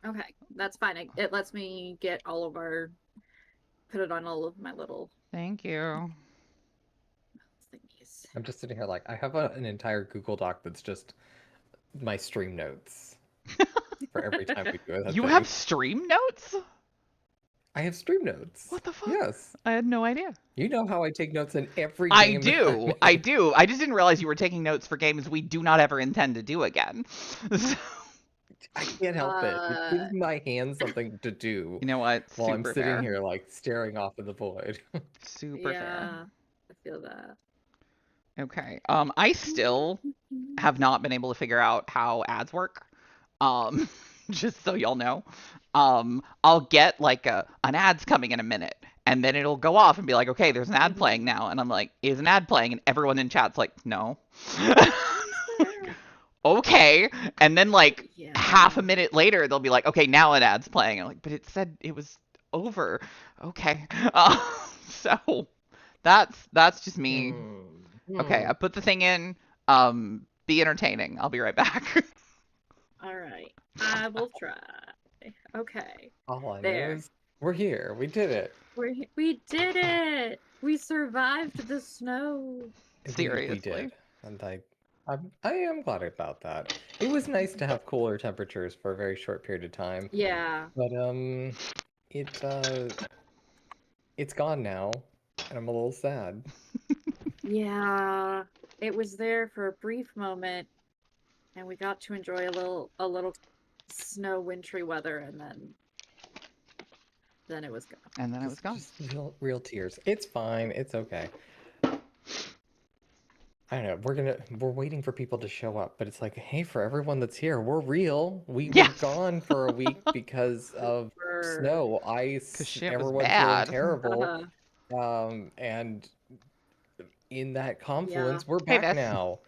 Okay, that's fine. It lets me get put it on all of my little Thank you. thingies. I'm just sitting here like I have an entire Google Doc that's just my stream notes for every time we do a You thing. have stream notes? I have stream notes. What the fuck? Yes. I had no idea. You know how I take notes in every I game that I'm do. I in. do. I just didn't realize you were taking notes for games we do not ever intend to do again. So, I can't help it. It gives my hand something to do you know what? while I'm Super sitting fair. here like staring off in the void. Super fair. Yeah, I feel that. Okay. I still have not been able to figure out how ads work. Um, just so y'all know. I'll get like an ad's coming in a minute, and then it'll go off and be like, okay, there's an ad playing now, and I'm like, is an ad playing? And everyone in chat's like, no. Okay, and then like Yeah. half a minute later, they'll be like, okay, now an ad's playing. I'm like, but it said it was over. Okay, so that's just me. Okay, I put the thing in. Be entertaining. I'll be right back. All right, I will try. Okay, All I know there. is we're here. We did it. We did it. We survived the snow. We did. Seriously. And I am glad about that. It was nice to have cooler temperatures for a very short period of time. Yeah. But it's gone now, and I'm a little sad. Yeah. It was there for a brief moment, and we got to enjoy a little snow wintry weather, and then it was gone. And then I was gone. Just real tears. It's fine. It's okay. I don't know. We're waiting for people to show up, but it's like, hey, for everyone that's here, we're real. We were Yeah. gone for a week because of snow, Because ice, shit was everyone feeling bad. terrible. And in that Yeah. confluence, we're Hey, back Vis. now.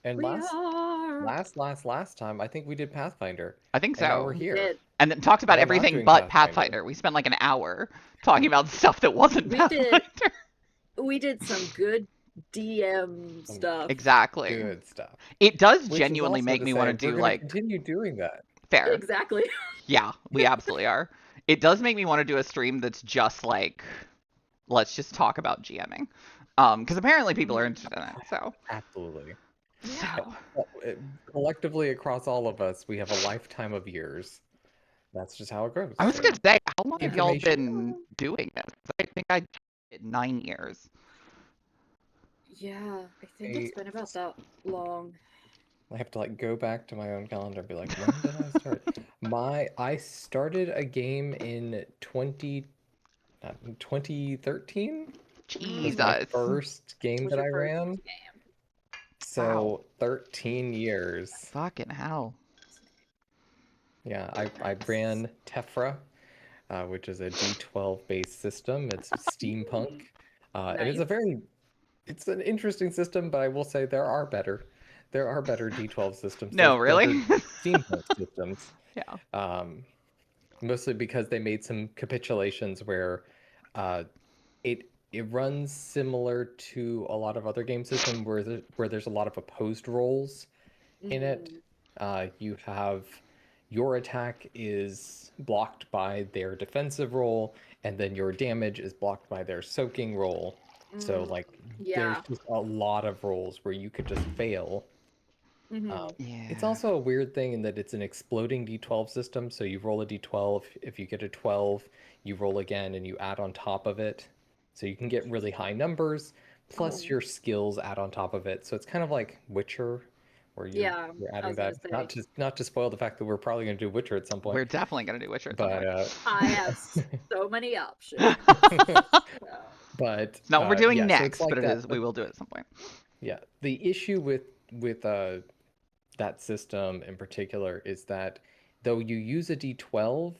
And We are. last time, I think we did Pathfinder. I think And now we're so. We here. did. And then talked about We're not everything doing but Pathfinder. Pathfinder. We spent like an hour talking about stuff that wasn't We Pathfinder. We did some good DM Some stuff. Exactly. good stuff. It does Which is genuinely also make to me say, want to we're do going to like continue doing that. fair. Exactly. Yeah, we absolutely are. It does make me want to do a stream that's just like, let's just talk about GMing. Because apparently people are interested in it. So, Absolutely. so Collectively across all of us, we have a lifetime of years. That's just how it goes. I was gonna say, how long have y'all Information. been doing this? I think I did 9 years. Yeah, I think it's been about that long. I have to like go back to my own calendar and be like, when did I start? I started a game in 2013 was my Jesus. first game Was that your I first ran. game? So Wow. 13 years. Fucking hell. Yeah, I ran Tefra, which is a D12 based system. It's steampunk. And Nice. it's an interesting system, but I will say there are better. There are better D12 systems. No, There's better really? steampunk systems. Yeah. Mostly because they made some capitulations where uh, it runs similar to a lot of other game systems where there's a lot of opposed roles in it. You have your attack is blocked by their defensive roll, and then your damage is blocked by their soaking roll. So like there's Yeah. just a lot of rolls where you could just fail. Mhm. It's Yeah. also a weird thing in that it's an exploding d12 system. So you roll a d12. If you get a 12, you roll again and you add on top of it. So you can get really high numbers, plus Oh. your skills add on top of it. So it's kind of like Witcher, where Yeah, you're I adding was gonna that. say. Not to spoil the fact that we're probably going to do Witcher at some point, We're definitely gonna do Witcher at some but point. I have so many options. So. but It's not what we're doing yeah, so it's next, but like it that. is. We will do it at some point. Yeah, the issue with that system in particular is that though you use a d12,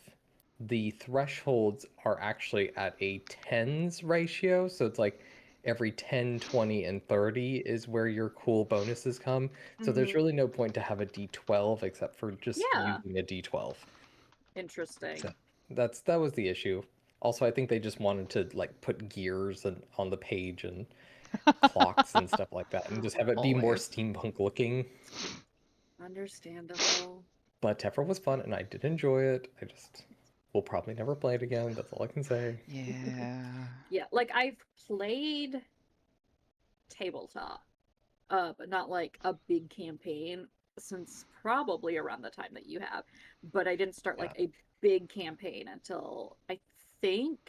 the thresholds are actually at a tens ratio. So it's like every 10, 20, and 30 is where your cool bonuses come. So there's really no point to have a d12 except for just Yeah. using a d12. Interesting. So that was the issue. Also, I think they just wanted to like put gears on the page and clocks and stuff like that and just have it be more Always. steampunk looking. Understandable. But Tephra was fun, and I did enjoy it. I just will probably never play it again. That's all I can say. Yeah. Yeah, like I've played Tabletop, but not like a big campaign since probably around the time that you have. But I didn't start like a big campaign until I think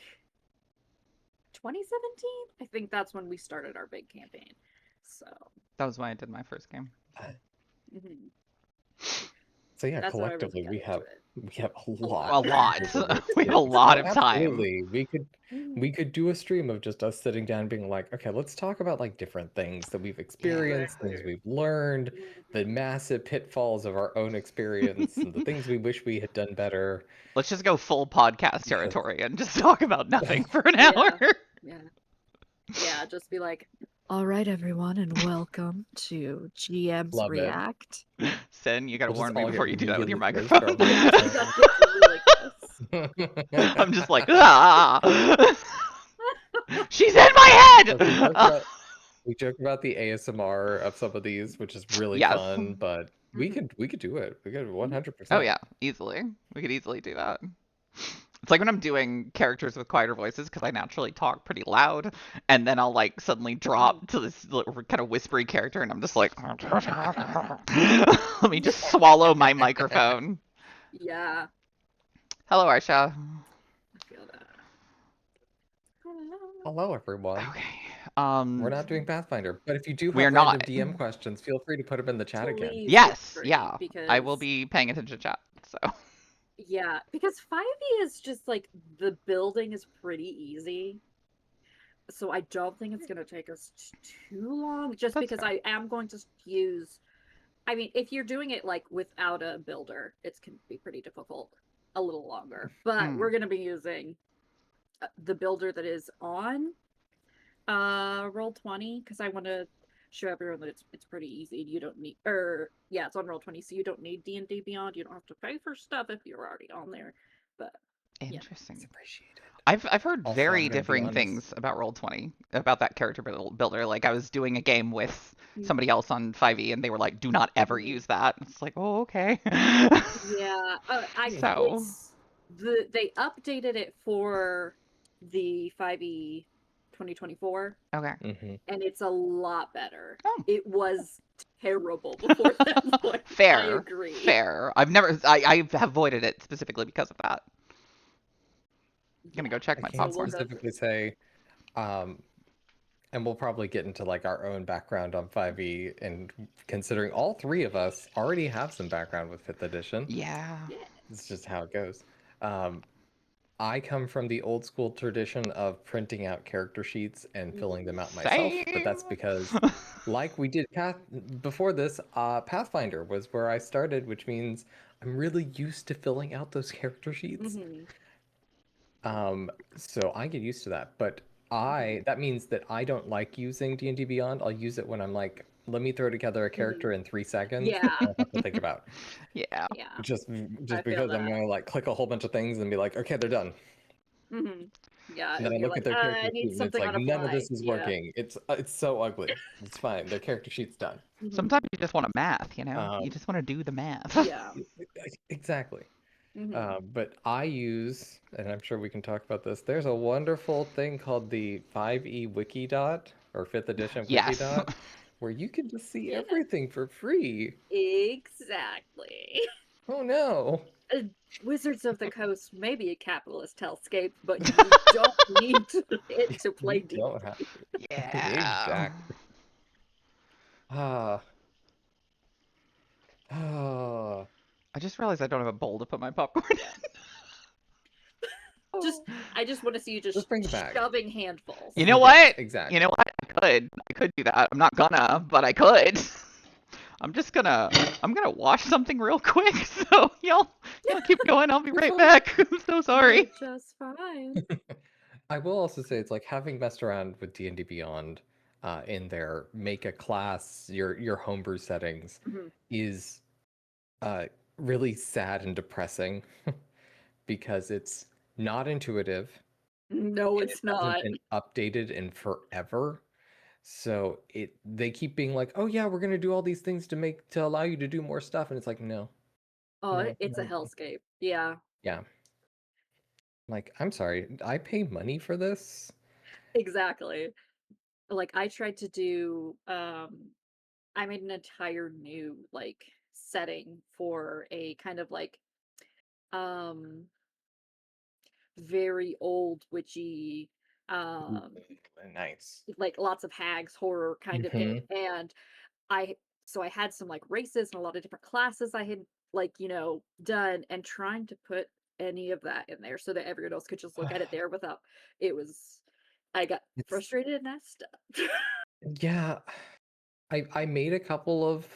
2017. I think that's when we started our big campaign. So That was when I did my first game. mhm. So yeah, That's how I really collectively got we into have it. a A lot. lot. of We have a experience. lot So of time. absolutely, we could do a stream of just us sitting down and being like, okay, let's talk about like different things that we've experienced, things we've learned, the massive pitfalls of our own experience, and the things we wish we had done better. Let's just go full podcast territory and just talk about nothing for an Yeah. hour. Yeah, just be like, all right, everyone, and welcome to GM's Love it. React. Cinn, you gotta We'll just warn me all before get you do that with your really close to our microphone. Yeah, that gets really close. I'm just like, ah! She's in my head! We joke about the ASMR of some of these, which is really Yes. fun, but we could do it. We could 100%. Oh yeah, easily. We could easily do that. It's like when I'm doing characters with quieter voices because I naturally talk pretty loud, and then I'll like suddenly drop to this kind of whispery character, and I'm just like, let me just swallow my microphone. Yeah, Hello, Aisha. I feel that. Hello, everyone. Okay. We're not doing Pathfinder, but if you do We have are random not. DM questions, feel free to put them in the chat again. Please Yes, feel free, yeah. I will because be paying attention to chat. So yeah, because 5e is just like the building is pretty easy. So I don't think it's gonna take us too long, just That's because fair. I am going to use. I mean, if you're doing it like without a builder, it can be pretty difficult, a little longer. But we're gonna be using the builder that is on Roll20, because I want to show everyone that it's pretty easy. You don't need, or yeah, it's on Roll20, so you don't need D&D Beyond. You don't have to pay for stuff if you're already on there. But interesting. It's appreciated. I've heard Also, very I'm gonna be differing honest. things about Roll20, about that character builder. Like I was doing a game with somebody else on 5e, and they were like, "Do not ever use that." It's like, oh, okay. Yeah, So they updated it for the 5e 2024, okay. and it's a lot better. Oh. It was terrible before that point. I Fair. agree. Fair. I've avoided it specifically because of that. I'm gonna go check my I can't popcorn. specifically say, and we'll probably get into like our own background on 5e, and considering all three of us already have some background with 5th edition. Yeah. It's just how it goes. I come from the old school tradition of printing out character sheets and filling them out myself, but that's because, like we did before this, Pathfinder was where I started, which means I'm really used to filling out those character sheets. So I get used to that, but that means that I don't like using D&D Beyond. I'll use it when I'm like, let me throw together a character in 3 seconds. Yeah. I don't have to think about. Yeah. Just I feel because I'm that. gonna like click a whole bunch of things and be like, okay, they're done. Yeah, And then I you're look at like, their I character need sheet and it's something like on a none of fly. this is Yeah. working. It's so ugly. It's fine. Their character sheet's done. Sometimes you just want to math, you know? You just want to do the math. Yeah. Exactly. But I use, and I'm sure we can talk about this, there's a wonderful thing called the 5e Wikidot, or 5th edition Yes. Wikidot, where you can just see everything for free. Exactly. Oh no. Wizards of the Coast may be a capitalist hellscape, but you don't need it to play D&D. Don't have to. Yeah. Exactly. I just realized I don't have a bowl to put my popcorn in. I just want to see you just bring it back. shoving handfuls. You know what? Exactly. You know what? I could do that. I'm not gonna, but I could. I'm gonna wash something real quick. So y'all keep going. I'll be right back. I'm so sorry. Just fine. I will also say it's like having messed around with D&D Beyond in their make a class, your homebrew settings is really sad and depressing because it's not intuitive. No, it's not. Hasn't been updated in forever. So they keep being like, "Oh yeah, we're gonna do all these things to allow you to do more stuff," and it's like, no, Oh, No, it's a no. hellscape. Yeah, Yeah. Like, I'm sorry, I pay money for this? exactly. Like I tried to do I made an entire new like setting for a kind of like um very old witchy um Nice. like lots of hags horror kind of thing. Mm-hmm. And I so I had some like races and a lot of different classes I had like, done and trying to put any of that in there so that everyone else could just look at it there without it was I got It's frustrated and I stopped. yeah. I made a couple of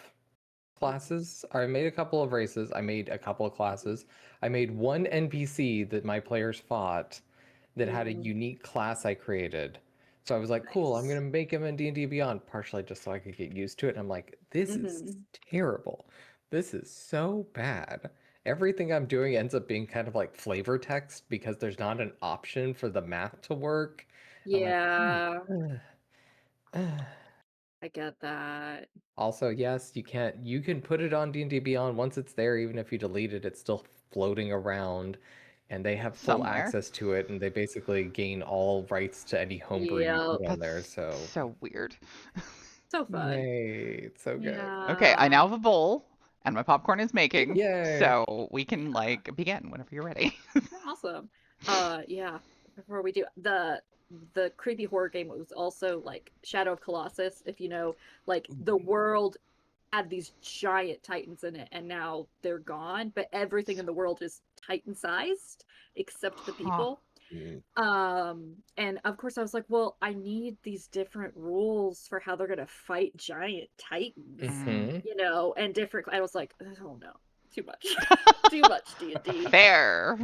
classes. I made a couple of races. I made a couple of classes. I made one NPC that my players fought that had a Mm, unique class I created. So I was like, cool, I'm nice. gonna make him in D&D Beyond, partially just so I could get used to it. And I'm like, this is Hmm. terrible. This is so bad. Everything I'm doing ends up being kind of like flavor text because there's not an option for the math to work. I'm like, Yeah, "Ugh, ugh." I get that. Also, yes, you can put it on D&D Beyond once it's there, even if you delete it, it's still floating around and they have full Somewhere. access to it and they basically gain all rights to any homebrew you Yep. put on there. That's So, so weird. So fun. yay, it's so good. Okay, I Yeah. now have a bowl and my popcorn is making, Ooh, Yay. so we can yeah. like begin whenever you're ready. Awesome. Yeah. Before we do the creepy horror game was also like Shadow of Colossus, if you know, like the world had these giant titans in it and now they're gone, but everything in the world is titan sized except the Huh. people. Mm, And of course I was like, well, I need these different rules for how they're gonna fight giant titans, Mm. Mm-hmm. and different. I was like, oh no, too much, too much D&D. Fair.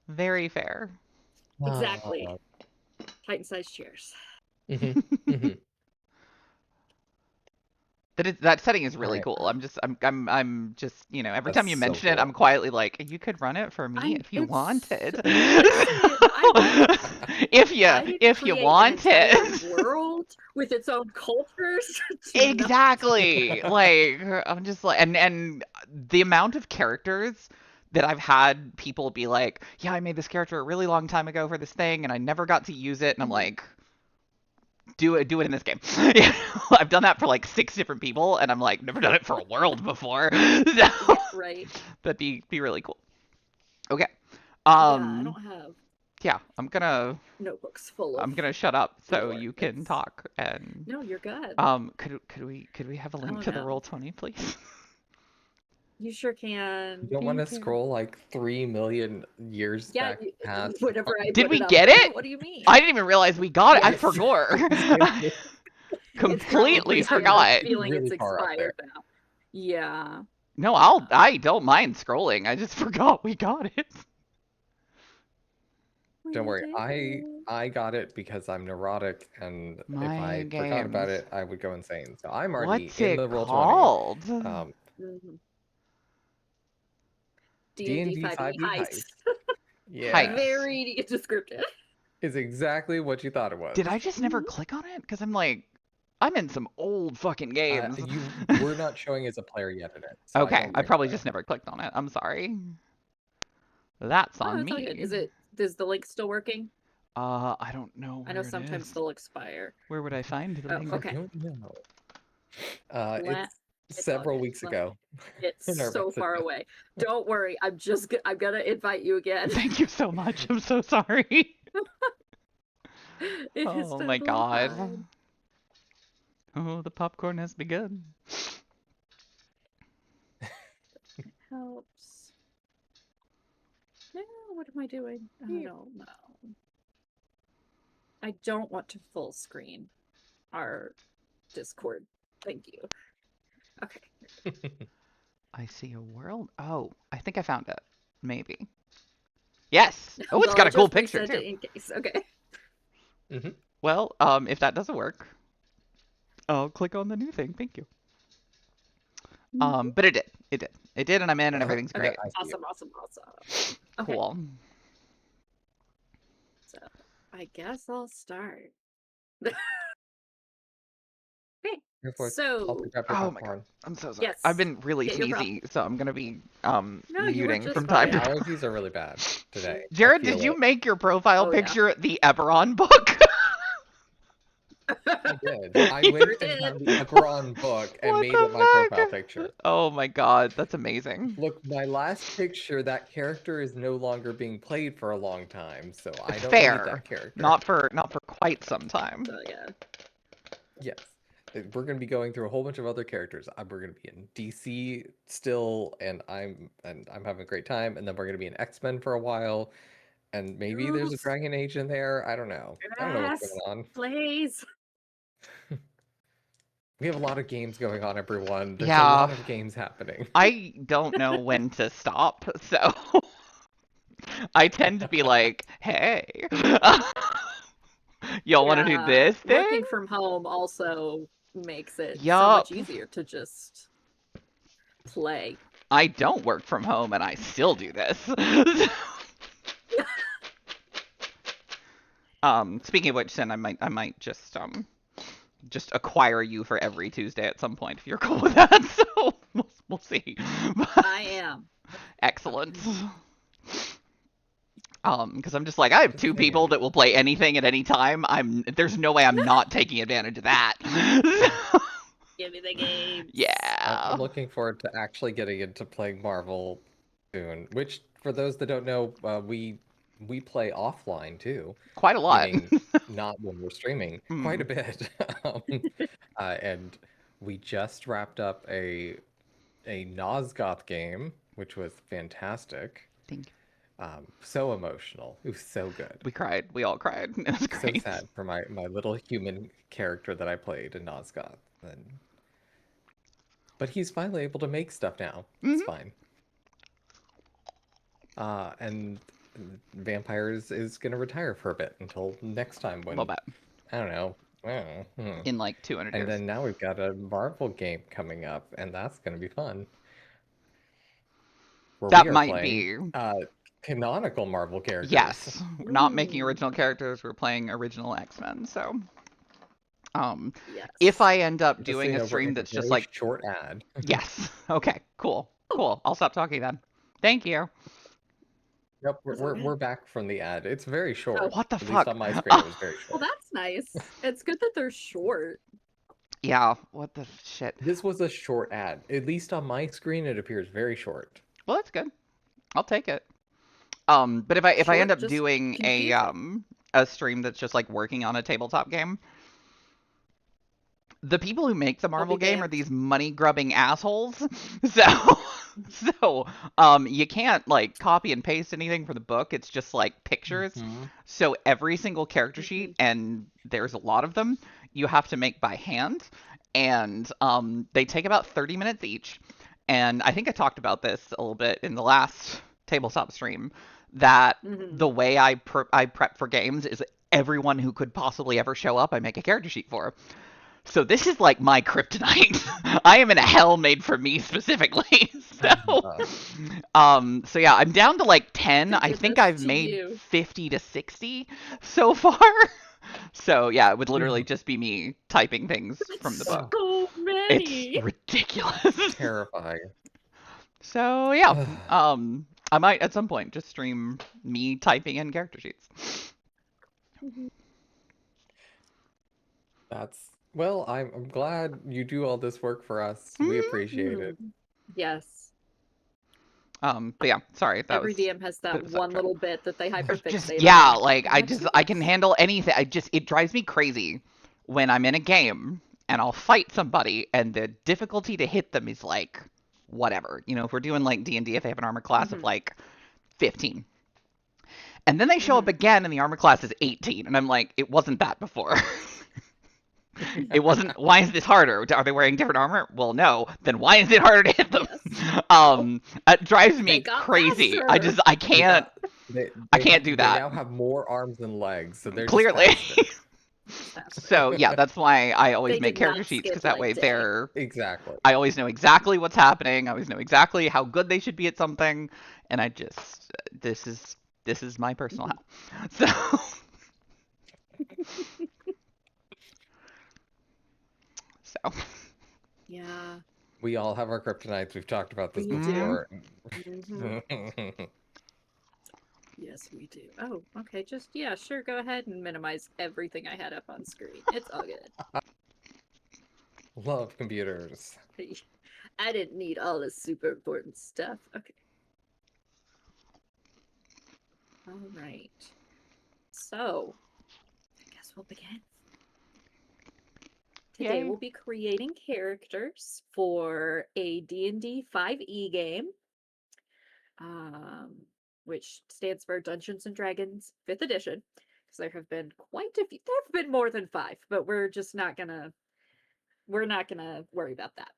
Very fair. Exactly, Ah, titan-sized chairs. mm-hmm. Mm-hmm. That setting is All really right. cool. I'm just, every That's time you so mention it, I'm cool. quietly like, you could run it for me I if you it's wanted. listen, I didn't If you create an want entire it. world with its own cultures. Do not. Exactly. Like I'm just like and the amount of characters that I've had people be like, "Yeah, I made this character a really long time ago for this thing and I never got to use it." And I'm Mhm. like, "Do it in this game." I've done that for like 6 different people and I'm like, "Never done it for a world before." So Yeah, right. that'd be really cool. Okay. Yeah, I Um don't have yeah, notebooks full of I'm gonna shut up so lore. you can It's talk and no, you're good. could we have a link Oh to the roll no, 20, please? you sure You can. don't want to Thank you. scroll like 3 million years Yeah, back past the whenever I Did put we it out get there. it? What do you mean? I didn't even realize we got it. I Yes, forgot. it's I it's completely probably. I have a forgot. feeling really it's far up there. expired now. Yeah. No, Uh, I don't mind scrolling. I just forgot we got it. Don't we worry, did it. I got it because I'm neurotic, and if My I forgot about games. it, I would go insane. So I'm already What's in it the roll 20. called? Um, Mhm. D&D D&D 5e 5e heist. heist. Yeah, Heights. Very descriptive. is exactly what you thought it Did was. I just never Mhm. click on it? Because I'm like, I'm in some old fucking games. You were not showing as a player yet in it, so I Okay, don't I think probably so. just never clicked on it. I'm sorry. That's Oh, on it's all good. me. Is the link still working? I don't know I know where it sometimes is. they'll expire. Where would I find the Oh, I link? okay. don't know. Let It's it's all several good. weeks Let me. ago It's in our so far messages. away. Don't worry. I'm gonna invite you again. Thank you so much. I'm so sorry. It is Oh my totally god. fine. Oh, the popcorn has begun. It helps. Yeah, what am I doing? I don't know. I don't want to full screen our Discord. Thank you. Okay. I see a world. Oh, I think I found it. Maybe. Yes. Oh, it's Well, I got a cool just picture resent too. it in case. Okay. Mhm. Well, if that doesn't work, I'll click on the new thing. Thank you. But it did. It did. It did, and I'm in, and everything's Okay. great. I see Awesome, awesome, awesome. Okay. Cool. So I guess I'll start. Okay. Careful, I'll So, pick up your Oh my god, popcorn. I'm so sorry. yes, I've been really get your sneezy, so I'm gonna be No, you were muting just from time My to fine. time. allergies are really bad today. I Jared, did feel you it. make your profile Oh, yeah. picture the Eberron book? I did. I You went sure and found the did. Eberron book and What made it my the profile fuck? picture. Oh my god, that's amazing. Look, my last picture, that character is no longer being played for a long time, so I don't need Fair. that character. Not for quite some time. Oh, yeah. Yes. We're going to be going through a whole bunch of other characters. We're going to be in DC still, and I'm having a great time. And then we're going to be in X-Men for a while, and maybe there's a Yes. Dragon Age in there. I don't know. I don't know what's Yes, going on. please. We have a lot of games going on, everyone. There's a Yeah. lot of games happening. I don't know when to stop, so I tend to be like, hey, y'all want to do Yeah, this thing? working from home also makes it so Yup. much easier to just play. I don't work from home and I still do this. Speaking of which, Cinn, I might just acquire you for every Tuesday at some point if you're cool with that. So we'll see. I am. Excellent. Because I'm just like, I have two people that will play anything at any time. There's no way I'm not taking advantage of that. Give me the games. Yeah. I'm looking forward to actually getting into playing Marvel soon. Which, for those that don't know, we play offline too. Quite a lot. Meaning not when we're streaming, quite a bit. And we just wrapped up a Nosgoth game, which was fantastic. Thank you. So emotional. It was so good. We cried. We all cried. It was So great. sad for my little human character that I played in Nosgoth. But he's finally able to make stuff now. It's fine. And Vampires is going to retire for a bit until next time when, A little bit. I don't know. In like 200 years. And then now we've got a Marvel game coming up, and that's going to be fun. Where That we are might playing, be. canonical Marvel characters. Yes. We're not making original characters. We're playing original X-Men. So, Yes. if I end up Just so doing you a know, we're stream in that's very just like, short ad. yes. Okay. Cool. Cool. I'll stop talking then. Thank you. Nope, That's we're okay. back from the ad. It's very short. What the At fuck? least on my screen, it was very Well, short. that's nice. It's good that they're short. Yeah. What the shit? This was a short ad. At least on my screen, it appears very short. Well, that's good. I'll take it. But if I Short, end up just doing confusing. a stream that's just like working on a tabletop game, the people who make the Marvel game are damned. these money grubbing assholes. So you can't like copy and paste anything from the book. It's just like pictures. So every single character sheet, and there's a lot of them, you have to make by hand, and they take about 30 minutes each. And I think I talked about this a little bit in the last tabletop stream, that the way I prep for games is everyone who could possibly ever show up, I make a character sheet for. So this is like my kryptonite. I am in a hell made for me specifically. So yeah, I'm down to like 10. I think I've made 50 to 60 so far. So yeah, it would literally just be me typing things from the book. So many. It's ridiculous. Terrifying. So yeah, I might at some point just stream me typing in character sheets. Well, I'm glad you do all this work for us. We appreciate it. Yes. But yeah, sorry. Every DM has that one little bit that they hyperfixate yeah, on. like I can handle anything. It drives me crazy when I'm in a game and I'll fight somebody and the difficulty to hit them is like whatever. You know, if we're doing like D&D, if they have an armor class of like 15. And then they show up again and the armor class is 18 and I'm like, it wasn't that before. It wasn't. Why is this harder? Are they wearing different armor? Well, no. Then why is it harder to hit them? Yes. It drives me crazy. Faster. I can't. I can't do that. They now have more arms than legs, so they're clearly. Just So yeah, that's why I always make character sheets, because that way they're exactly. I always know exactly what's happening. I always know exactly how good they should be at something, and I just this is my personal hell. So. So Yeah, We all have our kryptonites. We've talked about this we do. before. Yes, we do. Oh, okay. Just, yeah, sure. Go ahead and minimize everything I had up on screen. It's all good. Love computers. I didn't need all this super important stuff. Okay. All right. So, I guess we'll begin. Today yay. we'll be creating characters for a D&D 5e game, um, which stands for Dungeons and Dragons 5th edition. Because there have been quite a few. There have been more than 5, but we're not gonna worry about that.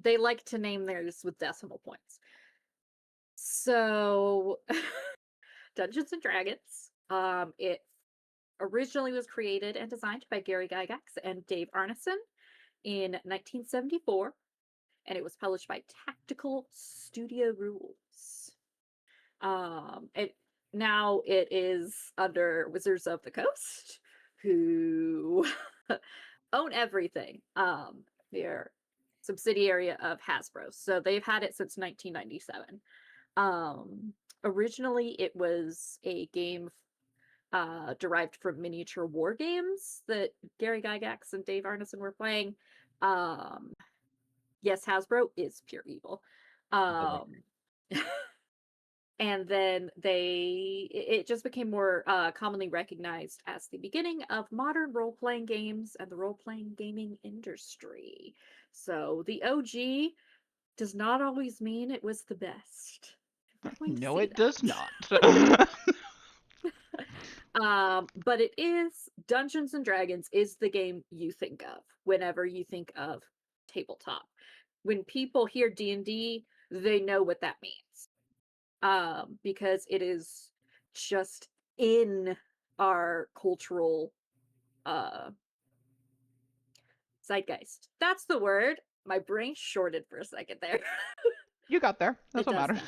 They like to name theirs with decimal points. So, Dungeons and Dragons. It originally was created and designed by Gary Gygax and Dave Arneson in 1974, and it was published by Tactical Studio Rules. Now it is under Wizards of the Coast, who own everything. They're subsidiary of Hasbro, so they've had it since 1997. Originally, it was a game derived from miniature war games that Gary Gygax and Dave Arneson were playing. Yes, Hasbro is pure evil. And then it just became more commonly recognized as the beginning of modern role-playing games and the role-playing gaming industry. So the OG does not always mean it was the best. No, it does not. But it is Dungeons and Dragons is the game you think of whenever you think of tabletop. When people hear D&D, they know what that means. Because it is just in our cultural zeitgeist. That's the word. My brain shorted for a second there. You got there. That's It what does matters.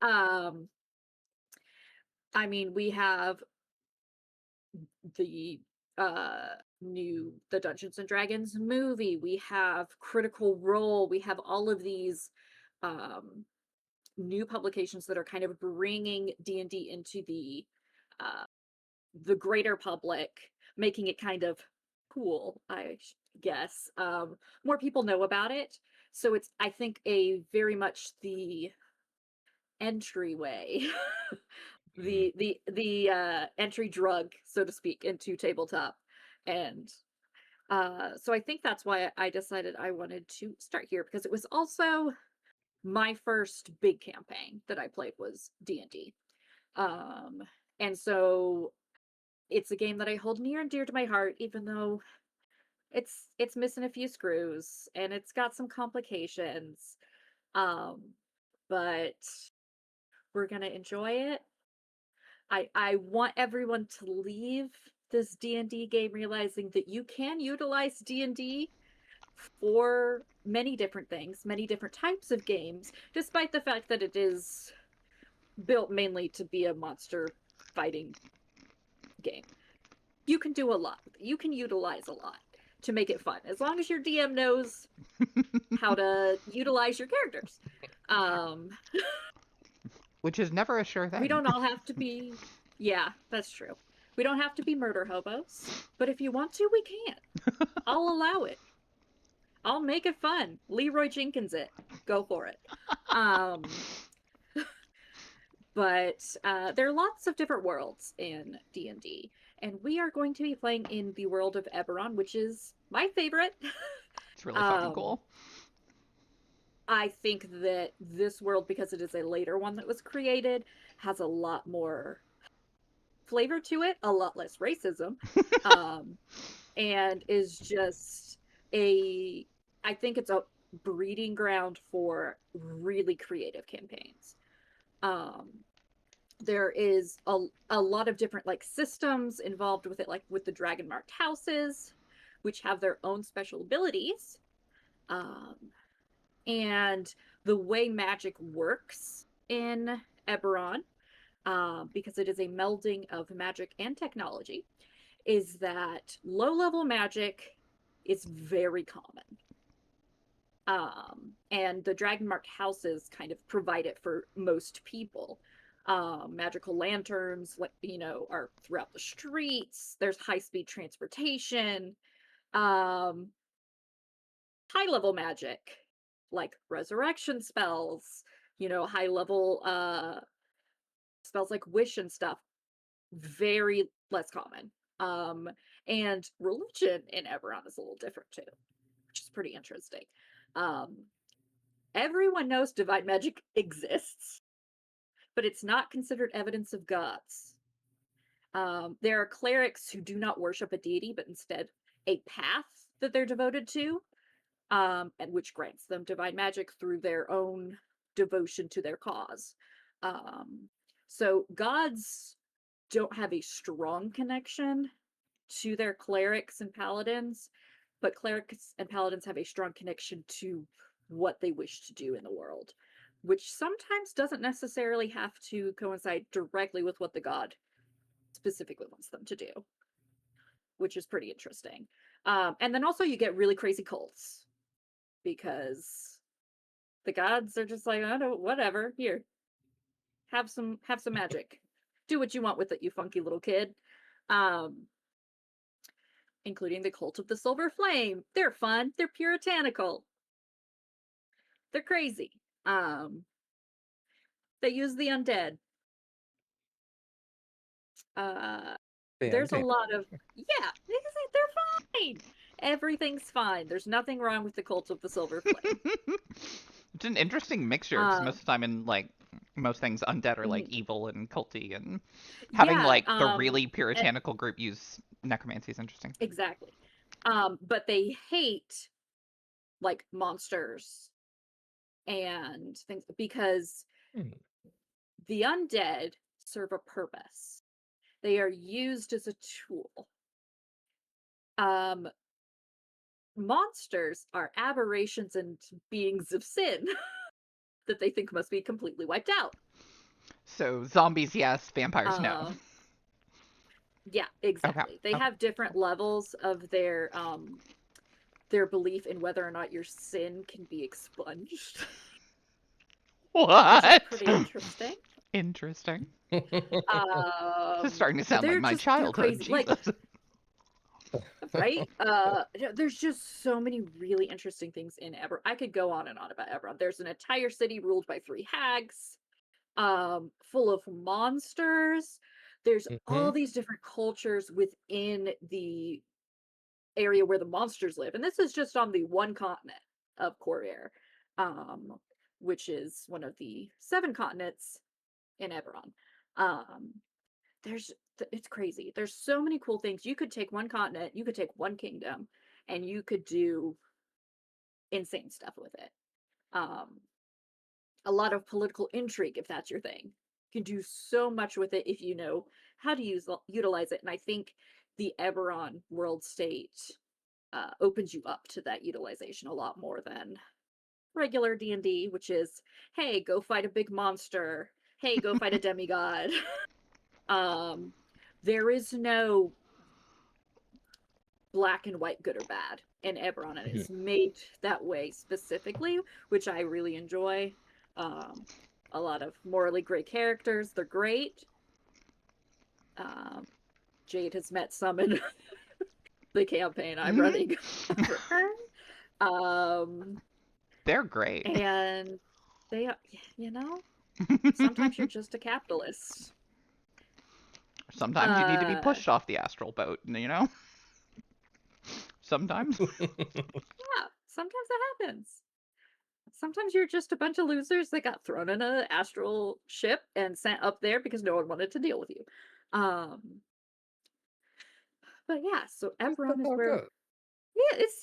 that. I mean, we have the the Dungeons and Dragons movie. We have Critical Role. We have all of these new publications that are kind of bringing D&D into the greater public, making it kind of cool, I guess. More people know about it, so it's, I think, a very much the entryway, the entry drug, so to speak, into tabletop. And so I think that's why I decided I wanted to start here, because it was also my first big campaign that I played was D&D. And so it's a game that I hold near and dear to my heart, even though it's missing a few screws and it's got some complications. But we're gonna enjoy it. I want everyone to leave this D&D game realizing that you can utilize D&D for many different things, many different types of games, despite the fact that it is built mainly to be a monster fighting game. You can do a lot. You can utilize a lot to make it fun, as long as your DM knows how to utilize your characters. Which is never a sure thing. We don't all have to be. Yeah, that's true. We don't have to be murder hobos, but if you want to, we can. I'll allow it. I'll make it fun. Leroy Jenkins it. Go for it. But there are lots of different worlds in D&D, and we are going to be playing in the world of Eberron, which is my favorite. It's really fucking cool. I think that this world, because it is a later one that was created, has a lot more flavor to it, a lot less racism, and is just I think it's a breeding ground for really creative campaigns. There is a lot of different like systems involved with it, like with the dragon marked houses, which have their own special abilities. And the way magic works in Eberron, because it is a melding of magic and technology, is that low-level magic is very common. And the dragon marked houses kind of provide it for most people. Magical lanterns, are throughout the streets. There's high-speed transportation. High level magic, like resurrection spells, high level spells like wish and stuff, very less common. And religion in Eberron is a little different too, which is pretty interesting. Everyone knows divine magic exists, but it's not considered evidence of gods. There are clerics who do not worship a deity, but instead a path that they're devoted to, and which grants them divine magic through their own devotion to their cause. So gods don't have a strong connection to their clerics and paladins, but clerics and paladins have a strong connection to what they wish to do in the world, which sometimes doesn't necessarily have to coincide directly with what the god specifically wants them to do, which is pretty interesting. And then also you get really crazy cults, because the gods are just like, I don't, whatever, here, have some magic, do what you want with it, you funky little kid. Including the cult of the Silver Flame. They're fun, they're puritanical, they're crazy. They use the undead. There's a lot of, yeah, they're fine. Everything's fine. There's nothing wrong with the cult of the Silver Flame. It's an interesting mixture, because most of the time in, like, most things undead are, like, evil and culty, and having, like, the really puritanical group use necromancy is interesting. Exactly. But they hate, like, monsters and things, because the undead serve a purpose. They are used as a tool. Monsters are aberrations and beings of sin that they think must be completely wiped out. So zombies, yes. Vampires, no. Yeah, exactly. They have different levels of their belief in whether or not your sin can be expunged. What? Which is pretty interesting. Interesting. This is starting to sound like my childhood. Jesus. Like, right? There's just so many really interesting things in Eberron. I could go on and on about Eberron. There's an entire city ruled by 3 hags, full of monsters. There's all these different cultures within the area where the monsters live, and this is just on the one continent of Corvair, which is one of the 7 continents in Eberron. It's crazy. There's so many cool things. You could take one continent, you could take one kingdom, and you could do insane stuff with it. A lot of political intrigue, if that's your thing. You can do so much with it if you know how to utilize it. And I think the Eberron world state opens you up to that utilization a lot more than regular D&D, which is, hey, go fight a big monster. Hey, go fight a demigod. There is no black and white, good or bad in Eberron, and it's made that way specifically, which I really enjoy. A lot of morally gray characters, they're great. Jade has met some in the campaign I'm running for her. They're great. And they are, sometimes you're just a capitalist. Sometimes you need to be pushed off the astral boat, Sometimes. Yeah, sometimes that happens. Sometimes you're just a bunch of losers that got thrown in an astral ship and sent up there because no one wanted to deal with you. But yeah, so Eberron is where... Yeah, it's,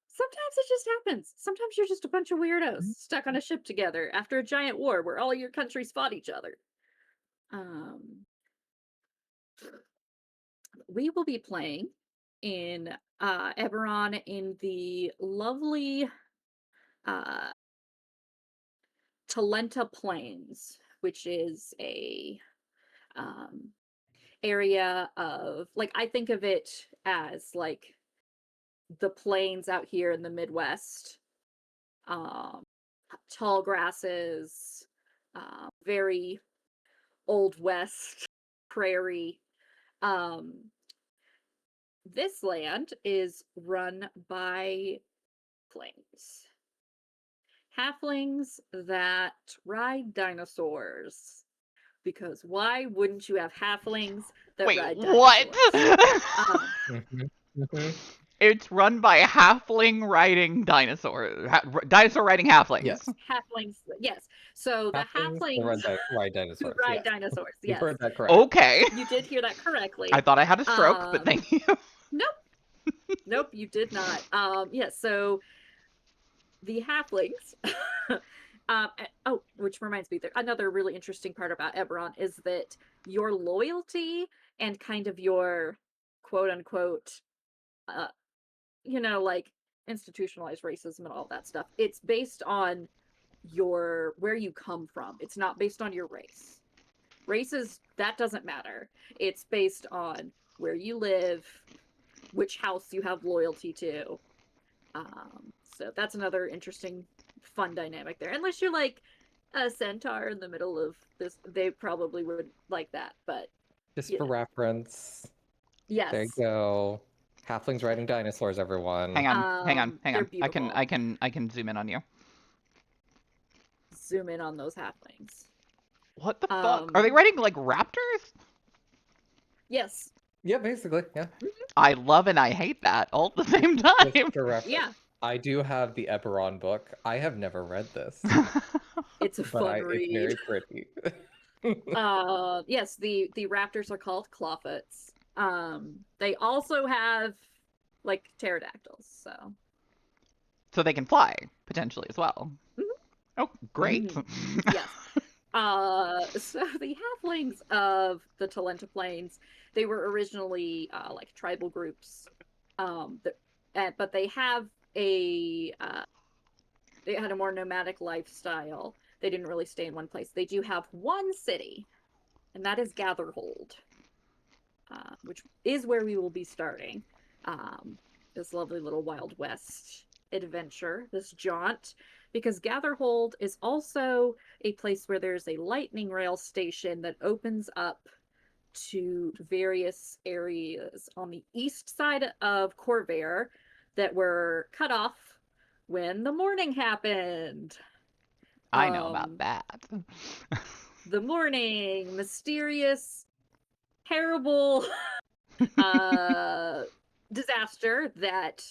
sometimes it just happens. Sometimes you're just a bunch of weirdos stuck on a ship together after a giant war where all your countries fought each other. We will be playing in Eberron in the lovely Talenta Plains, which is a area of, like, I think of it as like the plains out here in the Midwest. Tall grasses, very old west prairie. This land is run by halflings. Halflings that ride dinosaurs. Because why wouldn't you have halflings that Wait, ride what? dinosaurs? It's run by halfling riding dinosaur. Dinosaur riding halflings. Yes. Halflings, yes. So the halflings ride dinosaurs. who ride Yes. dinosaurs. You've Yes, heard that correct. Okay. you did hear that correctly. I thought I had a stroke, but thank you. Nope, you did not. Yes, so the halflings. Which reminds me, another really interesting part about Eberron is that your loyalty and kind of your quote unquote, like institutionalized racism and all that stuff. It's based on where you come from. It's not based on your race. Races, that doesn't matter. It's based on where you live, which house you have loyalty to. So that's another interesting, fun dynamic there. Unless you're like a centaur in the middle of this, they probably would like that. But just for reference, yes, there you go. Halflings riding dinosaurs, everyone. Hang on. They're beautiful. I can zoom in on you. Zoom in on those halflings. What the fuck? Are they riding like raptors? Yes. Yeah, basically. Yeah. I love and I hate that all at the same time. Just for reference, Yeah. I do have the Eberron book. I have never read this. It's a fun read. It's very pretty. Yes, the raptors are called clawfoots. They also have like pterodactyls, so they can fly potentially as well. Oh, great. Yes. So the halflings of the Talenta Plains, they were originally like tribal groups, but they have they had a more nomadic lifestyle. They didn't really stay in one place. They do have one city, and that is Gatherhold, which is where we will be starting this lovely little Wild West adventure, this jaunt, because Gatherhold is also a place where there's a lightning rail station that opens up to various areas on the east side of Corvair that were cut off when the morning happened. I know about that. The morning, mysterious, terrible disaster that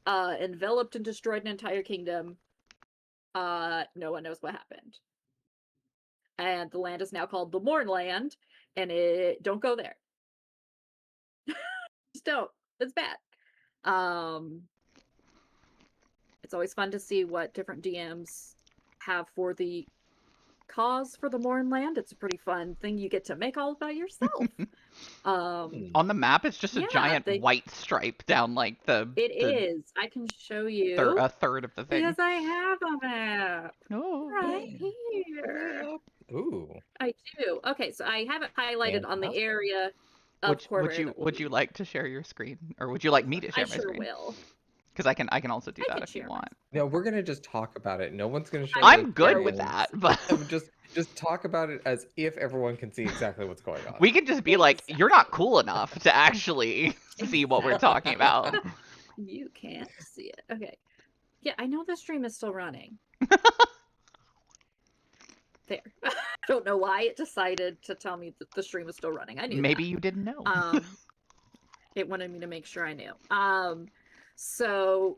enveloped and destroyed an entire kingdom. No one knows what happened. And the land is now called the Mournland, and don't go there. Just don't. It's bad. It's always fun to see what different DMs have for the cause for the Mournland. It's a pretty fun thing you get to make all about yourself. On the map, it's just a giant white stripe down like It is. I can show you a third of the thing. because I have a map right here. Ooh. I do. Okay, so I have it highlighted on the area of Corvair. Would you like to share your screen, or would you like me to share my screen? I sure will. Because I can also do that if you want. No, we're gonna just talk about it. No one's gonna share. I'm good with that, but just talk about it as if everyone can see exactly what's going on. We can just be like, you're not cool enough to actually see what we're talking about. You can't see it. Okay. Yeah, I know the stream is still running. There. I don't know why it decided to tell me that the stream is still running. I knew Maybe you didn't know. It wanted me to make sure I knew. So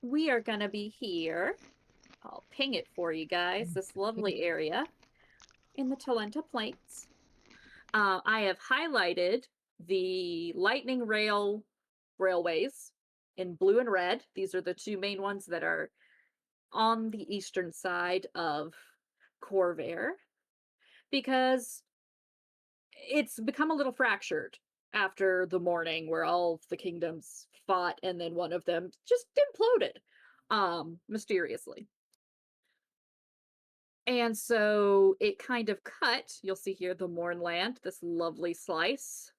we are gonna be here. I'll ping it for you guys. This lovely area in the Talenta Plains. I have highlighted the lightning railways in blue and red. These are the two main ones that are on the eastern side of Corvair, because it's become a little fractured after the morning where all the kingdoms fought and then one of them just imploded mysteriously. And so it kind of cut, you'll see here the Mournland, this lovely slice,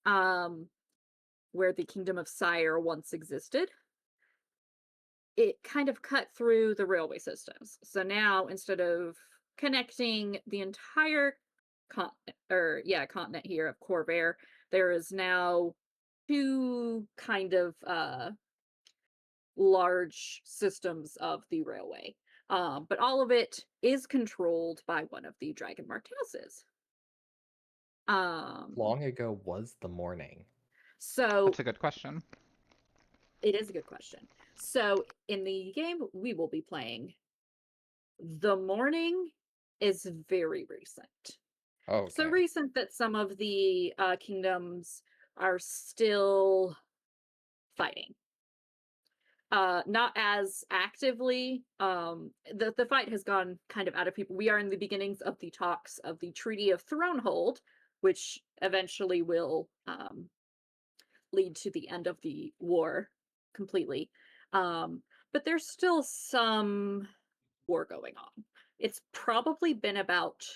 where the kingdom of Sire once existed. it kind of cut through the railway systems. So now instead of connecting the entire continent here of Corvair, there is now two kind of large systems of the railway. But all of it is controlled by one of the dragon marked houses. Long ago was the morning. So That's a good question. it is a good question. So in the game we will be playing, the morning is very recent. Okay. So recent that some of the kingdoms are still fighting. Not as actively. The fight has gone kind of out of people. We are in the beginnings of the talks of the Treaty of Thronehold, which eventually will lead to the end of the war completely. But there's still some war going on. It's probably been about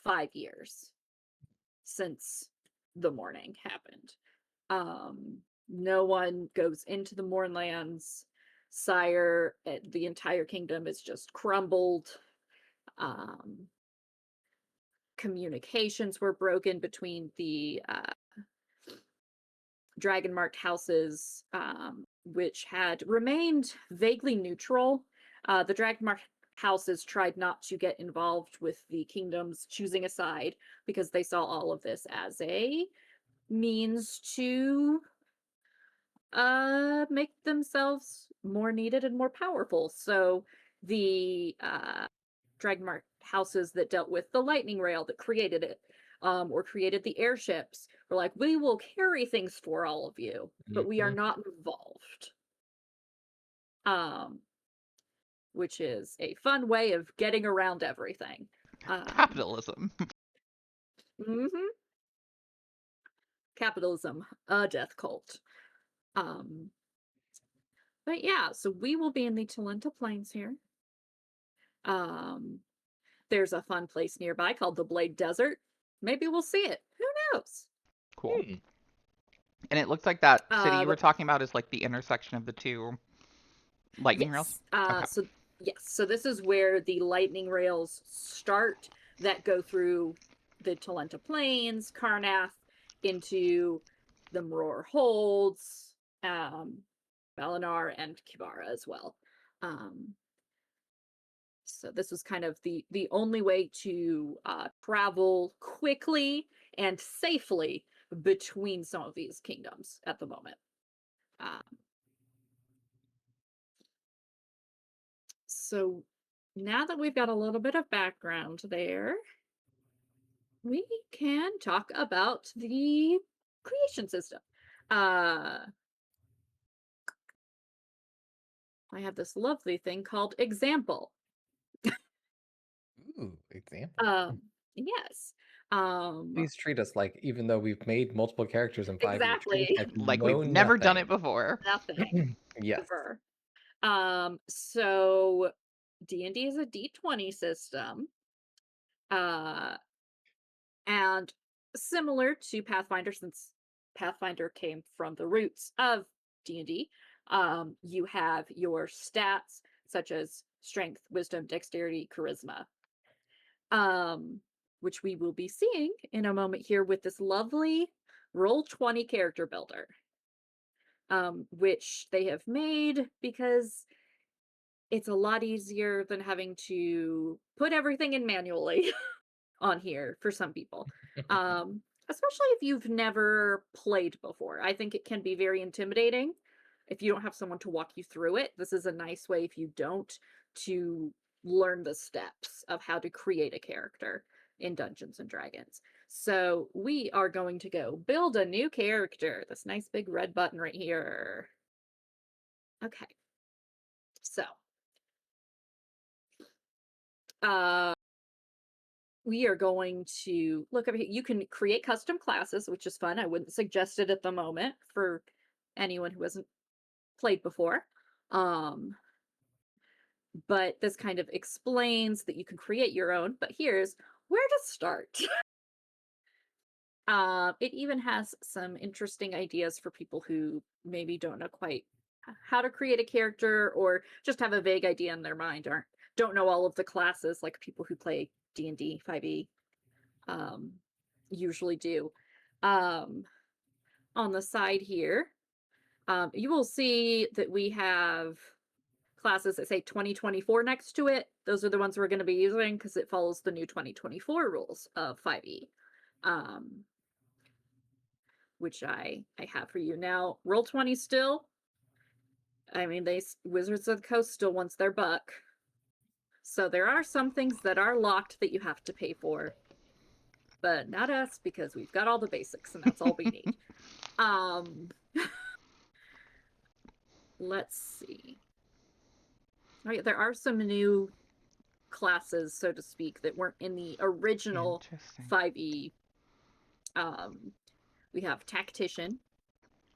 5 years since the morning happened. No one goes into the Mournlands. Sire, the entire kingdom is just crumbled. Communications were broken between the dragon marked houses, which had remained vaguely neutral. The dragon marked houses tried not to get involved with the kingdoms choosing a side because they saw all of this as a means to make themselves more needed and more powerful. So the dragon marked houses that dealt with the lightning rail that created it, or created the airships, were like, we will carry things for all of you, but we are not involved. Which is a fun way of getting around everything. Capitalism. Mm-hmm. Capitalism, a death cult. But yeah, so we will be in the Talenta Plains here. There's a fun place nearby called the Blade Desert. Maybe we'll see it. Who knows? Cool. And it looks like that city you were But talking about is like the intersection of the two lightning rails. yes. So this is where the lightning rails start that go through the Talenta Plains, Karnath, into the Mror Holds, Balinar, and Kibara as well. So this was kind of the only way to travel quickly and safely between some of these kingdoms at the moment. So now that we've got a little bit of background there, we can talk about the creation system. I have this lovely thing called example. Ooh, example. Yes. Please treat us like, even though we've made multiple characters in 5 years, treat us Exactly. like Like know we've never done nothing. it before. Nothing. Yes. Ever. So D&D is a D20 system. And similar to Pathfinder, since Pathfinder came from the roots of D&D, you have your stats such as strength, wisdom, dexterity, charisma, which we will be seeing in a moment here with this lovely Roll20 character builder, which they have made because it's a lot easier than having to put everything in manually on here for some people. Especially if you've never played before. I think it can be very intimidating if you don't have someone to walk you through it. This is a nice way, if you don't, to learn the steps of how to create a character in Dungeons and Dragons. So we are going to go build a new character. This nice big red button right here. Okay. So we are going to look over here. You can create custom classes, which is fun. I wouldn't suggest it at the moment for anyone who hasn't played before. But this kind of explains that you can create your own, but here's where to start. It even has some interesting ideas for people who maybe don't know quite how to create a character or just have a vague idea in their mind, don't know all of the classes like people who play D&D 5e usually do. On the side here, you will see that we have classes that say 2024 next to it. Those are the ones we're going to be using because it follows the new 2024 rules of 5e, which I have for you now. Roll20 still. I mean, Wizards of the Coast still wants their buck. So there are some things that are locked that you have to pay for, but not us because we've got all the basics and that's all we need. Let's see. Oh, yeah, there are some new classes, so to speak, that weren't in the original 5e. We have Tactician,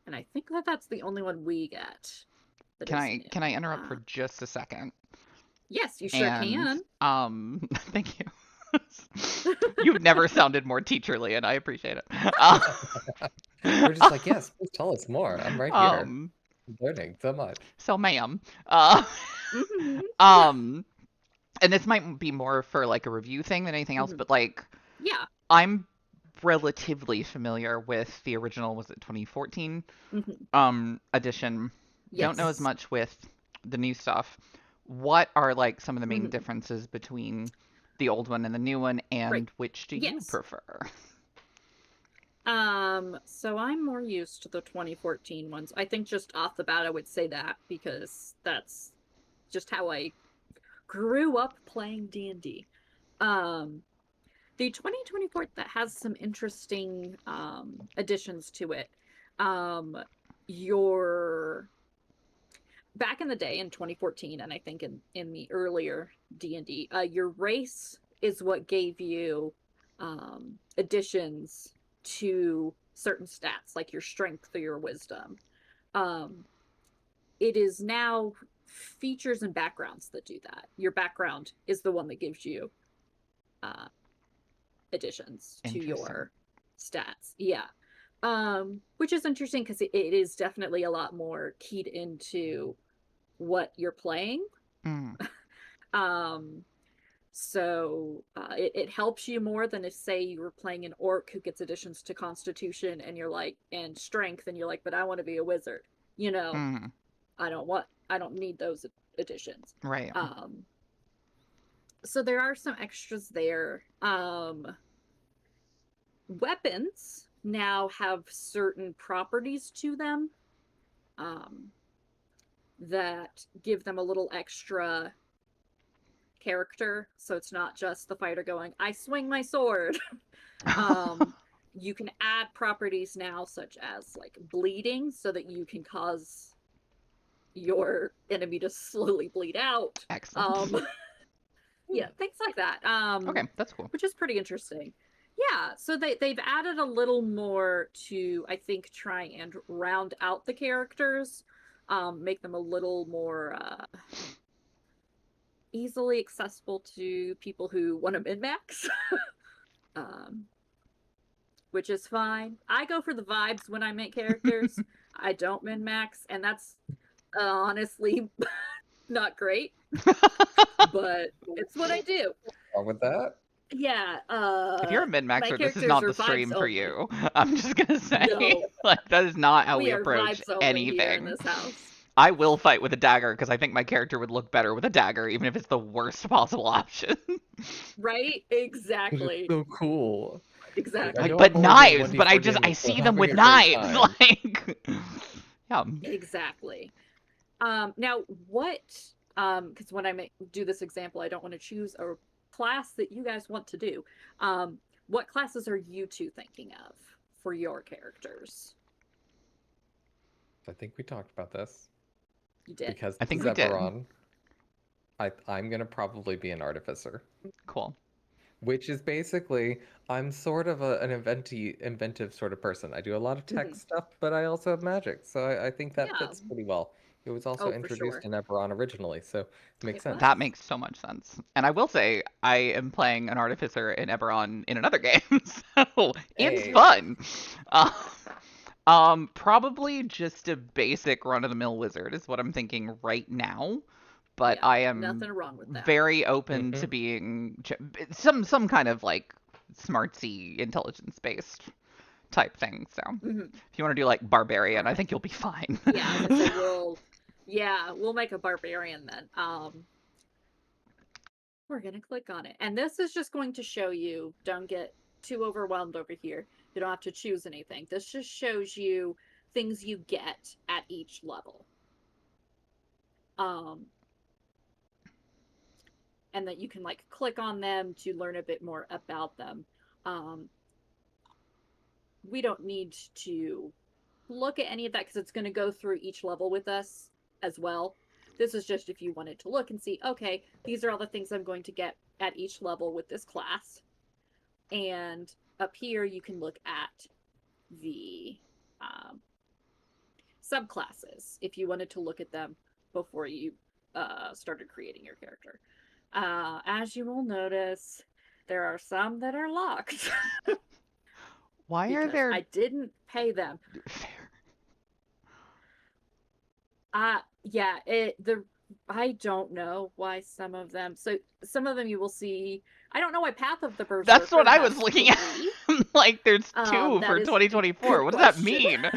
and I think that's the only one we get. Can I interrupt for just a second? Yes, you sure can. Thank you. You've never sounded more teacherly, and I appreciate it. We're just like, yes, please tell us more. I'm right here. I'm learning so much. So, ma'am, and this might be more for like a review thing than anything else, but like, yeah, I'm relatively familiar with the original, was it 2014 edition? Yes. Don't know as much with the new stuff. What are like some of the main differences between the old one and the new one, and which do you prefer? So I'm more used to the 2014 ones. I think just off the bat I would say that because that's just how I grew up playing D&D. The 2024 that has some interesting additions to it. Your back in the day in 2014, and I think in the earlier D&D, your race is what gave you additions to certain stats, like your strength or your wisdom. It is now features and backgrounds that do that. Your background is the one that gives you additions to your stats. Yeah. Which is interesting because it is definitely a lot more keyed into what you're playing. So it helps you more than if, say, you were playing an orc who gets additions to Constitution and you're like, and strength, and you're like, but I want to be a wizard. You know, I don't need those additions. Right. So there are some extras there. Weapons now have certain properties to them that give them a little extra character. So it's not just the fighter going, I swing my sword. You can add properties now such as like bleeding so that you can cause your enemy to slowly bleed out. Excellent. Yeah, things like that. Okay, that's cool. Which is pretty interesting. Yeah, so they've added a little more to, I think, try and round out the characters, make them a little more easily accessible to people who want to min-max, which is fine. I go for the vibes when I make characters. I don't min-max, and that's honestly not great, but it's what I do. Wrong with that? Yeah. If you're a min-maxer, this is not the stream for you. I'm just gonna say, no. Like, that is not how we approach anything. In this house. I will fight with a dagger because I think my character would look better with a dagger, even if it's the worst possible option. Right? Exactly. It's so cool. Exactly. Like, but knives. But I see them with knives. Like, yeah. Exactly. Now, what? Because when I do this example, I don't want to choose a class that you guys want to do. What classes are you two thinking of for your characters? I think we talked about this. You did. Because I think Eberron, I'm gonna probably be an artificer. Cool. Which is basically, I'm sort of an inventive sort of person. I do a lot of tech stuff, but I also have magic, so I think that fits pretty well. It was also introduced in Eberron originally, so it makes sense. That makes so much sense. And I will say, I am playing an artificer in Eberron in another game, so it's fun. Probably just a basic run-of-the-mill wizard is what I'm thinking right now. But Yeah, I am nothing wrong with that. very open to Mhm. being some kind of like smartsy intelligence-based type thing. So Mhm. if you want to do like barbarian, I Perfect. think you'll be fine. Yeah, as I say, we'll make a barbarian then. We're gonna click on it. And this is just going to show you, don't get too overwhelmed over here. You don't have to choose anything. This just shows you things you get at each level. Um, and that you can like click on them to learn a bit more about them. Um, we don't need to look at any of that because it's going to go through each level with us as well. This is just if you wanted to look and see, okay, these are all the things I'm going to get at each level with this class. And up here, you can look at the subclasses if you wanted to look at them before you started creating your character. As you will notice, there are some that are locked Why are because there I didn't pay them. fair? Yeah, I don't know why some of them. So some of them you will see. I don't know why Path of the That's what Berserker I has was looking at. 3. Like there's two That for is a 2024. good What does that question. mean?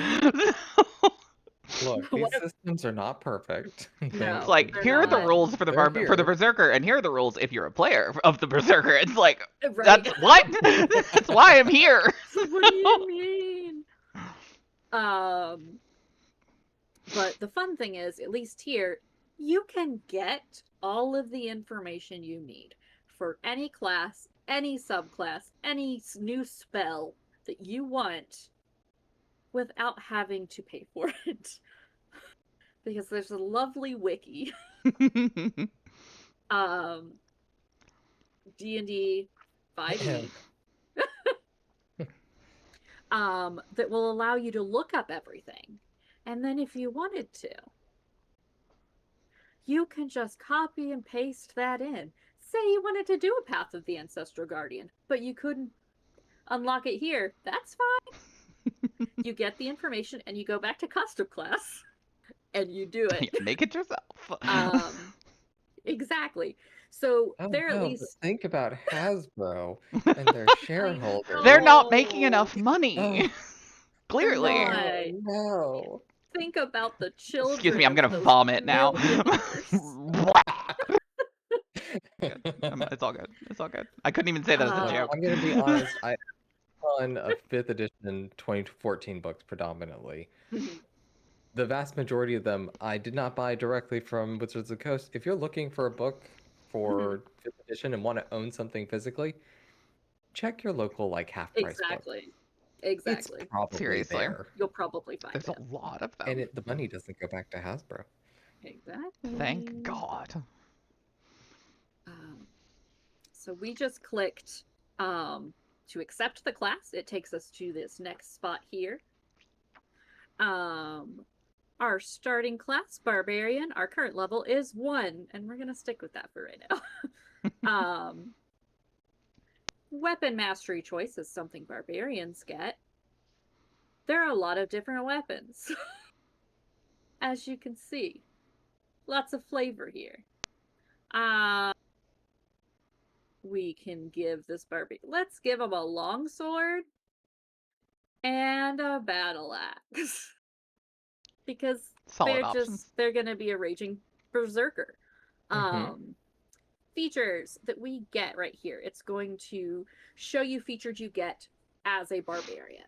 Look, these systems are not perfect. It's No, like they're here are the not. rules for the They're for the here. berserker, and here are the rules if you're a player of the berserker. It's like Right. that's what that's why I'm here. What do you mean? But the fun thing is, at least here, you can get all of the information you need for any class, any subclass, any new spell that you want without having to pay for it. Because there's a lovely wiki, um, D&D 5e, that will allow you to look up everything. And then if you wanted to, you can just copy and paste that in. Say you wanted to do a Path of the Ancestral Guardian, but you couldn't unlock it here. That's fine. You get the information and you go back to custom class and you do You it. make it yourself. Exactly. So Oh they're at no, but least think about Hasbro and their I shareholders. They're not making know enough money. Oh, they're Clearly. not. oh no. Think about the Excuse me, children I'm of gonna those vomit now. millionaires. Good. It's all good. It's all good. I couldn't even say that as a Look, joke. I'm gonna be honest. I run a 5th edition 2014 books predominantly. The vast majority of them I did not buy directly from Wizards of the Coast. If you're looking for a book for 5th edition and want to own something physically, check your local like half price book. Exactly. It's Exactly. probably Seriously. there. You'll probably find There's a it. lot of And them. the money doesn't go back to Hasbro. Thank Exactly. God. Um, so we just clicked to accept the class. It takes us to this next spot here. Our starting class, Barbarian, our current level is 1, and we're going to stick with that for right now. Weapon mastery choice is something Barbarians get. There are a lot of different weapons, as you can see. Lots of flavor here. We can give this barbarian. Let's give him a longsword and a battle axe. Because Solid options. they're gonna be a raging berserker. Mm-hmm. Features that we get right here. It's going to show you features you get as a barbarian.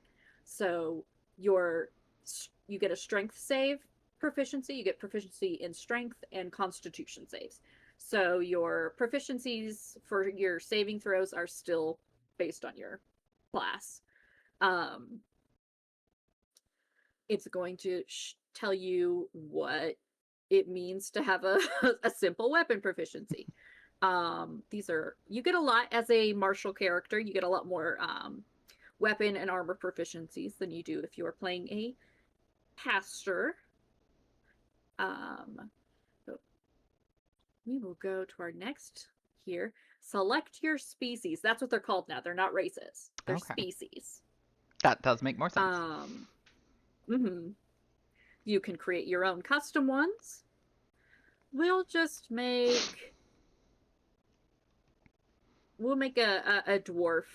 So you get a strength save proficiency, you get proficiency in strength and constitution saves. So your proficiencies for your saving throws are still based on your class. It's going to tell you what it means to have a simple weapon proficiency. These are, you get a lot as a martial character, you get a lot more weapon and armor proficiencies than you do if you're playing a caster. So we will go to our next here. Select your species. That's what they're called now. They're not races. They're Okay. species. That does make more sense. Mm-hmm. You can create your own custom ones. We'll just make... We'll make a dwarf.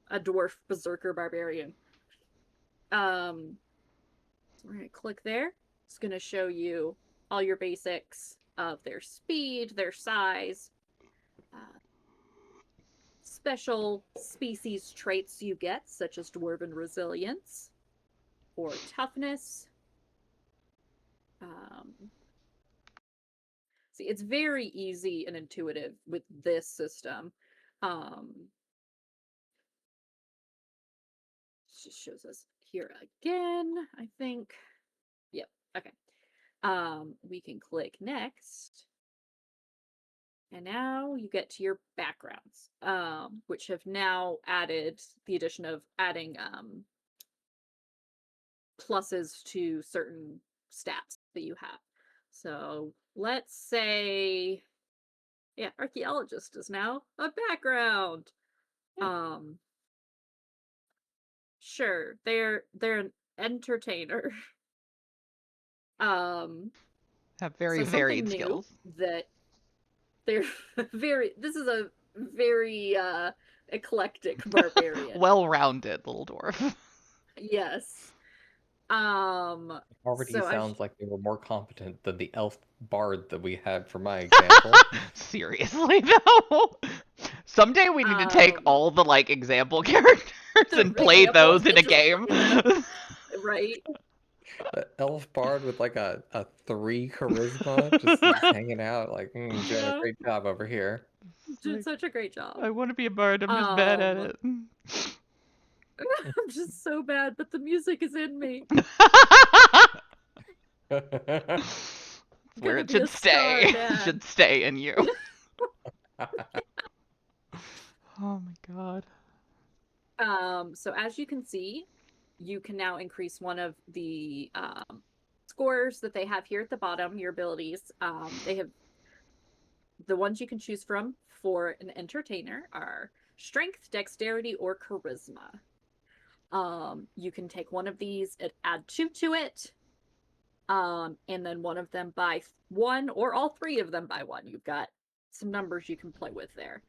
A dwarf berserker barbarian. So we're going to click there. It's going to show you all your basics of their speed, their size, special species traits you get, such as dwarven resilience or toughness. See, it's very easy and intuitive with this system. Just shows us here again, I think. Yep, okay. We can click next. And now you get to your backgrounds, which have now added the addition of adding pluses to certain stats that you have. So let's say, yeah, archaeologist is now a background. Sure, they're an entertainer. Have very So something varied new skills. that they're very. This is a very eclectic barbarian. Well-rounded little dwarf. Yes. Already So sounds like they were more competent than the elf bard that we had for my example. Seriously, though. Someday we need to take all the like example characters and play those in a game. Right? Elf bard with like a 3 charisma, just hanging out, like doing a great job over here. Did such a great job. I want to be a bard. I'm just bad at it. I'm just so bad, but the music is in me. Where it should stay. It should stay in you. Oh my god. So as you can see, you can now increase one of the scores that they have here at the bottom, your abilities. They have the ones you can choose from for an entertainer are strength, dexterity, or charisma. You can take one of these and add 2 to it. And then one of them by 1, or all 3 of them by 1. You've got some numbers you can play with there.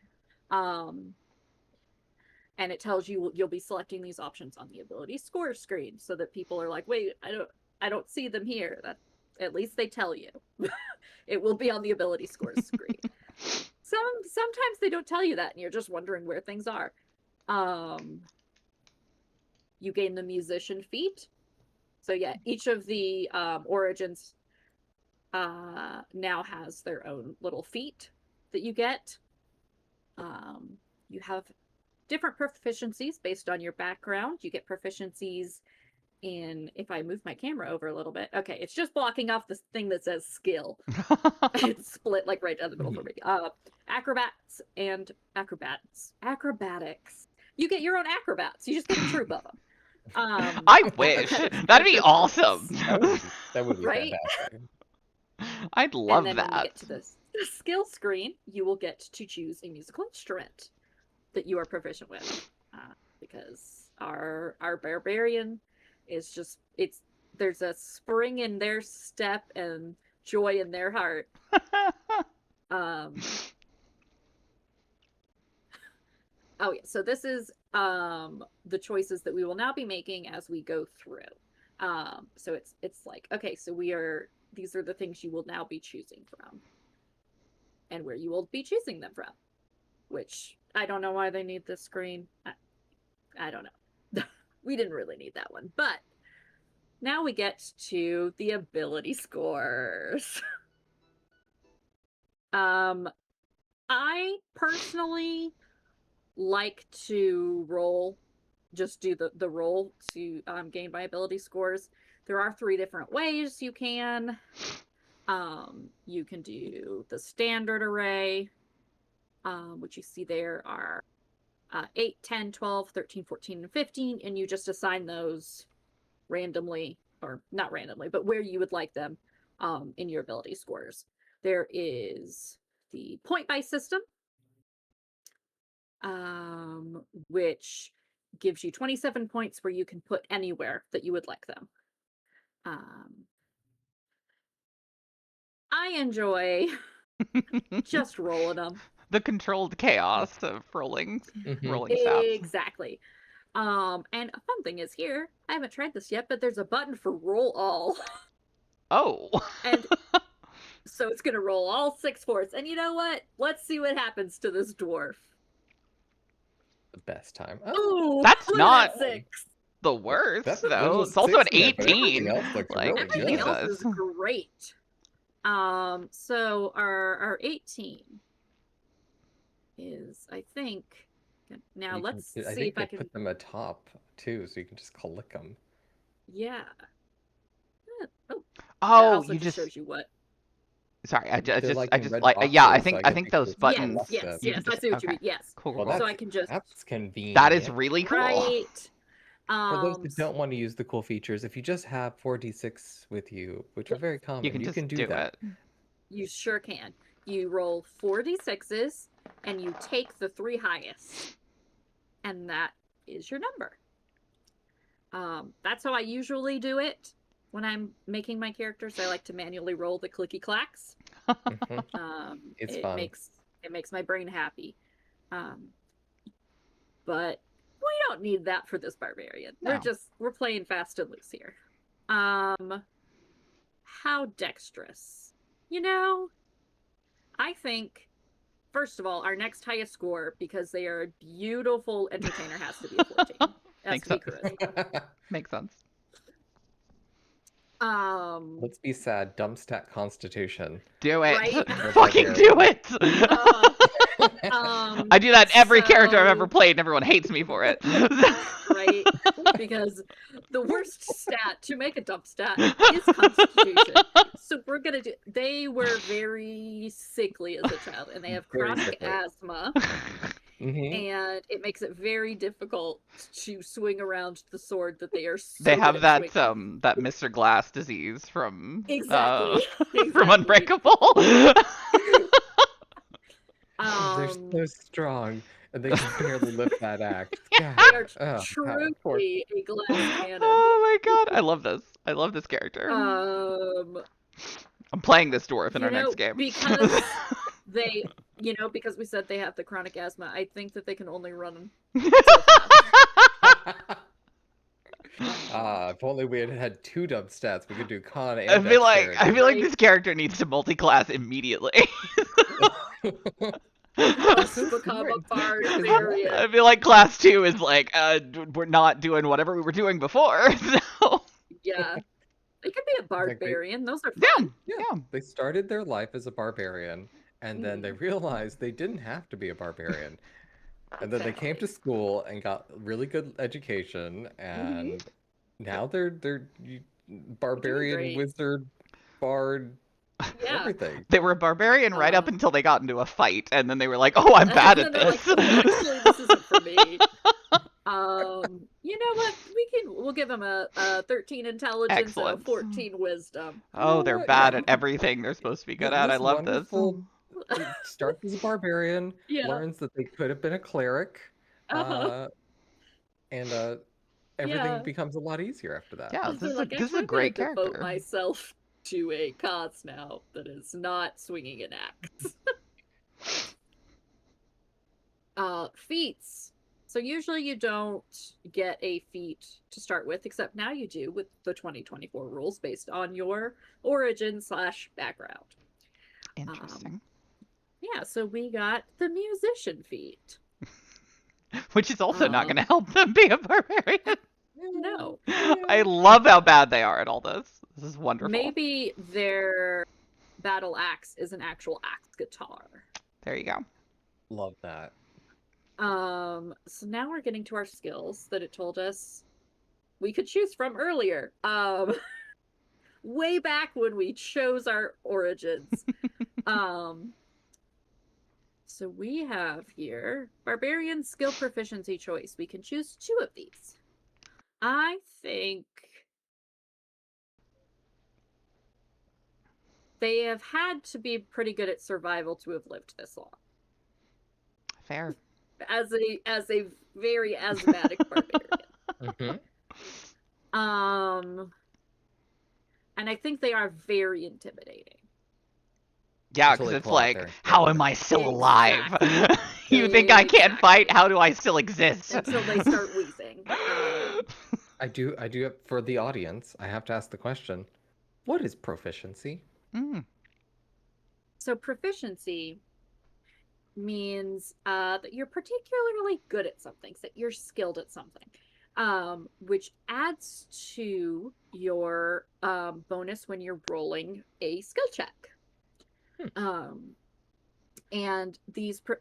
And it tells you you'll be selecting these options on the ability score screen, so that people are like, wait, I don't see them here. That at least they tell you. It will be on the ability scores screen. Sometimes they don't tell you that, and you're just wondering where things are. You gain the musician feat. So yeah, each of the origins now has their own little feat that you get. You have different proficiencies based on your background. You get proficiencies in, if I move my camera over a little bit, okay, it's just blocking off this thing that says skill. It's split like right down the middle for me. Acrobats and acrobatics. You get your own acrobats. You just get a troop of them. I wish. That'd be awesome. That would be right? fantastic. I'd love and then that. When you get to the skill screen, you will get to choose a musical instrument that you are proficient with, because our barbarian is just, there's a spring in their step and joy in their heart. Oh yeah, so this is the choices that we will now be making as we go through. So it's like, okay, so these are the things you will now be choosing from, and where you will be choosing them from. Which I don't know why they need this screen. I don't know. We didn't really need that one, but now we get to the ability scores. I personally like to just do the roll to gain my ability scores. There are 3 different ways you can. You can do the standard array, which you see there are 8, 10, 12, 13, 14, and 15, and you just assign those randomly, or not randomly, but where you would like them in your ability scores. There is the point buy system, which gives you 27 points where you can put anywhere that you would like them. I enjoy just rolling them. The controlled chaos of rolling Mhm. stats. Exactly. And a fun thing is here, I haven't tried this yet, but there's a button for roll all. Oh. And so it's gonna roll all 6 forts. And you know what? Let's see what happens to this dwarf. The best time. Ooh, That's look not at that 6. the worst, There's though. a It's also an 6 in there, but everything 18. else looks Like, really Everything good. else Jesus. is great. So our 18 is, I think. Now You let's can, I see think if I they can. put them atop too, so you can just click them. Yeah. Oh, that Oh, also you just just. shows you what. Sorry, I They're just, like I in just red like, yeah, boxes, so I I think think those it's like Yes, buttons. yes, You yes. can I just, see what you okay, mean. Yes. cool, Well, cool. So that's I can just convenient. That is really cool. right. For those that don't want to use the cool features, if you just have 4d6 with you, which are Yes, very common, You can just do that. it. you sure can. You roll 4d6s and you take the 3 highest, and that is your number. That's how I usually do it when I'm making my characters. I like to manually roll the clicky clacks. Mhm. It's It fun. makes my brain happy. But we don't need that for this barbarian. No. We're playing fast and loose here. How dexterous? You know, I think first of all, our next highest score, because they are a beautiful entertainer, has to be a 14. It has Makes to be sense. charisma. Makes sense. Let's be sad. Dumb stat constitution. Do it. Right? Fucking do it. I do that in every character I've ever played, and everyone hates me for it. Right? Because the worst stat to make a dump stat is constitution. So we're gonna do. They were very sickly as a child, and they have Very chronic sickly. asthma, and it makes it very difficult to swing around the sword that they are. So They good have at that swinging. that Mr. Glass disease from Exactly. from Unbreakable. They're so strong, and they can barely lift that axe. They are God. truly a glass cannon. Oh my god, I love this. I love this character. I'm playing this dwarf in our next game. Because they, because we said they have the chronic asthma, I think that they can only run so fast. If only we had 2 dumb stats, we could do con and I feel dexterity. like this character needs to multi-class immediately. Must become a barbarian. I feel like class 2 is like, we're not doing whatever we were doing before. So Yeah. They could be a barbarian. Those are fun. yeah. They started their life as a barbarian, and then they realized they didn't have to be a barbarian. And then they came to school and got really good education, and now they're barbarian, great. wizard, bard, Yeah. everything. They were a barbarian right up until they got into a fight, and then they were like, "Oh, I'm bad at this." Like, actually, this isn't for me. You know what? We'll give them a 13 intelligence Excellent. and a 14 wisdom. Oh, they're bad at everything they're supposed to be good at. I love this. He starts as a barbarian, learns that they could have been a cleric, and everything becomes a lot easier after that. Yeah, this is Actually, a great I'm gonna devote character. myself to a cause now that is not swinging an axe. Feats. So usually you don't get a feat to start with, except now you do with the 2024 rules based on your origin/background. Interesting. Yeah, so we got the musician feat. Which is also not going to help them be a barbarian. No. I love how bad they are at all this. This is wonderful. Maybe their battle axe is an actual axe guitar. There you go. Love that. So now we're getting to our skills that it told us we could choose from earlier. Way back when we chose our origins. So we have here barbarian skill proficiency choice. We can choose 2 of these. I think they have had to be pretty good at survival to have lived this long. Fair. As a very asthmatic barbarian. And I think they are very intimidating. Yeah, Until because they it's pull out their like, how am weapon. I still alive? Exactly. You think I can't fight? How do I still exist? Until they start wheezing. I do for the audience, I have to ask the question, what is proficiency? Mm. So proficiency means that you're particularly good at something, that you're skilled at something, which adds to your bonus when you're rolling a skill check. And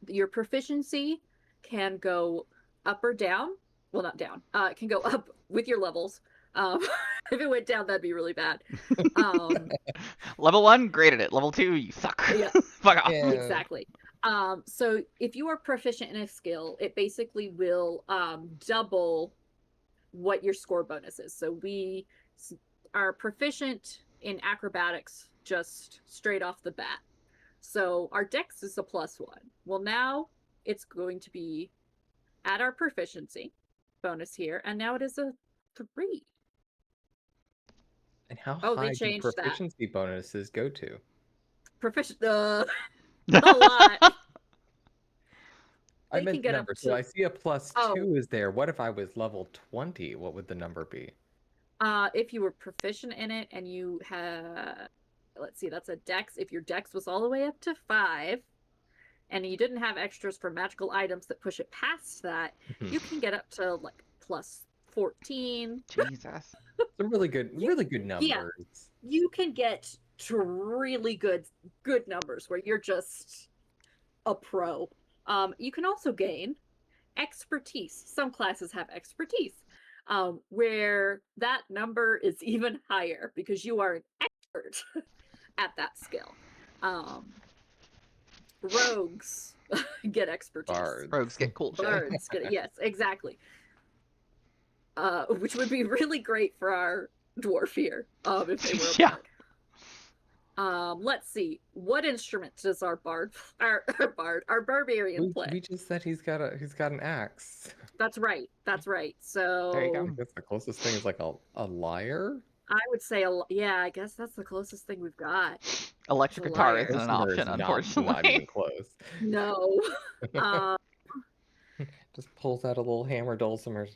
your proficiency can go up or down. Well, not down. It can go up with your levels. If it went down, that'd be really bad. Level 1, great at it. Level 2, you suck. Yeah. Fuck off. Yeah. Exactly. So if you are proficient in a skill, it basically will double what your score bonus is. So we are proficient in acrobatics just straight off the bat. So our dex is a +1. Well, now it's going to be at our proficiency bonus here, and now it is a 3. And how Oh, they high do changed that. proficiency bonuses go to? Proficient, a lot. I They meant can get up number. to. So I see a +2 Oh. is there. What if I was level 20? What would the number be? If you were proficient in it and you had, let's see, that's a dex. If your dex was all the way up to 5, and you didn't have extras for magical items that push it past that, you can get up to like +14. Jesus. Some really good numbers. Yeah, you can get to really good numbers where you're just a pro. You can also gain expertise. Some classes have expertise, where that number is even higher because you are an expert at that skill. Rogues get expertise. Bards. Rogues get cool shit. Bards get, yes, exactly. Which would be really great for our dwarf here, if they were a Yeah. bard. Let's see. What instrument does our barbarian play? We just said he's got an axe. That's right. So There you go. I guess the closest thing is like a lyre. I would say, yeah, I guess that's the closest thing we've got. Electric It's a guitar lyre. isn't an Dulcimer is option, not unfortunately. even close. No. Just pulls out a little hammer dulcimer.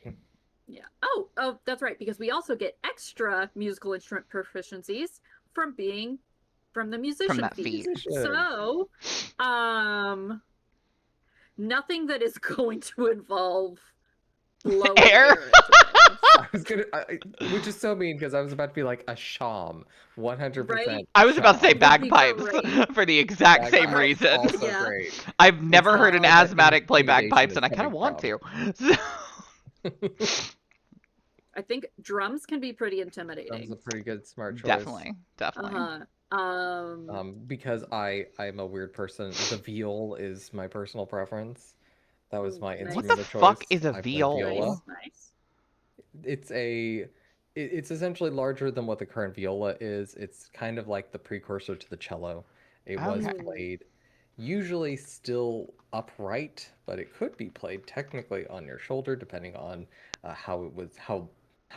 Yeah. Oh, that's right, because we also get extra musical instrument proficiencies from being from the musician that feat. So, nothing that is going to involve blowing Air. into things. I was gonna, which is so mean because I was about to be like a sham, 100%. Right? I was about to say Would be bagpipes great. for the exact same Bagpipes, reason. Also Yeah. great. I've never heard an not where that asthmatic play intimidation bagpipes, is and I kind of coming want from. to. So- I think drums can be pretty intimidating. That was a pretty good smart choice. definitely. Because I'm a weird person. The viol is my personal preference. That was my Nice. instrument What the of choice. fuck is a I play viol? viola. Nice. It's essentially larger than what the current viola is. It's kind of like the precursor to the cello. It was Okay. played usually still upright, but it could be played technically on your shoulder depending on how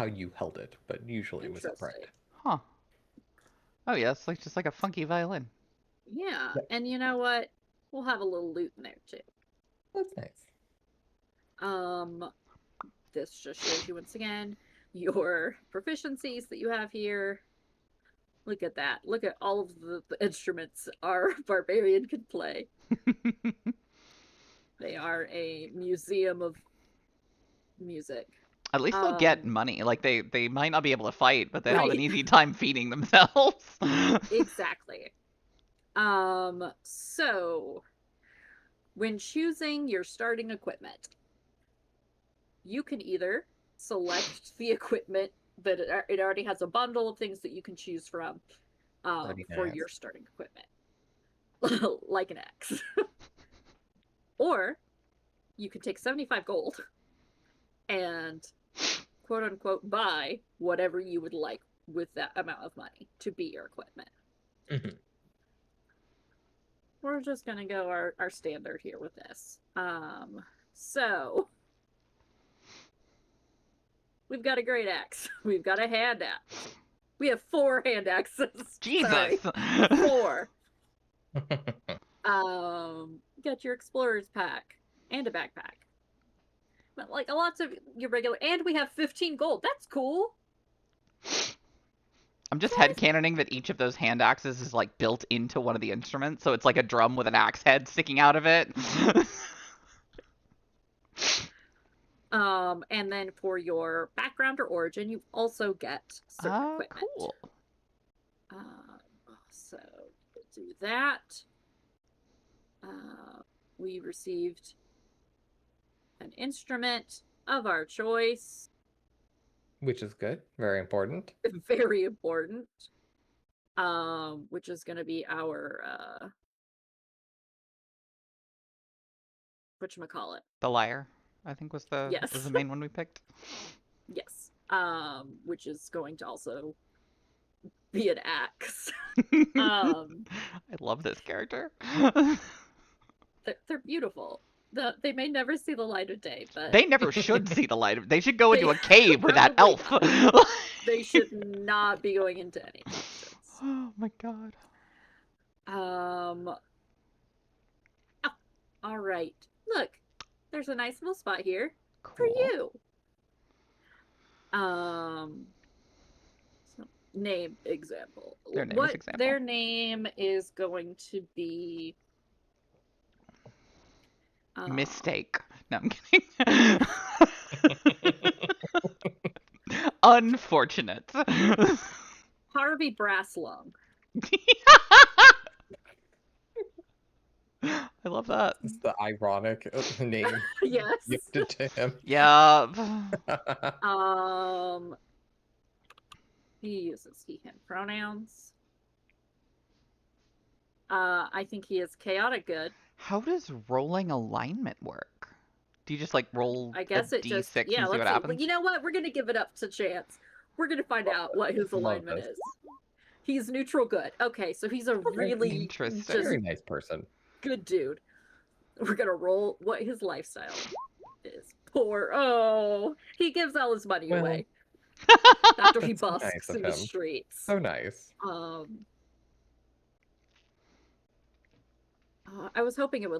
you held it. But usually it was upright. Interesting. Huh. Oh yeah, it's like just like a funky violin. Yeah, Yep. and you know what? We'll have a little lute in there too. That's nice. This just shows you once again your proficiencies that you have here. Look at that. Look at all of the instruments our barbarian can play. They are a museum of music. At least they'll get money. Like they might not be able to fight, but they have an Right. easy time feeding themselves. Exactly. So when choosing your starting equipment, you can either select the equipment that it already has a bundle of things that you can choose from for your starting equipment, like an axe. Or you can take 75 gold and quote unquote buy whatever you would like with that amount of money to be your equipment. Mhm. We're just gonna go our standard here with this. So we've got a great axe. We've got a hand axe. We have 4 hand axes. Jesus. Sorry. 4. Get your explorer's pack and a backpack. But like lots of your regular, and we have 15 gold. That's cool. I'm just headcanoning that each of those hand axes is like built into one of the instruments, so it's like a drum with an axe head sticking out of it. And then for your background or origin, you also get certain equipment. Cool. So we'll do that. We received an instrument of our choice. Which is good. Very important. Very important. Which is going to be our whatchamacallit? The lyre, I think was the main one we picked. Yes. Which is going to also be an axe. I love this character. They're beautiful. They may never see the light of day, but they never should see the light of. They should go into a cave with that elf. They should not be going into any monsters. Oh my god. Oh, all right. Look, there's a nice little spot here for you. So name example. Their name is going to be Mistake. No, I'm kidding. Unfortunate. Harvey Brasslung. I love that. It's the ironic name. Yes. Gifted to him. Yeah. He uses he, him pronouns. I think he is chaotic good. How does rolling alignment work? Do you just like roll I guess a it D6 just and see what happens? You know what? We're gonna give it up to chance. We're gonna find out what his alignment is. He's neutral good. Okay, so he's a really very nice person. Good dude. We're gonna roll what his lifestyle is. Poor. Oh, he gives all his money away after he busks in the streets. So nice. I was hoping it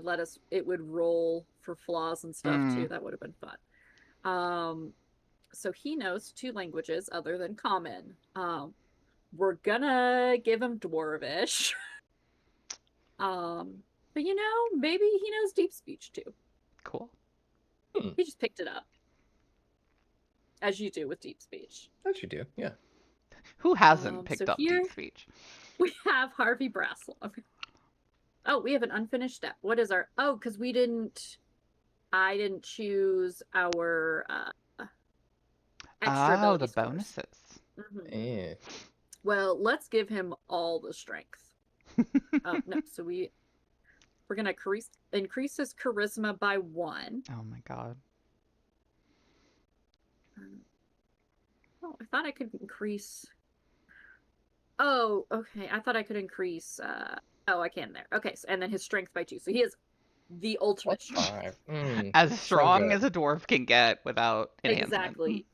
would roll for flaws and stuff too. That would have been fun. So he knows 2 languages other than common. We're gonna give him Dwarvish. But you know, maybe he knows deep speech too. Cool. He just picked it up. As you do with deep speech. As you do, yeah. Who hasn't picked up deep speech? We have Harvey Brasslung. Oh, we have an unfinished step. What is our... Oh, because I didn't choose our extra ability the scores. bonuses. Mm-hmm. Well, let's give him all the strength. No, so we're going to increase his charisma by 1. Oh my god. Oh, I thought I could increase... Oh, okay. I thought I could increase... Oh, I can there. Okay, so, and then his strength by 2. So he is the ultimate strength. As strong as a dwarf can get without enhancement. Exactly.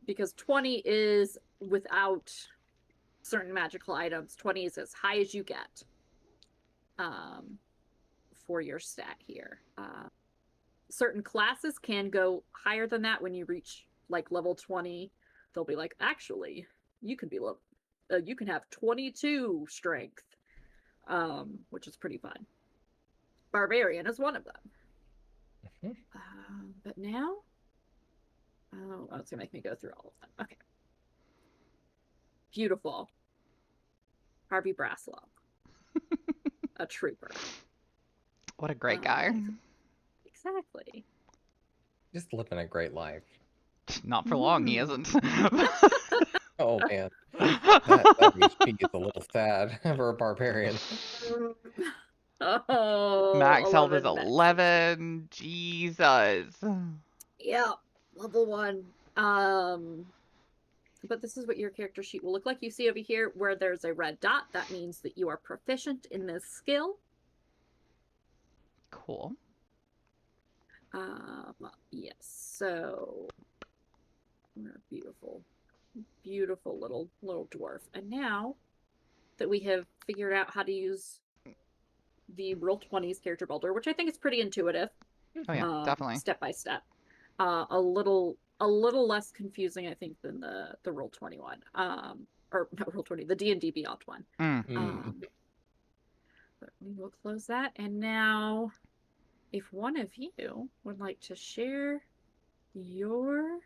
Because 20 is without certain magical items. 20 is as high as you get for your stat here. Certain classes can go higher than that when you reach like level 20. They'll be like, actually, you can be you can have 22 strength. Which is pretty fun. Barbarian is one of them. But now, it's gonna make me go through all of them. Okay. Beautiful. Harvey Brasslung. A trooper. What a great guy. Exactly. Just living a great life. Not for long, he isn't. Oh man, that HP is a little sad for a barbarian. Oh, max health is 11. Jesus. Yeah, level 1. But this is what your character sheet will look like. You see over here where there's a red dot. That means that you are proficient in this skill. Cool. Yes. So, beautiful. beautiful little dwarf. And now that we have figured out how to use the Roll20's character builder, which I think is pretty intuitive, Oh yeah, definitely. step by step, a little less confusing, I think, than the Roll20 one, or not Roll20, the D&D Beyond one. But we will close that, and now, if one of you would like to share your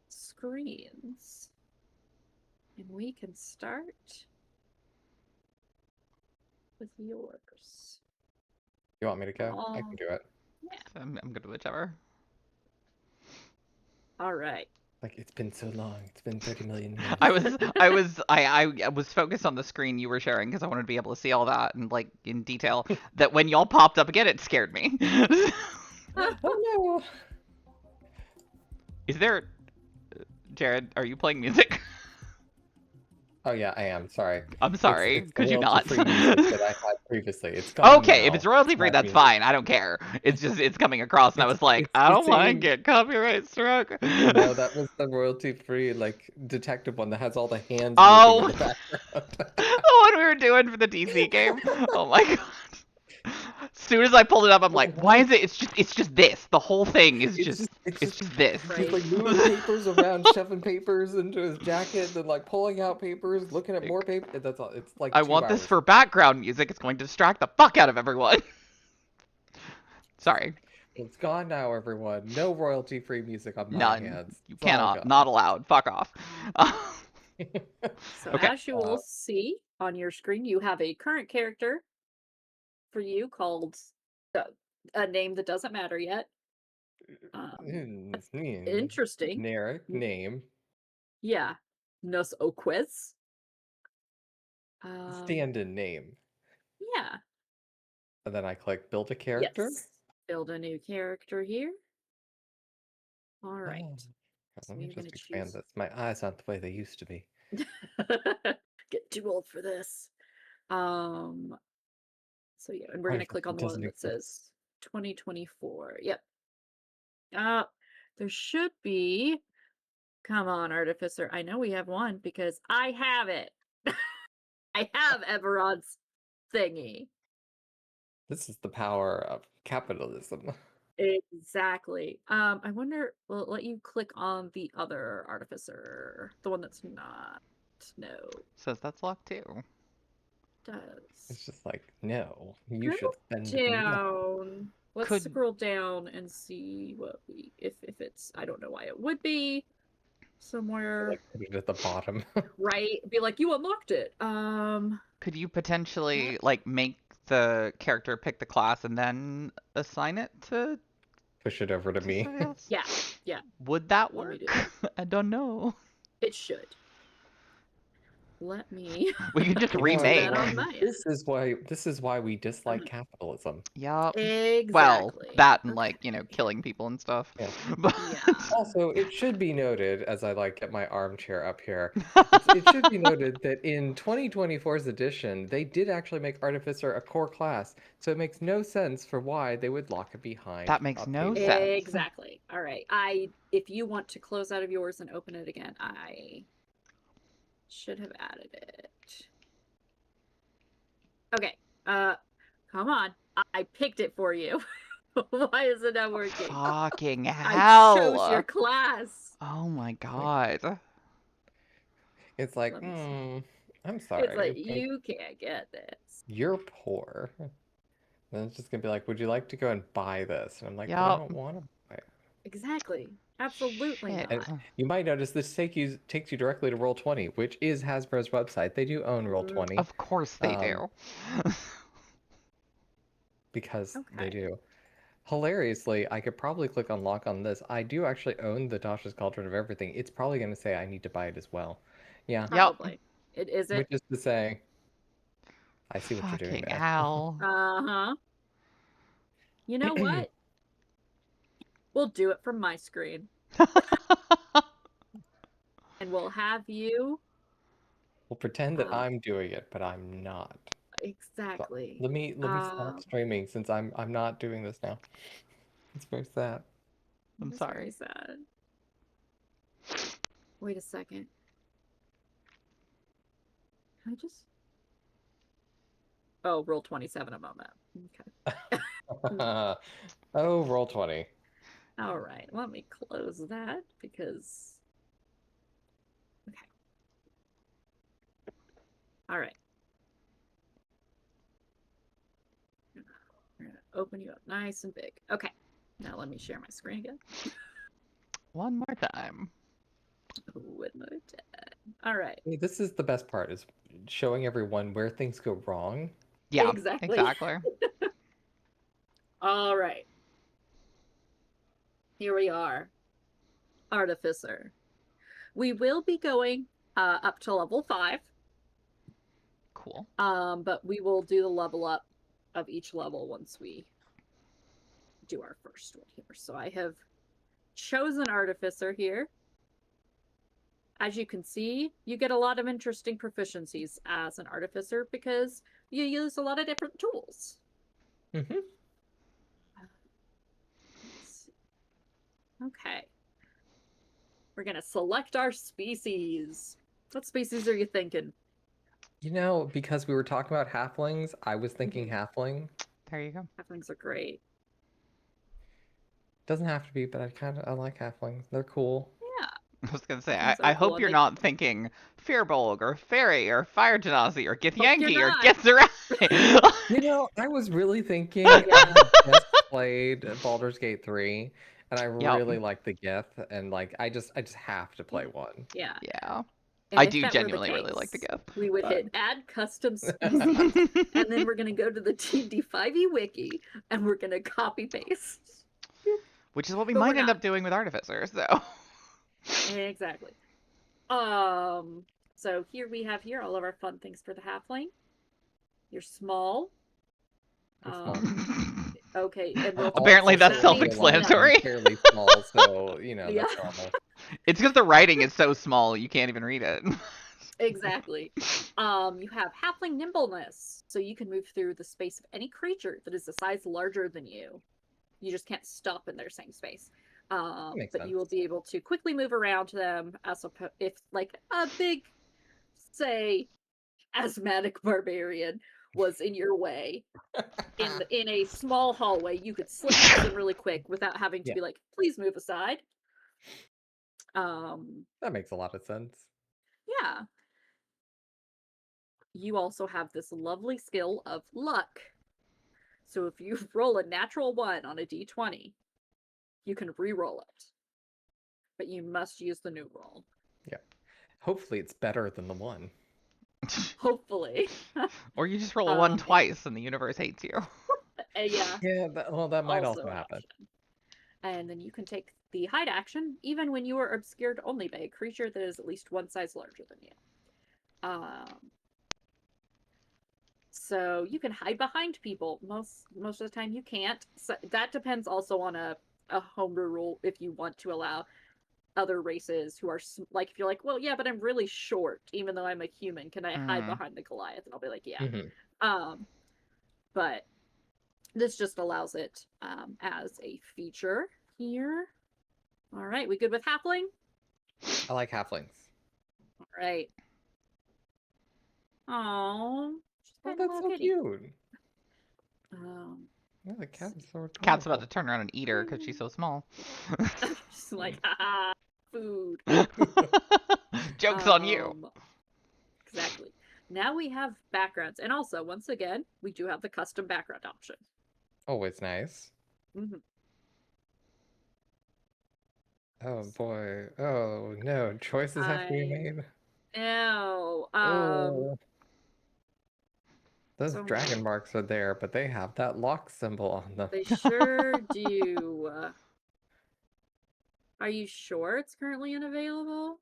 screens, and we can start with yours. You want me to go? I can do it. Yeah. I'm good with whichever. All right. Like, it's been so long. It's been 30 million years. I was focused on the screen you were sharing because I wanted to be able to see all that and like in detail. That when y'all popped up again, it scared me. Oh no! Is there, Jared? Are you playing music? Oh yeah, I am. Sorry. I'm sorry. It's Could you not? royalty-free music that I had previously. It's gone Okay, now. if it's royalty free, It's not that's music. fine. I don't care. It's just it's coming across, and I was like, It's I the don't want to same- get copyright struck. No, that was the royalty-free, like, detective one that has all the hands Oh. moving in the background. The one we were doing for the DC game. Oh my god. As soon as I pulled it up, I'm like, why is it? It's just this. The whole thing is just this. He's like moving papers around, shoving papers into his jacket, then like pulling out papers, looking at more paper. That's all. It's like I 2 want this hours. for background music. It's going to distract the fuck out of everyone. Sorry. It's gone now, everyone. No royalty-free music on my None. hands. You It's all cannot. gone. Not allowed. Fuck off. So Okay. as you will see on your screen, you have a current character for you called a name that doesn't matter yet. Interesting. Generic name. Yeah. Nos Oquiz. Stand-in name. Yeah. And then I click build a character. Yes. Build a new character here. All right. Oh. So Let me you're just gonna expand choose. this. My eyes aren't the way they used to be. Get too old for this. So yeah, and we're gonna click on the one Doesn't that exist. says 2024. Yep. There should be. Come on, Artificer. I know we have one because I have it. I have Eberron's thingy. This is the power of capitalism. Exactly. I wonder, will it let you click on the other Artificer? The one that's not. No. Says that's locked too. It's Does. just like, no, you should Scroll spend money. down. Let's scroll down and see what we if it's I don't know why it would be somewhere Like, put it at the bottom. right. Be like you unlocked it. Could you potentially like make the character pick the class and then assign it to Push it over to me. somebody else? Yeah, yeah. Would that Let me work? do that. I don't know. It should. Let me We could just You know, remake. that on my end. This is why we dislike capitalism. Yup. Exactly. Well, that and Okay. like, you know, killing people and stuff. Yeah. But Yeah. Also, it should be noted, as I like get my armchair up here, it should be noted that in 2024's edition, they did actually make Artificer a core class, so it makes no sense for why they would lock it behind. That makes a no paywall. sense. Exactly. All right. If you want to close out of yours and open it again, I should have added it. Okay. Come on. I picked it for you. Why is it not working? Fucking I hell. chose your class. Oh my god. It's like, Let me see. I'm sorry. It's like you can't get this. You're poor. Then it's just gonna be like, would you like to go and buy this? And I'm like, but I Yup. don't want to buy it. Exactly. Absolutely Shit. not. And you might notice this takes you directly to Roll20, which is Hasbro's website. They do own Roll20. Of course they do. Because they Okay. do. Hilariously, I could probably click unlock on this. I do actually own the Tasha's Cauldron of Everything. It's probably going to say I need to buy it as well. Yeah. Probably. It is it. Which is to say, I see what you're doing Fucking there. hell. Uh-huh. You know what? We'll do it from my screen. And we'll have you. We'll pretend that I'm doing it, but I'm not. Exactly. So let me stop streaming since I'm not doing this now. It's very sad. I'm It's sorry. very sad. Wait a second. Can I just... Oh, roll 27 a moment. Okay. Oh, roll 20. All right. Let me close that because... Okay. All right. We're going to open you up nice and big. Okay. Now let me share my screen again. One more time. One more time. All right. Hey, this is the best part, is showing everyone where things go wrong. Yeah, Exactly. exactly. All right. Here we are. Artificer. We will be going up to level 5. Cool. But we will do the level up of each level once we do our first one here. So I have chosen Artificer here. As you can see, you get a lot of interesting proficiencies as an Artificer because you use a lot of different tools. Mm-hmm. Okay. We're going to select our species. What species are you thinking? You know, because we were talking about halflings, I was thinking halfling. There you go. Halflings are great. Doesn't have to be, but I like halflings. They're cool. Yeah. I was gonna say, Halflings I are cool, hope and you're they... not thinking Firbolg or Fairy or Fire Genasi or Hope you're Githyanki or not. Githzerai. You know, I was really thinking I had just played Baldur's Gate 3, and I Yep. really like the Gith, and like I just have to play one. Yeah. Yeah. And I if do that were the genuinely really like the case, Gith. we would But hit add custom species, and then we're going to go to the D&D 5e wiki, and we're going to copy paste. Which is what we But we're might end not. up doing with Artificers, so. Exactly. So here we have here all of our fun things for the halfling. You're small. I'm small. Okay, and roll Apparently 20. that's Also That means realize no. self-explanatory. I'm fairly small, so you know Yeah, that's normal. It's because the writing is so small you can't even read it. exactly. You have halfling nimbleness, so you can move through the space of any creature that is a size larger than you. You just can't stop in their same space. Makes But sense. you will be able to quickly move around them as if like a big, say, asthmatic barbarian was in your way in a small hallway, you could slip past them really quick without having to Yeah, be like, please move aside. Um, that makes a lot of sense. yeah. You also have this lovely skill of luck. So if you roll a natural 1 on a d20, you can re-roll it. But you must use the new roll. Yeah. Hopefully it's better than the one. Hopefully. Or you just roll a 1 And twice and the universe hates you. yeah, Yeah, that might also also an happen. option. And then you can take the hide action even when you are obscured only by a creature that is at least one size larger than you. So you can hide behind people. Most of the time you can't. So that depends also on a homebrew rule if you want to allow other races who are like, if you're like, well, yeah, but I'm really short, even though I'm a human, can I hide behind the Goliath? And I'll be like, yeah. But this just allows it as a feature here. All right, we good with halfling? I like halflings. All right. Oh, That's so cute. Yeah, the cat is so adorable. Cat's about to turn around and eat her because she's so small. Just like, haha, food. Joke's on you. Exactly. Now we have backgrounds. And also, once again, we do have the custom background option. Always nice. Mm-hmm. Oh boy. Oh no. Choices have to be made. No. Oh. Those So dragon marks are there, but they have that lock symbol on them. they sure do. Are you sure it's currently unavailable?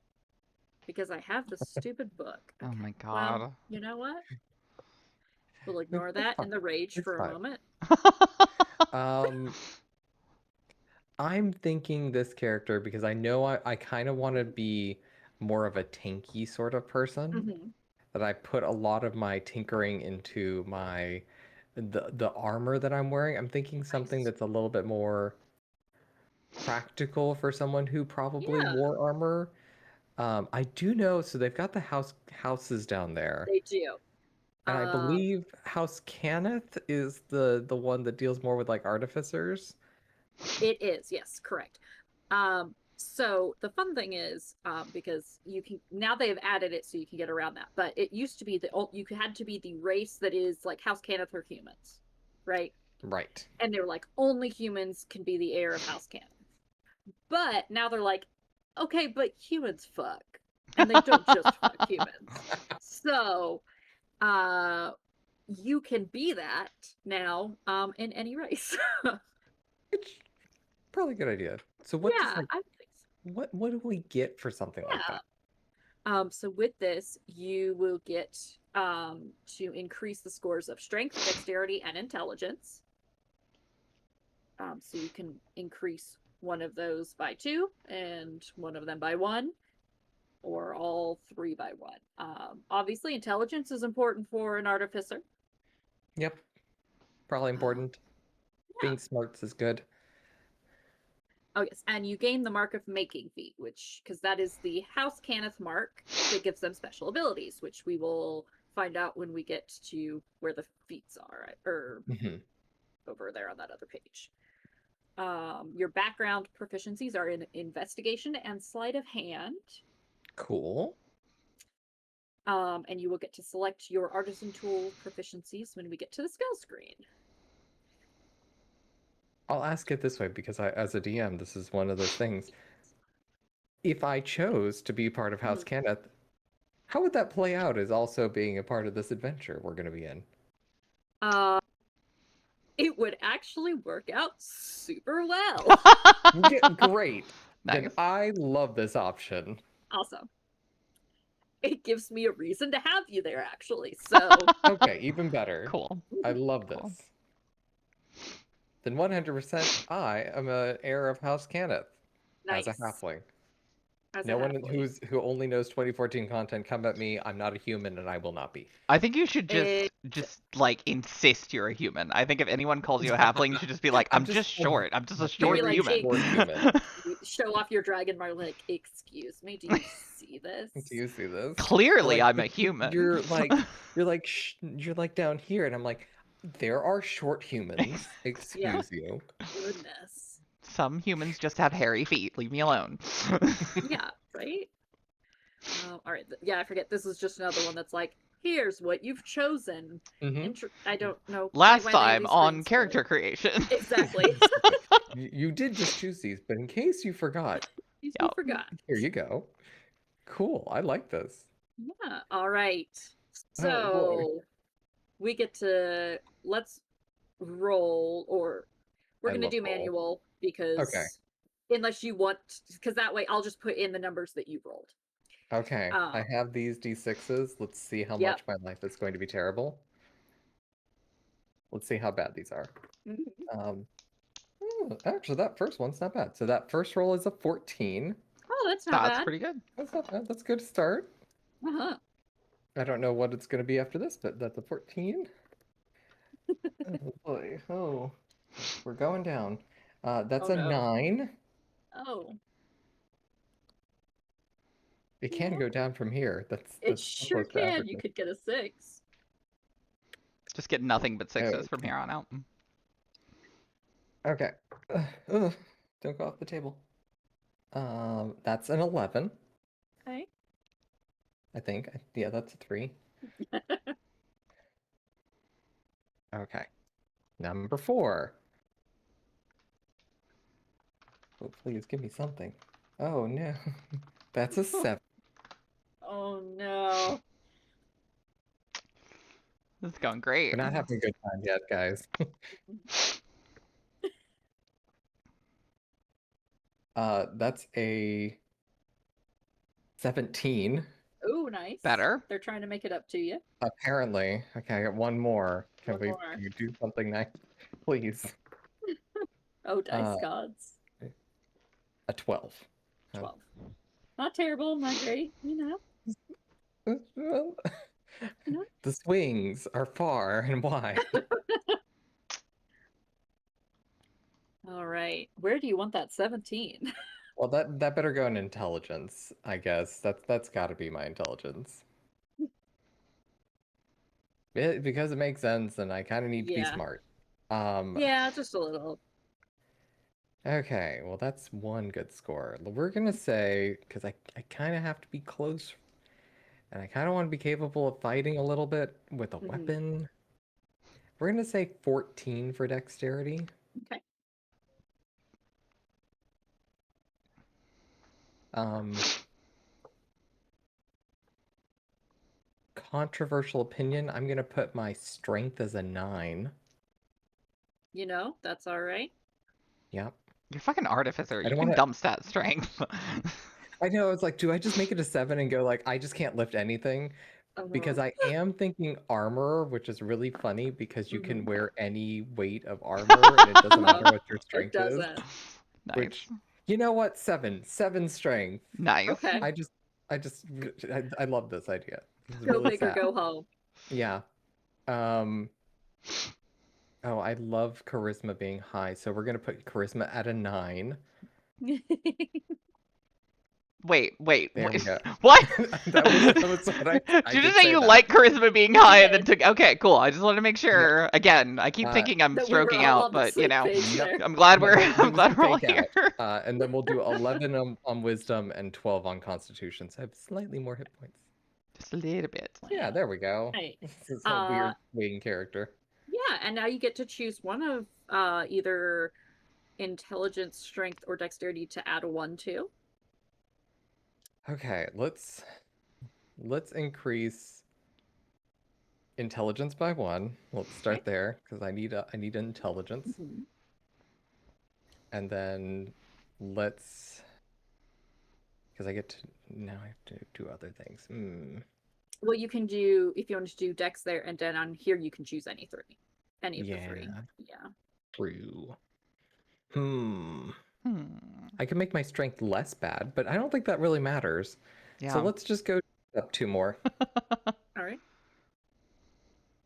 Because I have the stupid book. Okay. Oh my Well, god. you know what? We'll ignore that in the rage for a moment. I'm thinking this character because I know I kind of want to be more of a tanky sort of person. That I put a lot of my tinkering into the armor that I'm wearing. I'm thinking something that's a little bit more practical for someone who probably wore armor. I do know, so they've got the houses down there. They do. And I believe House Cannith is the one that deals more with like artificers. It is, yes, correct. So the fun thing is, because you can now they have added it so you can get around that. But it used to be you had to be the race that is like House Cannith or humans, right? Right. And they were like, only humans can be the heir of House Cannith. But now they're like, okay, but humans fuck, and they don't just fuck humans. So, you can be that now, in any race. It's probably a good idea. So what does Yeah, like I think so. what do we get for something like Yeah. that? So with this, you will get to increase the scores of strength, dexterity, and intelligence. So you can increase one of those by 2 and one of them by 1, or all 3 by 1. Obviously, intelligence is important for an artificer. Yep. Probably important. Yeah. Being smarts is good. Oh yes, and you gain the mark of making feat, which because that is the House Cannith mark that gives them special abilities, which we will find out when we get to where the feats are, or over there on that other page. Your background proficiencies are in investigation and sleight of hand. Cool. And you will get to select your artisan tool proficiencies when we get to the skill screen. I'll ask it this way because as a DM, this is one of those things. If I chose to be part of House Cannith, how would that play out as also being a part of this adventure we're going to be in? It would actually work out super well. Great. Nice. Then I love this option. Awesome. It gives me a reason to have you there, actually. So okay, even better. Cool. I love this. Cool. Then 100% I am an heir of House Cannith nice. as a halfling. As no a one halfling. who only knows 2014 content come at me. I'm not a human, and I will not be. I think you should just like insist you're a human. I think if anyone calls you a halfling, you should just be like, I'm just short. I'm just a short like, human. You show off your dragon mark, like, excuse me, do you see this? Do you see this? Clearly, like, I'm a human. You're like down here, and I'm like, there are short humans. Excuse you. Goodness. Some humans just have hairy feet. Leave me alone. Yeah, right? All right. Yeah, I forget. This is just another one that's like, here's what you've chosen. I don't know. Last time on character creation. Exactly. You did just choose these, but in case you forgot. You forgot. Here you go. Cool. I like this. Yeah. All right. So we get to let's roll, or we're gonna do manual because unless you want, because that way I'll just put in the numbers that you rolled. Okay. I have these d6s. Let's see how much my life is going to be terrible. Let's see how bad these are. Actually, that first one's not bad. So that first roll is a 14. Oh, that's not bad. That's pretty good. That's not bad. That's a good start. I don't know what it's going to be after this, but that's a 14. Oh boy. Oh, we're going down. That's a 9. Oh. It can go down from here. It sure can. You could get a 6. Just get nothing but 6s from here on out. Okay. Don't go off the table. That's an 11. Okay. I think. Yeah, that's a 3. Okay. Number 4. Oh, please give me something. Oh no. That's a 7. Oh no. This is going great. We're not having a good time yet, guys. That's a 17. Oh, nice. Better. They're trying to make it up to you. Apparently. Okay, I got one more. Can you do something nice? Please. Oh, dice gods. A 12. 12. Not terrible, not great, you know. The swings are far and wide. All right. Where do you want that 17? Well, that better go in intelligence, I guess. That's got to be my intelligence. Because it makes sense, and I kind of need to be Yeah. smart. Yeah, just a little. Okay, well that's one good score. We're gonna say, because I kind of have to be close, and I kind of want to be capable of fighting a little bit with a Mhm. weapon. We're gonna say 14 for dexterity. Okay. Controversial opinion, I'm gonna put my strength as a 9. You know, that's all right. Yep. You're fucking artificer. I You don't can want to. dump stat strength. I know. It's like, do I just make it a 7 and go like, I just can't lift anything? Because I am thinking armor, which is really funny because you can Mhm. wear any weight of armor and it doesn't matter what your It strength is. doesn't. Which, Nice. you know what? 7 strength. Nice. Okay. I love this idea. This is Go really big or sad. go home. Yeah. Oh, I love charisma being high, so we're gonna put charisma at a 9. Wait. There we go. What? That was what I Did you did just say say you that. like charisma being high and then did. took? Okay, cool. I just wanted to make sure. Again, I keep thinking I'm That we were stroking all out, on the but you same know, page Yep. there. I'm glad No, we're that I'm was the glad we're all fake here. out. And then we'll do 11 on wisdom and 12 on constitution, so I have slightly more hit points. Just a little bit. Yeah, there we go. Right. This is a weird waiting character. Yeah, and now you get to choose one of either intelligence, strength, or dexterity to add a 1 to. Okay, let's increase intelligence by 1. Let's start there because I need intelligence. Mhm. And then let's, because I get to now I have to do other things. Well, you can do, if you want to do dex there, and then on here you can choose any 3. Any of the 3. Yeah. True. Hmm. I can make my strength less bad, but I don't think that really matters. Yeah. So let's just go up 2 more. All right.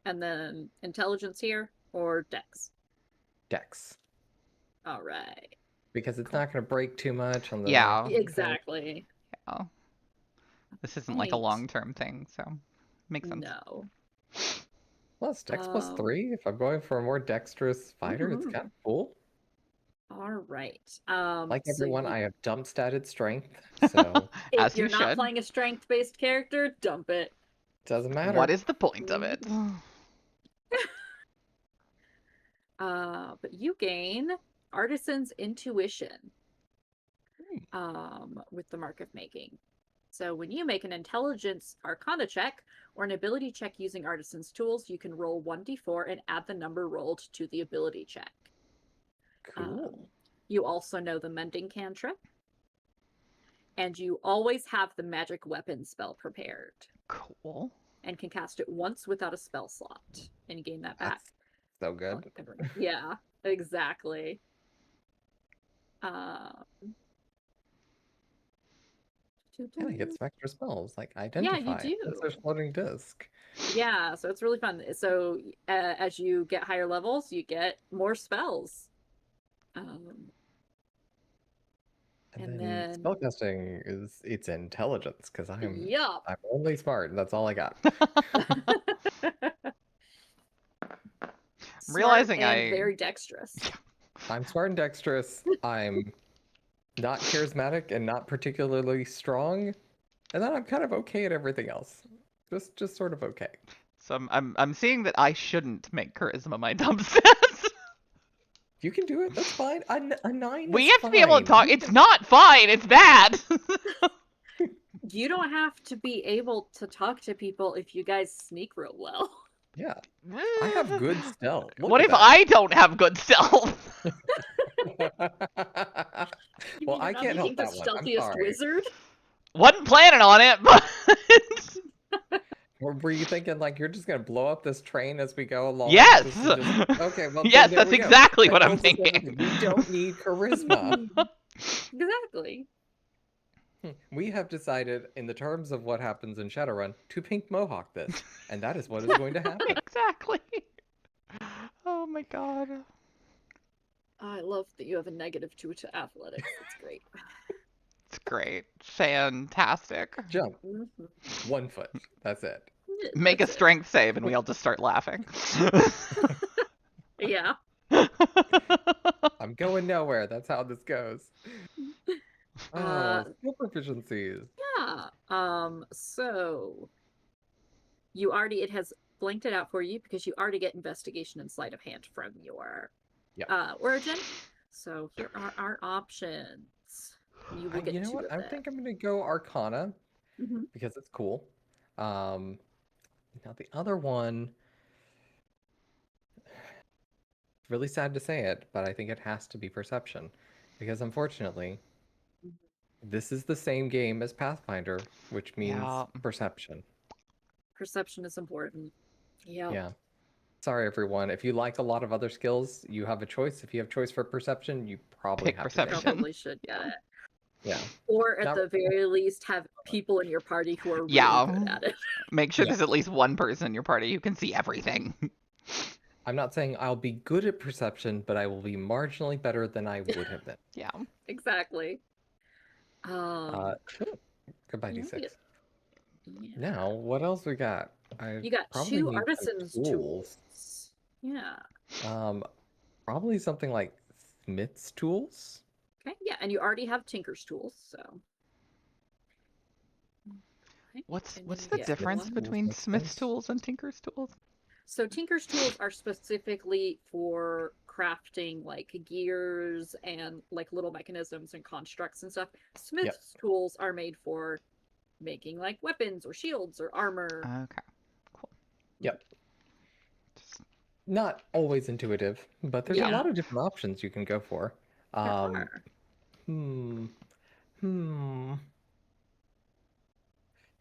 And then intelligence here or dex. Dex. All right. Because it's not going to break too much on the. Yeah. Exactly. Yeah. This isn't like a Right. long-term thing, so makes sense. No. Plus dex plus 3. If I'm going for a more dexterous fighter, it's Mhm. kind of cool. All right. Like so everyone, you- I have dump statted strength, so As if you you're not should. playing a strength-based character, dump it. doesn't matter. What is the point of it? But you gain Artisan's Intuition with the Mark of Making. So when you make an Intelligence Arcana check or an ability check using Artisan's tools, you can roll 1d4 and add the number rolled to the ability check. Cool. You also know the Mending Cantrip. And you always have the Magic Weapon spell prepared. Cool. And can cast it once without a spell slot. And you gain that back. That's so good. Yeah, exactly. And I get some extra spells like identify. Yeah, you do. There's floating disc. Yeah, so it's really fun. So as you get higher levels, you get more spells. And then spellcasting it's intelligence because I'm only smart and that's all I got. Realizing I'm very dexterous. I'm smart and dexterous. I'm not charismatic and not particularly strong, and then I'm kind of okay at everything else. Just sort of okay. So I'm seeing that I shouldn't make charisma my dump stats. You can do it. That's fine. A 9 We is have to be able to fine. talk. It's not fine. It's bad. You don't have to be able to talk to people if you guys sneak real well. Yeah. I have good stealth. Look What at if that. I don't have good stealth? Well, I can't help that the one. I'm stealthiest sorry. wizard. Wasn't planning on it, but Were you thinking like you're just gonna blow up this train as we go along? yes. Okay, well Yes, then there that's we go. exactly That what I'm tells us everything. thinking. We don't need charisma. Exactly. We have decided, in the terms of what happens in Shadowrun, to pink mohawk this, and that is what is going to happen. Exactly. Oh my god. I love that you have a -2 to athletics. That's great. great. Fantastic. Jump. Mhm. 1 foot. That's it. Make a That's it. strength save and we all just start laughing. Yeah. I'm going nowhere. That's how this goes. Uh, Oh, skill proficiencies. yeah. So it has blanked it out for you because you already get investigation and sleight of hand from your Yep. origin. So here are our options. You will get You know two what? of I them. think I'm gonna go Arcana Mhm. because it's cool. Um, Now the other one, really sad to say it, but I think it has to be Perception, because unfortunately, Mhm. this is the same game as Pathfinder, which means Yeah. Perception. Perception is important. Yep. Yeah. Sorry, everyone. If you like a lot of other skills, you have a choice. If you have choice for Perception, you probably Pick have to take it. Perception. Probably should get it. Yeah. Or at Not the very least, have people in your party who are really Yeah. good at it. Make sure Yeah. there's at least one person in your party who can see everything. I'm not saying I'll be good at Perception, but I will be marginally better than I would have been. Yeah. Exactly. Oh, goodbye, Yeah, D6. yeah. Now, what else we got? I You got probably 2 need some artisans tools. Yeah. Um, Probably something like Smith's tools. Okay. Yeah, and you already have Tinker's tools, so. Okay, What's and then what's you the get difference Tools between makes Smith's sense. tools and Tinker's tools? So Tinker's tools are specifically for crafting like gears and like little mechanisms and constructs and stuff. Smith's tools are made for making like weapons or shields or armor. Okay. Cool. Yep. Just- Not always intuitive, but there's a Yeah. lot of different options you can go for. There Um, are. hmm. Hmm.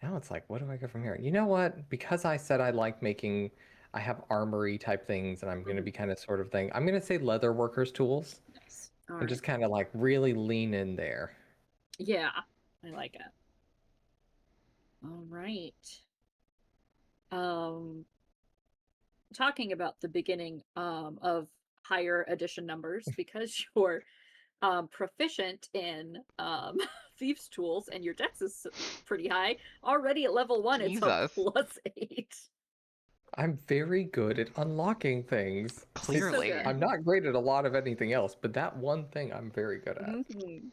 Now it's like, what do I go from here? You know what? Because I said I like making, I have armory type things, and I'm going to Mhm. be kind of sort of thing. I'm going to say leather workers tools, Nice. All and right. just kind of like really lean in there. Yeah, I like it. All right. Um, talking about the beginning of higher addition numbers because you're proficient in thieves tools and your dex is pretty high already at level 1. It's a Jesus. +8. I'm very good at unlocking things. So Clearly. good. I'm not great at a lot of anything else, but that one thing I'm very good at. Mhm.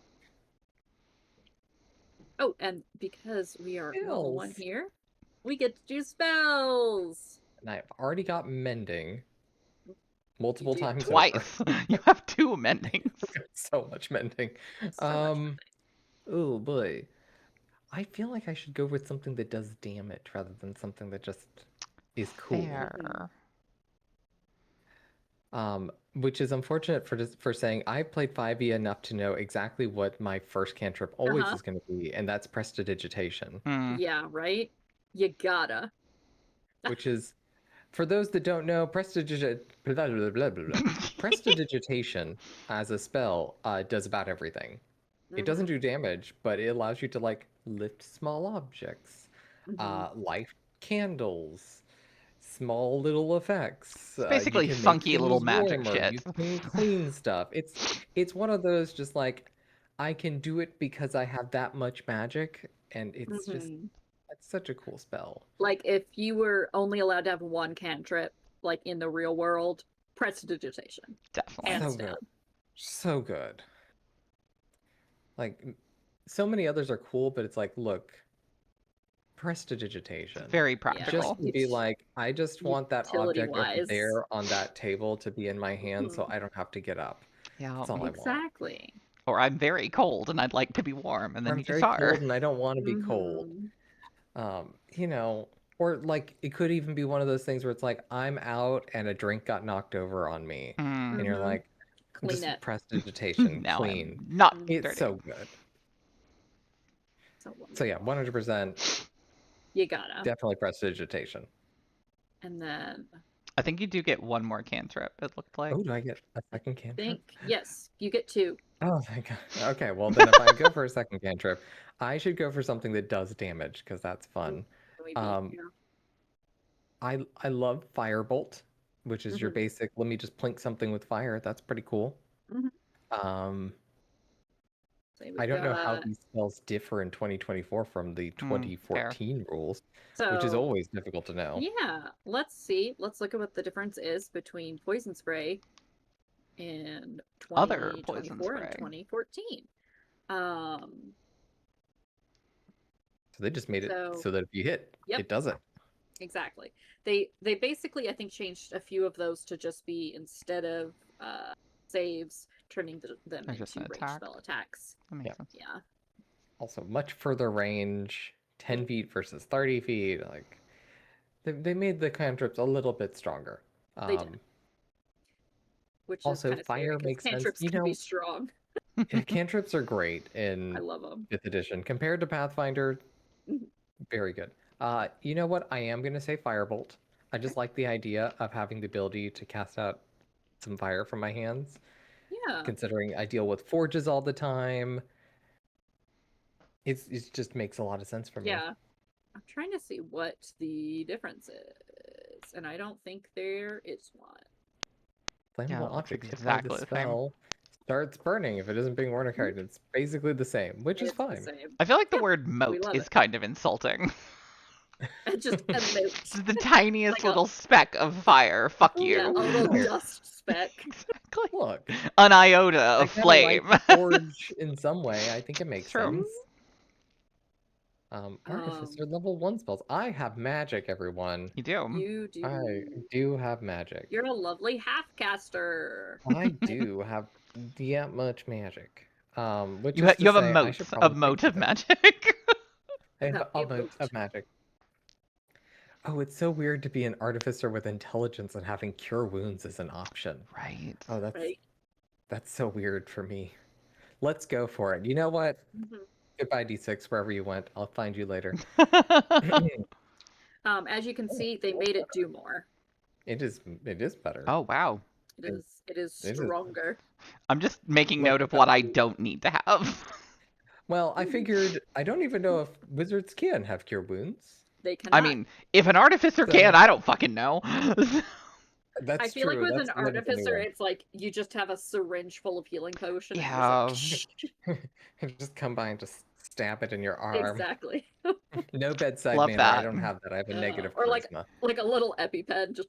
Oh, and because we are level 1 Spells. here, we get to do spells. And I've already got mending multiple do. times over. Twice. You have 2 mendings. So much mending. So much. Oh boy. I feel like I should go with something that does damage rather than something that just is cool. Fair. Which is unfortunate for saying I played 5e enough to know exactly what my first cantrip always Uh-huh. is going to be, and that's prestidigitation, Hmm. Yeah, right? You gotta. which is, for those that don't know, prestidigitation as a spell does about everything. It doesn't do damage, but it allows you to like lift small objects, light candles, small little effects. It's basically you can make funky little things magic warmer. shit. You can clean stuff. It's one of those just like I can do it because I have that much magic, and it's just it's such a cool spell. Like if you were only allowed to have one cantrip, like in the real world, prestidigitation. Definitely. Hands So down. good, so good. Like so many others are cool, but it's like look, prestidigitation. Very Yeah, practical. Just to be like, I just want that object over utility-wise. there on that table to be in my hand so I don't have to get up. Yeah. That's all I want. Exactly. Or I'm very cold and I'd like to be warm, and then I'm you very just are. cold and I don't want to be cold. You know, or like it could even be one of those things where it's like I'm out and a drink got knocked over on me, and you're like, Clean just it. prestidigitation, Now clean. I'm not It's dirty. so good. So yeah, 100% You gotta. definitely prestidigitation. And then I think you do get one more cantrip, it looked like. Oh, do I get a second cantrip? yes, you get 2. Oh, thank God. Okay, well then if I go for a second cantrip, I should go for something that does damage because that's fun. I love Firebolt, which is your basic, let me just plink something with fire. That's pretty cool. So I don't know how these spells differ in 2024 from the fair. 2014 rules, which is So always difficult to know. yeah, let's see. Let's look at what the difference is between poison spray in Other poison 2024 and spray. 2014. Um, So they just made it So- so that if you hit, Yep. it does it. exactly. They basically, I think, changed a few of those to just be, instead of saves, turning them They're just into an range attack. spell attacks. That makes Yeah. sense. Yeah. Also, much further range, 10 feet versus 30 feet. Like, they made the cantrips a little bit stronger. They did. Which Also, is kind of scary fire because makes sense. cantrips You can be know, strong. cantrips are great I in love them. 5th edition. Compared to Pathfinder, Mhm. very good. You know what? I am going to say Firebolt. I just like the idea of having the ability to cast out some fire from my hands, Yeah. considering I deal with forges all the time. It just makes a lot of sense for me. Yeah. I'm trying to see what the difference is, and I don't think there is one. Flammable Yeah, it looks object hit by exactly the the same. spell starts burning if it isn't being worn or carried. It's basically the same, which is It's the fine. same. I feel like the Yep, word moat love is it. kind of insulting. Just a moat. Just the tiniest Like a- little speck of fire. Fuck Oh, Yeah, you. a little Fire. dust speck. Exactly. Look, An iota I of kind of like flame. forge in some way. I think it makes It's true. sense. Artificer level 1 spells. I have magic, everyone. You do. You do. I do have magic. You're a lovely half caster. I do have that much magic. Which You, is to you have a say, I moat, should a probably moat take of that. magic. I have A a moat moat. of magic. Oh, it's so weird to be an artificer with intelligence and having cure wounds as an option. Right. Oh, Right? that's so weird for me. Let's go for it. You know what? Mhm. Goodbye, D6, wherever you went. I'll find you later. As you can see, they made it do more. It is better. Oh wow. It is It is. stronger. I'm just making Look, note of what I don't need to have. Well, I figured I don't even know if wizards can have cure wounds. They cannot. I mean, if an artificer So- can, I don't fucking know. That's I feel true. like with That's an the limit of the new artificer, one. it's like you just have a syringe full of healing potion. Yeah. And you're just Just come by and just stab it in your like, arm. exactly. No bedside Love manner. I that. don't have that. I have a negative Or like charisma. like a little EpiPen. Just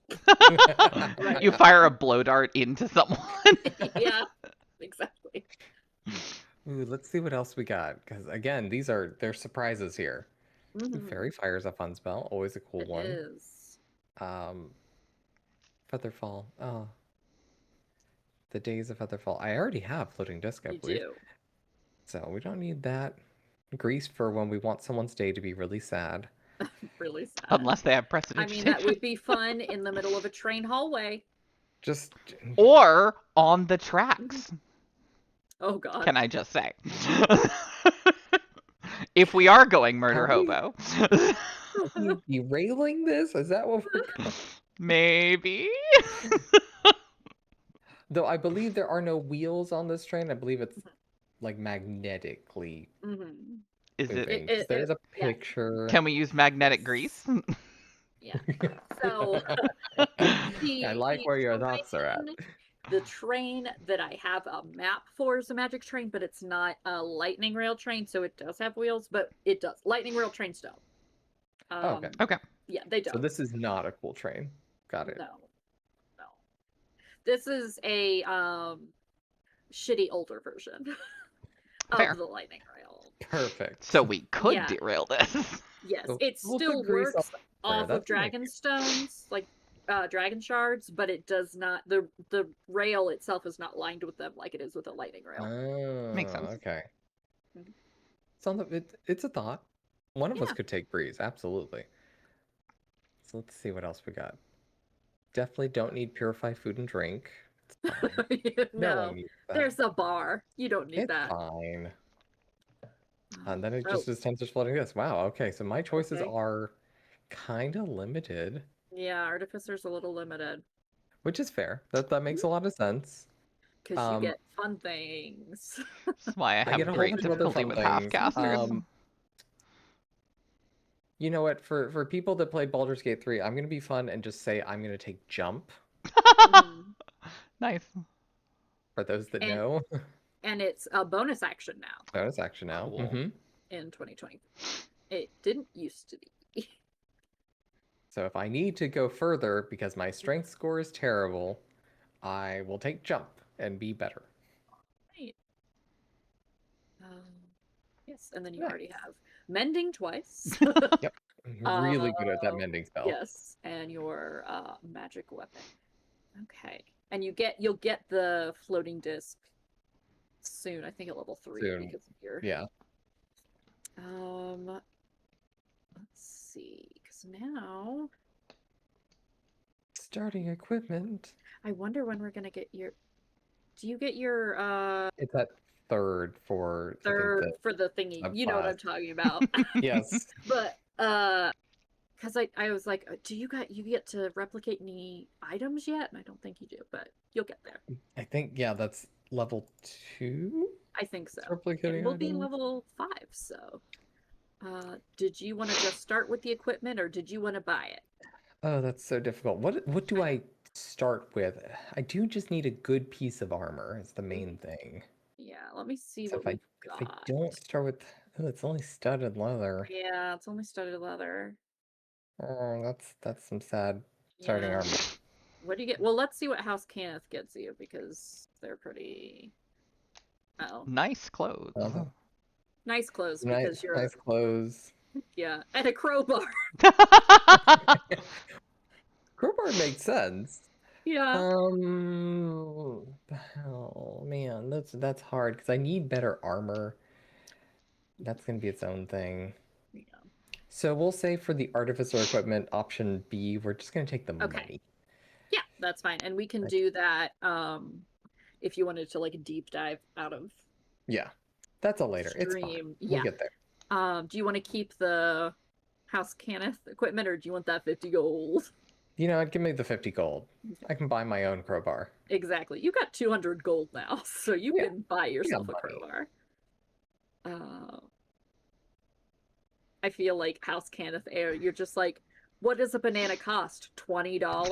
Right. You fire a blow dart into someone. yeah, exactly. Ooh, let's see what else we got. Because again, they're surprises here. Mhm. Fairy Fire's a fun spell. Always a cool It one. is. Featherfall. Oh. The Days of Featherfall. I already have Floating Disc, I You believe. do. So we don't need that. Grease for when we want someone's day to be really sad. Really sad. Unless they have I precedent. mean, that would be fun in the middle of a train hallway. Just Or on the tracks. Oh God. Can I just say? If we are going murder Are we? hobo. are we derailing this? Is that what we're going? Maybe. Though I believe there are no wheels on this train. I believe it's like magnetically Mhm. Is it? moving. 'Cause there's a yeah. picture. Can we use magnetic grease? Yeah. So I like where your thoughts are at. the train that I have a map for is a magic train, but it's not a lightning rail train, so it does have wheels, but it does. Lightning rail trains don't. Okay. Okay. Yeah, they don't. So this is not a cool train. Got it. No. This is a shitty older version Fair. of the lightning rail. Perfect. So we could Yeah. derail this. Yes, We'll- it we'll put still grease works there, off of that's dragon stones, like dragon shards, but it does not. The rail itself is not lined with them like it is with a lightning rail. Oh, Makes sense. Okay. Mhm. It's a thought. One of us Yeah. could take breeze, absolutely. So let's see what else we got. Definitely don't need purify food and drink. It's fine. No no, one needs that. there's a bar. You don't need It's that. fine. And then it Oh, just is tensors floating this. Wow, okay, so my choices Okay. are kind of limited, yeah, artificer's a little limited which is fair. That makes a lot of sense. because Um, you get fun things. That's why I I have get a whole great bunch of other difficulty fun with things. half-casters. You know what? For people that played Baldur's Gate 3, I'm gonna be fun and just say I'm gonna take jump. Mhm. Nice. For those that And- know. and it's a bonus action now Bonus action now. Cool. in 2020. It didn't used to be. So if I need to go further because my strength score is terrible, I will take jump and be better. Right. Yes, and then you Nice. already have mending twice. Yep. I'm really good at that mending spell. Yes, and your magic weapon. Okay, and you'll get the floating disc soon. I think at level 3 Soon. because of your Yeah. Let's see, because now Starting equipment. I wonder when we're gonna get your. Do you get your It's at third for I think, third the for the thingy? You know what I'm subclass. talking about. Yes. But because I was like, do you get to replicate any items yet? And I don't think you do, but you'll get there. I think that's level 2. I think so. Replicating And we'll be items? level 5, so did you want to just start with the equipment or did you want to buy it? Oh, that's so difficult. What do I start with? I do just need a good piece of armor. Is the main thing. Yeah, let me see So what if I we've got. don't start with, it's only studded leather. Yeah, it's only studded leather. Oh, that's some sad starting Yeah. armor. What do you get? Well, let's see what House Cannith gets you because they're pretty. Oh, Nice clothes. nice clothes Nice, because you're nice clothes. yeah, and a crowbar. Crowbar makes sense. Yeah. Oh man, that's hard because I need better armor. That's gonna be its own thing. Yeah. So we'll say for the artificer equipment option B, we're just gonna take the Okay. money. Yeah, that's fine, and we can do that if you wanted to like deep dive out of. Yeah, that's a later. It's fine. Stream. We'll Yeah. get there. Do you want to keep the House Cannith equipment or do you want that 50 gold? Give me the 50 gold. I can buy my own crowbar. Exactly. You got 200 gold now, so you Yeah, can buy yourself a money. crowbar. I feel like House Cannith Air, you're just like, what does a banana cost? $20?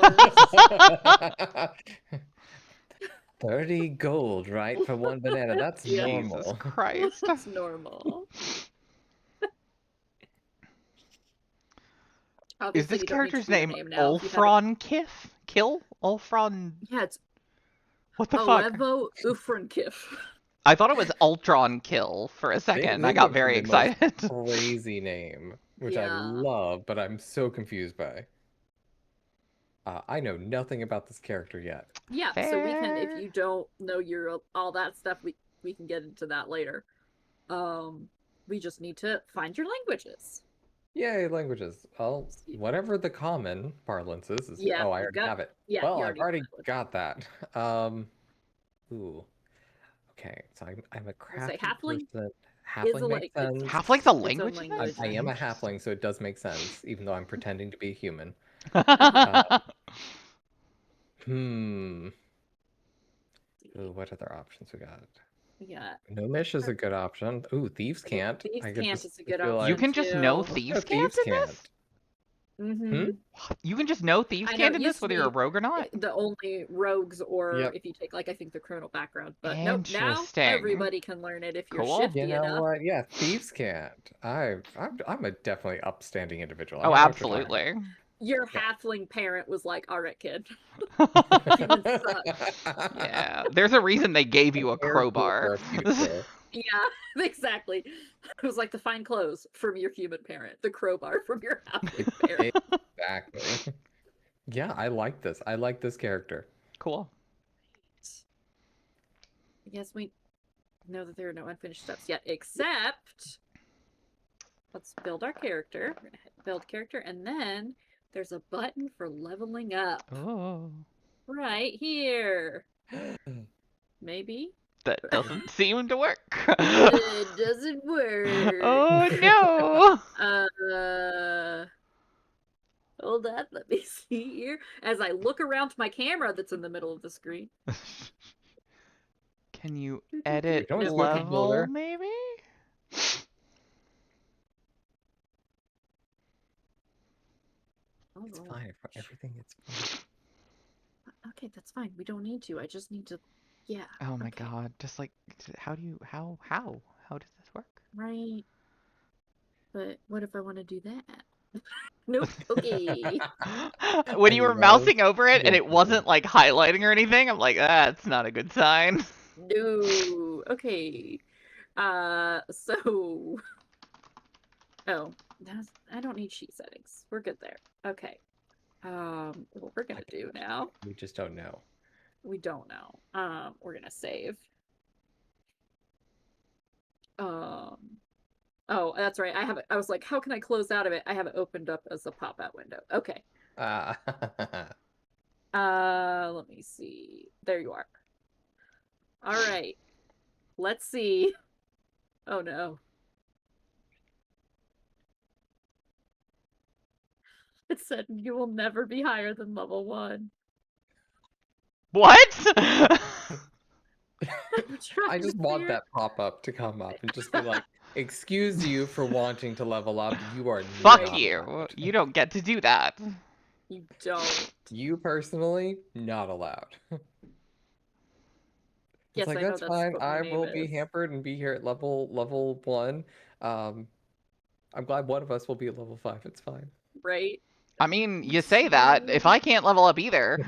30 gold, right? For one banana. That's Yeah. normal. Jesus Christ. That's normal. Is Obviously, this you don't need to character's do your name now if you haven't- Ulfron Kill? Ulfron... Yeah, it's What the fuck? Olevo Ufrankif. I thought it was Ultron Kill for a second. I got very excited. Crazy name, which I Yeah. love, but I'm so confused by. I know nothing about this character yet. Yeah, so we can, if Fair. you don't know your all that stuff, we can get into that later. We just need to find your languages. Yay, languages. Well, whatever the common parlance is. Yeah, Oh, I you already got- have it. yeah, Well, you I've already already have that got that. Ooh. Okay, so I'm a crafty halfling person. is Halfling a makes sense. Halfling's a own language? You language. guys? I am a halfling, so it does make sense, even though I'm pretending to be a human. Hmm. Ooh, what other options we got? Yeah. Gnomish is a good option. Ooh, Thieves Can't. Thieves I could Can't just is a good feel option. You can just too. know Let's go Thieves Thieves Can't in this? Can't. Mm-hmm. You can just know Thieves I know, Can't it in used this, to whether you're a be rogue or not? the only rogues or Yep. if you take like I think the criminal background. But nope, now Interesting. everybody can learn it if you're Cool. shifty You know enough. what? Yeah, Thieves Can't. I'm a definitely upstanding individual. I Oh, don't know what you're talking absolutely. Your Yeah. halfling parent was like, all right, kid. about. Yeah, there's a reason they gave you a Air crowbar. future. Yeah, exactly. It was like the fine clothes from your human parent, the crowbar from your halfling parent. Exactly. Yeah, I like this. I like this character. Cool. I guess we know that there are no unfinished steps yet, except let's build our character. We're gonna hit build character, and then there's a button for leveling up Oh. right here. Maybe That doesn't seem to work. it doesn't work. Oh no! Hold on, let me see here. As I look around my camera that's in the middle of the screen. Can you edit Don't look at level, Boulder. maybe? It's fine. Everything is fine. Okay, that's fine. We don't need to. I just need to Yeah. Oh my okay. god. Just like, how does this work? Right. But what if I want to do that? Nope. Okay. When I you were love mousing over it and the it wasn't like highlighting or anything, I'm like, that's not a good sign. No. Okay. So oh, I don't need sheet settings. We're good there. Okay. What we're gonna do now, We just don't know. we don't know. We're gonna save. Um, oh, that's right. I have it. I was like, how can I close out of it? I have it opened up as a pop-out window. Okay. Uh, Let me see. There you are. All right. Let's see. Oh no. It said you will never be higher than level 1. What? I'm trying I to just want figure. that pop-up to come up and just be like, excuse you for wanting to level up. You are Fuck not you. allowed. You don't get to do that. You don't. You personally, not allowed. It's Yes, like, I know that's that's fine. what my I name will be is. hampered and be here at level 1. Um, I'm glad one of us will be at level 5. It's fine. Right? I mean, you Let's say that. If see. I can't level up either.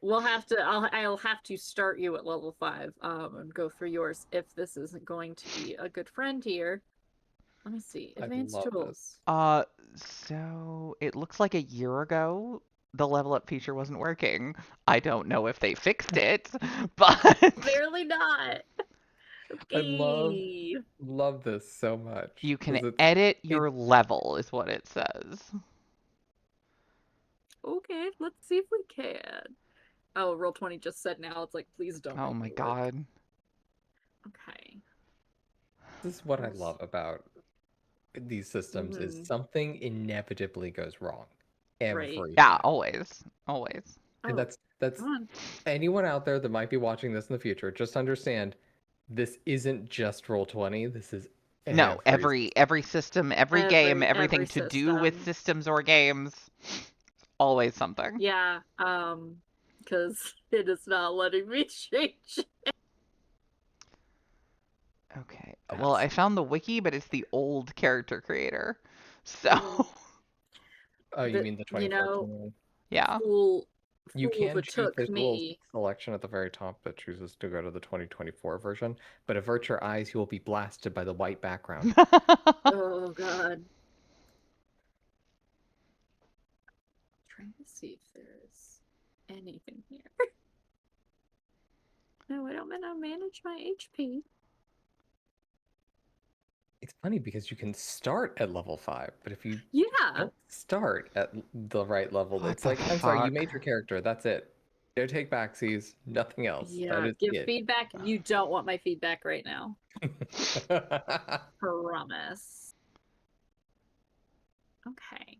We'll have to. I'll have to start you at level 5. And go through yours if this isn't going to be a good friend here. Let me see. I Advanced love this. tools. So it looks like a year ago the level up feature wasn't working. I don't know if they fixed it, but Clearly not. I Okay. love this so much you can because edit it your level, is what it says. Okay, let's see if we can. Oh, Roll20 just said now. It's like, please don't Oh make my me work. god. Okay. this is what I love about these systems is Mm-hmm. something inevitably goes wrong Right. every Yeah, time. always. Always. And Oh, that's come on. anyone out there that might be watching this in the future, just understand this isn't just Roll20. This is No, every system. every system, every game, Every everything to do with system. systems or games, always something. Yeah, because it is not letting me change. Okay. Well, Yes. I found the wiki, but it's the old character creator. So, Oh, you mean the You know, 2014 one? yeah. fool You if can it choose, took there's a little me. selection at the very top that chooses to go to the 2024 version, but avert your eyes, you will be blasted by the white background. Oh god. Trying to see if there's anything here. No, I don't want to manage my HP. It's funny because you can start at level 5, but if you Yeah. don't start at the right level, What it's the like, I'm sorry, you fuck? made your character, that's it. Don't take backsies, nothing else. That Yeah. is Give it. feedback. You don't want my feedback right now. Promise. Okay.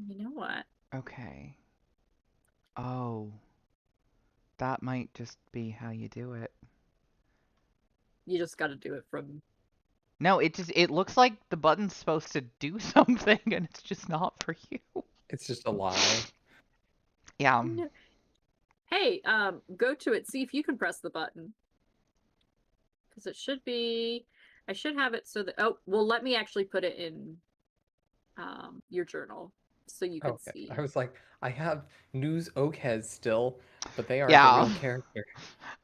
You know what? Okay. Oh, that might just be how you do it. You just got to do it from. No, it looks like the button's supposed to do something and it's just not for you. It's just a lie. Yeah. No. Hey, go to it. See if you can press the button. Because it should be. I should have it so that. Oh, well, let me actually put it in your journal so you can Okay. see. I was like, I have News Oakheads still, but they aren't a Yeah. real character.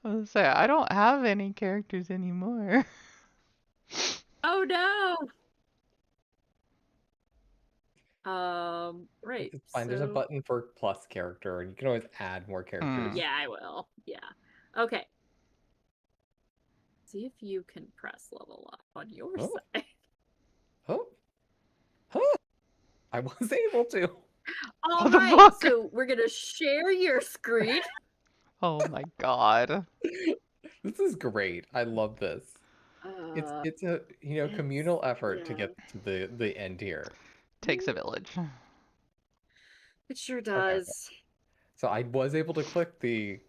I was say I don't have any characters anymore. Oh no! Right. It's fine. There's a So button for plus character, and you can always add more characters. yeah, I will. Yeah. Okay. See if you can press level up on your Oh, side. oh, huh. I was able to. All What the right. fuck? So we're gonna share your screen. Oh my god. This is great. I love this. It's a communal effort to Yeah. get to the end here. Takes a village. It sure Okay. does. So I was able to click the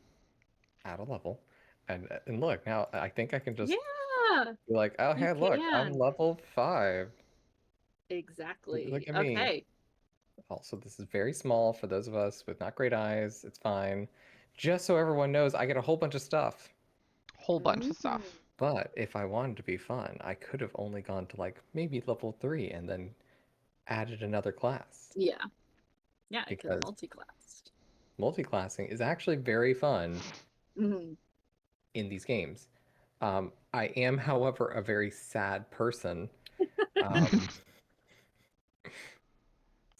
add a level, and look now. I think I can just Yeah, be like, oh you hey, look, I'm can. level 5. Exactly. Look at me. Okay. Also, this is very small for those of us with not great eyes. It's fine. just so everyone knows, I get a whole bunch of stuff. Whole bunch of stuff. But if I wanted to be fun, I could have only gone to like maybe level 3 and then added another class. Yeah. Yeah, it could have Because multi-classed. multi-classing is actually very fun Mhm. in these games. I am, however, a very sad person.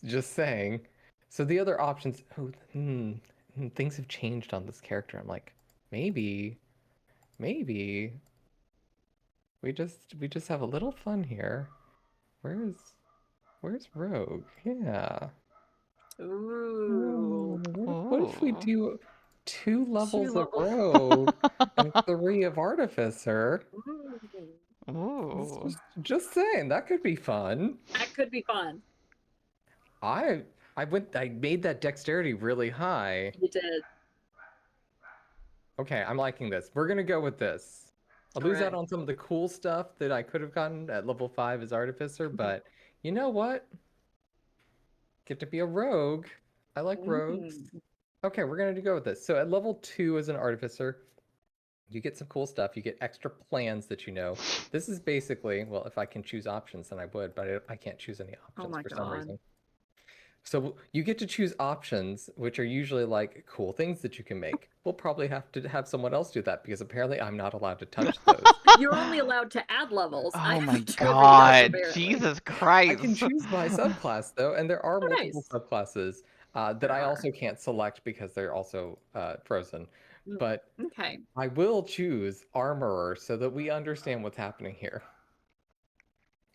Just saying. So the other options, things have changed on this character. I'm like, maybe we just have a little fun here. Where's Rogue? Yeah. Ooh. What if we Ooh. do 2 levels of levels. Rogue and 3 of Artificer? Ooh. Just saying, that could be fun. That could be fun. I I made that dexterity really high. You did. Okay, I'm liking this. We're gonna go with this. I'll lose out Alright. on some of the cool stuff that I could have gotten at level 5 as Artificer, but you know what? Get to be a rogue. I like rogues. Okay, we're gonna go with this. So at level 2 as an Artificer, you get some cool stuff. You get extra plans that you know. This is basically, well, if I can choose options, then I would, but I can't choose any options my for some God. reason. So you get to choose options, which are usually like cool things that you can make. We'll probably have to have someone else do that because apparently I'm not allowed to touch those. You're only allowed to add levels. I Oh have my to agree with, god. apparently. Jesus I Christ. can choose my subclass though, and there are multiple nice. subclasses that There I are. also can't select because they're also frozen. But Okay. I will choose Armorer so that we understand what's happening here.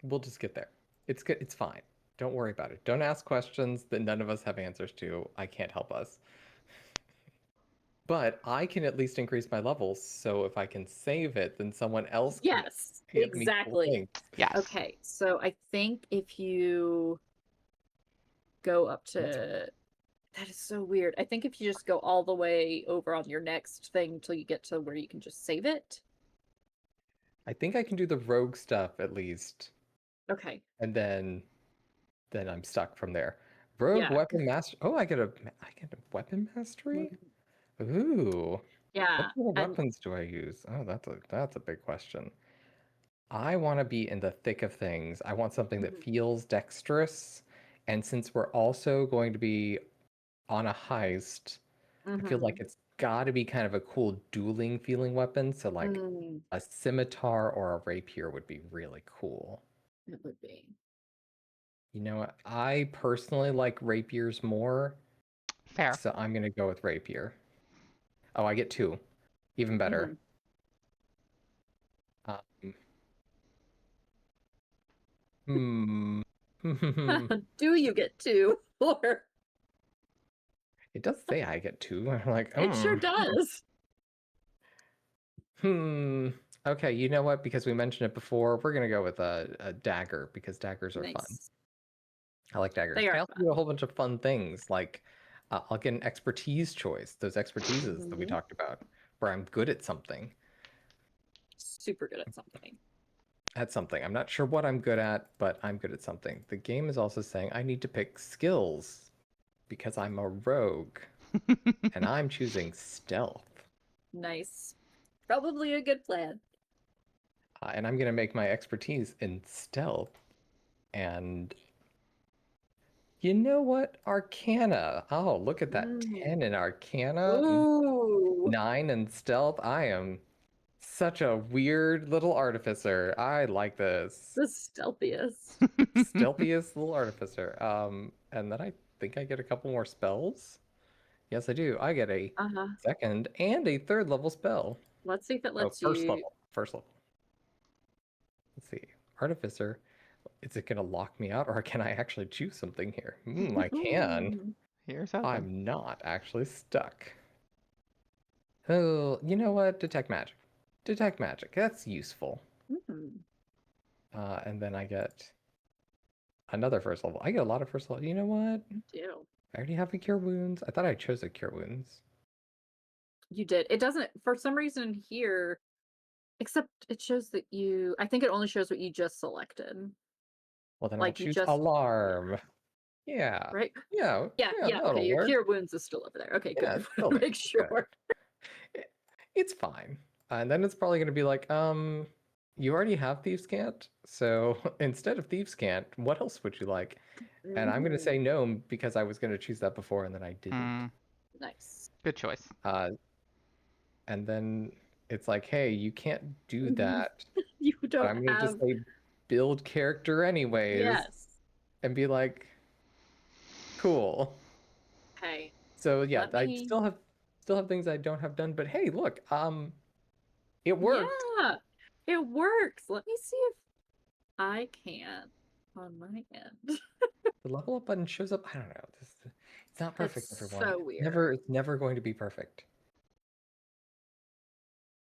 We'll just get there. It's good. It's fine. Don't worry about it. Don't ask questions that none of us have answers to. I can't help us. But I can at least increase my levels, so if I can save it, then someone else can Yes, give me cool exactly. things. Yes. Okay, so I think if you go up to... That is so weird. I think if you just go all the way over on your next thing till you get to where you can just save it. I think I can do the rogue stuff at least, Okay. and then I'm stuck from there. Rogue Yeah. weapon master. Oh, I get a weapon mastery. Ooh, what Yeah. sort of And weapons do I use? Oh, that's a big question. I want to be in the thick of things. I want something that feels dexterous. And since we're also going to be on a heist, I feel like it's got to be kind of a cool dueling feeling weapon. So, like a scimitar or a rapier would be really cool. it would be. You know what? I personally like rapiers more. Fair. So I'm going to go with rapier. Oh, I get 2. Even better. Hmm. Do you get 2? Or It does say I get 2. I'm like, it sure does. Okay, you know what? Because we mentioned it before, we're gonna go with a dagger because daggers are fun. Nice. I like daggers. They I are also fun. do a whole bunch of fun things like I'll get an expertise choice, those expertises that we talked about, where I'm good at something. Super good at something. At something. I'm not sure what I'm good at, but I'm good at something. The game is also saying I need to pick skills because I'm a rogue and I'm choosing stealth. Nice. Probably a good plan. And I'm going to make my expertise in stealth. And you know what? Arcana. Oh, look at that. 10 in Arcana. Ooh. 9 in stealth. I am such a weird little artificer. I like this. The stealthiest. Stealthiest little artificer. And then I think I get a couple more spells. Yes, I do. I get a second and a third level spell. Let's see if it lets first you... level. First level. Let's see. Artificer. Is it going to lock me out or can I actually choose something here? I can. Here's hoping. I'm not actually stuck. Oh, you know what? Detect magic. Detect magic. That's useful. And then I get another first level. I get a lot of first level. You know what? You do. I already have a cure wounds. I thought I chose a cure wounds. You did. It doesn't, for some reason here, except it shows that you... I think it only shows what you just selected. Well, then Like I'll you choose just... alarm. Yeah. right? Yeah. Yeah, That'll okay, your work. cure wounds is still over there. Okay, Yeah, good. it's still Make there. sure. It's fine. And then it's probably going to be like, you already have Thieves' Cant, so instead of Thieves' Cant, what else would you like? And I'm going to say Gnome because I was going to choose that before and then I didn't. Nice. Good choice. And then it's like, hey, you can't do that. You But don't I'm going to just have. say build character anyways Yes. and be like, cool. Okay. So yeah, Let I me. still have things I don't have done, but hey, look, it worked. Yeah, it works. Let me see if I can on my end. The level up button shows up. I don't know. It's not perfect, That's everyone. so weird. It's never going to be perfect.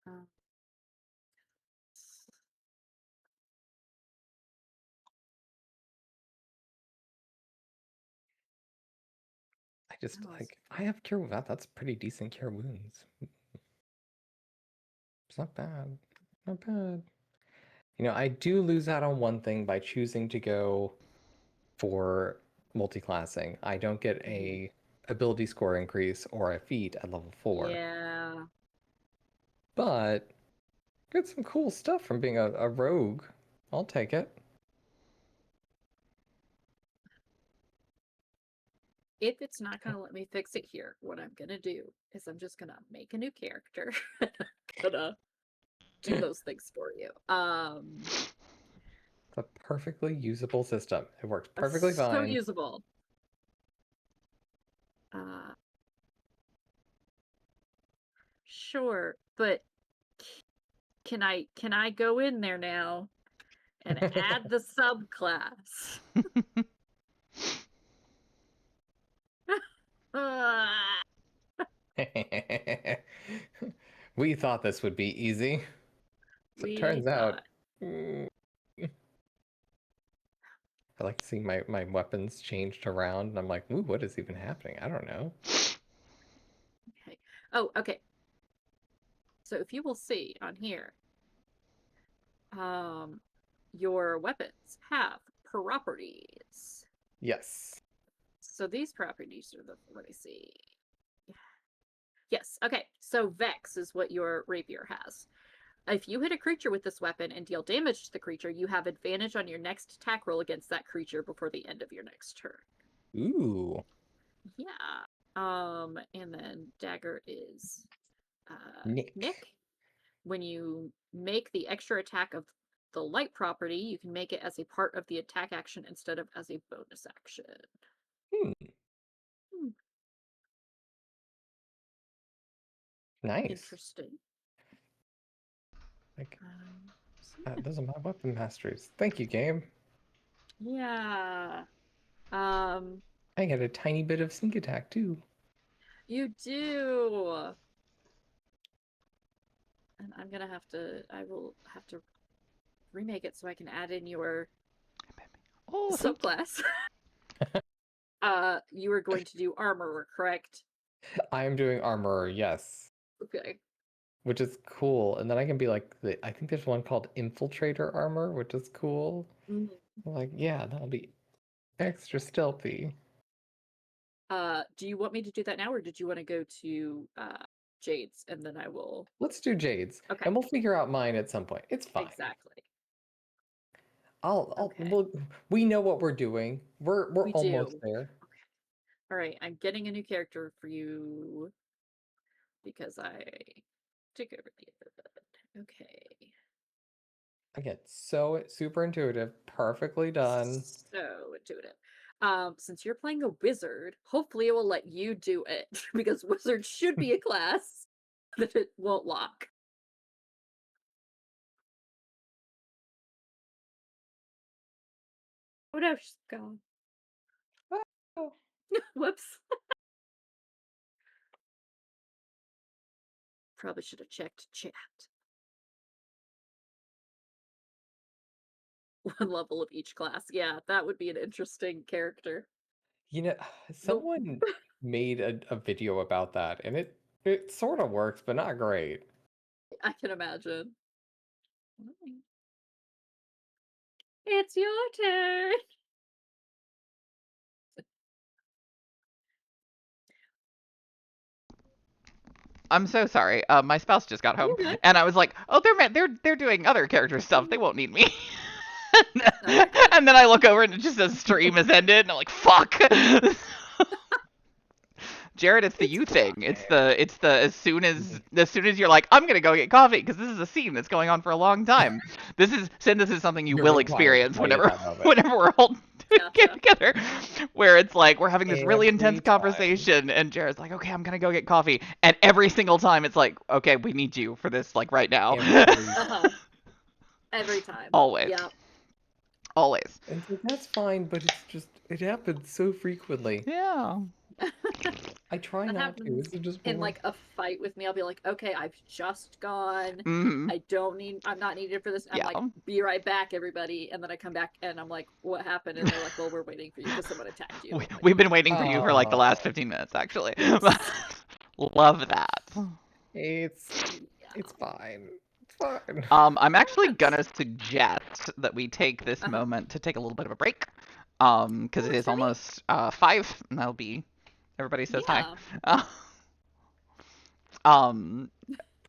Um, I just that was- like I have cure wounds. That's pretty decent cure wounds. It's not bad. Not bad. You know, I do lose out on one thing by choosing to go for multi-classing. I don't get a ability score increase or a feat at level 4. Yeah. But get some cool stuff from being a rogue. I'll take it. If it's not gonna let me fix it here, what I'm gonna do is I'm just gonna make a new character. I'm gonna do those things for you. It's a perfectly usable system. It works perfectly So fine. usable. Sure, but can I go in there now and add the subclass? Ah, We thought this would be easy. So it we turns out, thought. I like seeing my weapons changed around, and I'm like, ooh, what is even happening? I don't know. Okay. Oh, okay. So if you will see on here, your weapons have properties. Yes. So these properties are the, let me see. Yes, okay. So Vex is what your rapier has. If you hit a creature with this weapon and deal damage to the creature, you have advantage on your next attack roll against that creature before the end of your next turn. Ooh. Yeah. And then dagger is Nick. When you make the extra attack of the light property, you can make it as a part of the attack action instead of as a bonus action. Nice. Interesting. Like, So those are my weapon masteries. Thank you, game. yeah. I get a tiny bit of sneak attack too. You do. And I will have to remake it so I can add in your subclass. You were going to do armor, correct? I am doing armorer, yes. Okay. Which is cool. And then I can be like I think there's one called infiltrator armor, which is cool. I'm like, yeah, that'll be extra stealthy. Do you want me to do that now, or did you want to go to Jade's and then I will? Let's do Jade's. Okay. And we'll figure out mine at some point. It's fine. Exactly. Okay. We know what we're doing. We're almost there. Okay. All right, I'm getting a new character for you because I took over the okay. Again, so super intuitive, perfectly done. So intuitive. Since you're playing a wizard, hopefully it will let you do it because wizard should be a class that it won't lock. Oh no, she's gone. Oh. Whoops. Probably should have checked chat. One level of each class. Yeah, that would be an interesting character. You know, someone made a video about that, and it sort of works, but not great. I can imagine. It's your turn. I'm so sorry. My spouse just got home, You're good. and I was like, oh, they're doing other character stuff. They won't need me. No, you're good. And then I look over and it just says stream has ended, and I'm like, fuck. Jared, it's the you thing. It's the as soon as you're like, I'm gonna go get coffee because this is a scene that's going on for a long time. This is something you You're will required to experience play at whenever that moment. whenever we're all Gotcha. get together, where it's like we're having this really Every intense time. conversation, and Jared's like, okay, I'm gonna go get coffee, and every single time it's like, okay, we need you for this, like right now. Uh-huh. Every time. Always. Yeah. Always. And so that's fine, but it's just it happens so frequently. Yeah. I try That not to. happens It's just in more. like a fight with me. I'll be like, okay, I've just gone. Hmm. I'm not needed for this. I'm Yeah. like, be right back, everybody. And then I come back and I'm like, what happened? And they're like, well, we're waiting for you because someone attacked you. I'm like, We've been waiting for you for like the last Oh. 15 minutes, actually. Yes. Love that. It's yeah. fine. It's fine. I'm actually gonna suggest that we take this Uh-huh. moment to take a little bit of a break. Because it Works is for me. almost 5, and that'll be everybody says hi. Yeah. Um,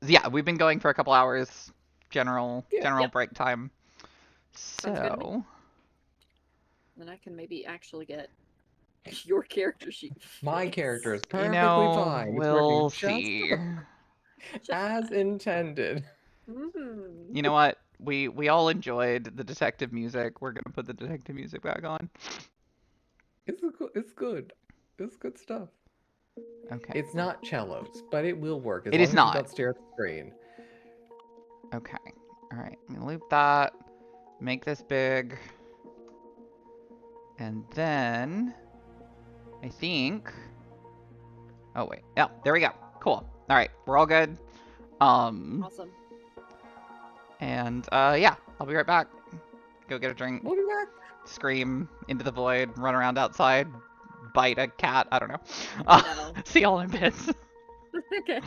yeah, we've been going for a couple hours. General Yep. break time. Sounds good to me. So Then I can maybe actually get your character sheet. My fixed. character is you perfectly know, fine. It's we'll working just see. as intended. Mm-hmm. You know what? We all enjoyed the detective music. We're gonna put the detective music back on. It's good. It's good stuff. Okay. It's not cellos, but it will work as It long is as you not. don't stare at the screen. Okay. All right. I'm gonna loop that. Make this big. And then I think. Oh wait. Yeah. There we go. Cool. All right. We're all good. Awesome. And yeah. I'll be right back. Go get a drink. We'll be back. Scream into the void. Run around outside. Bite a cat. I don't know. No. See y'all in bits. Okay.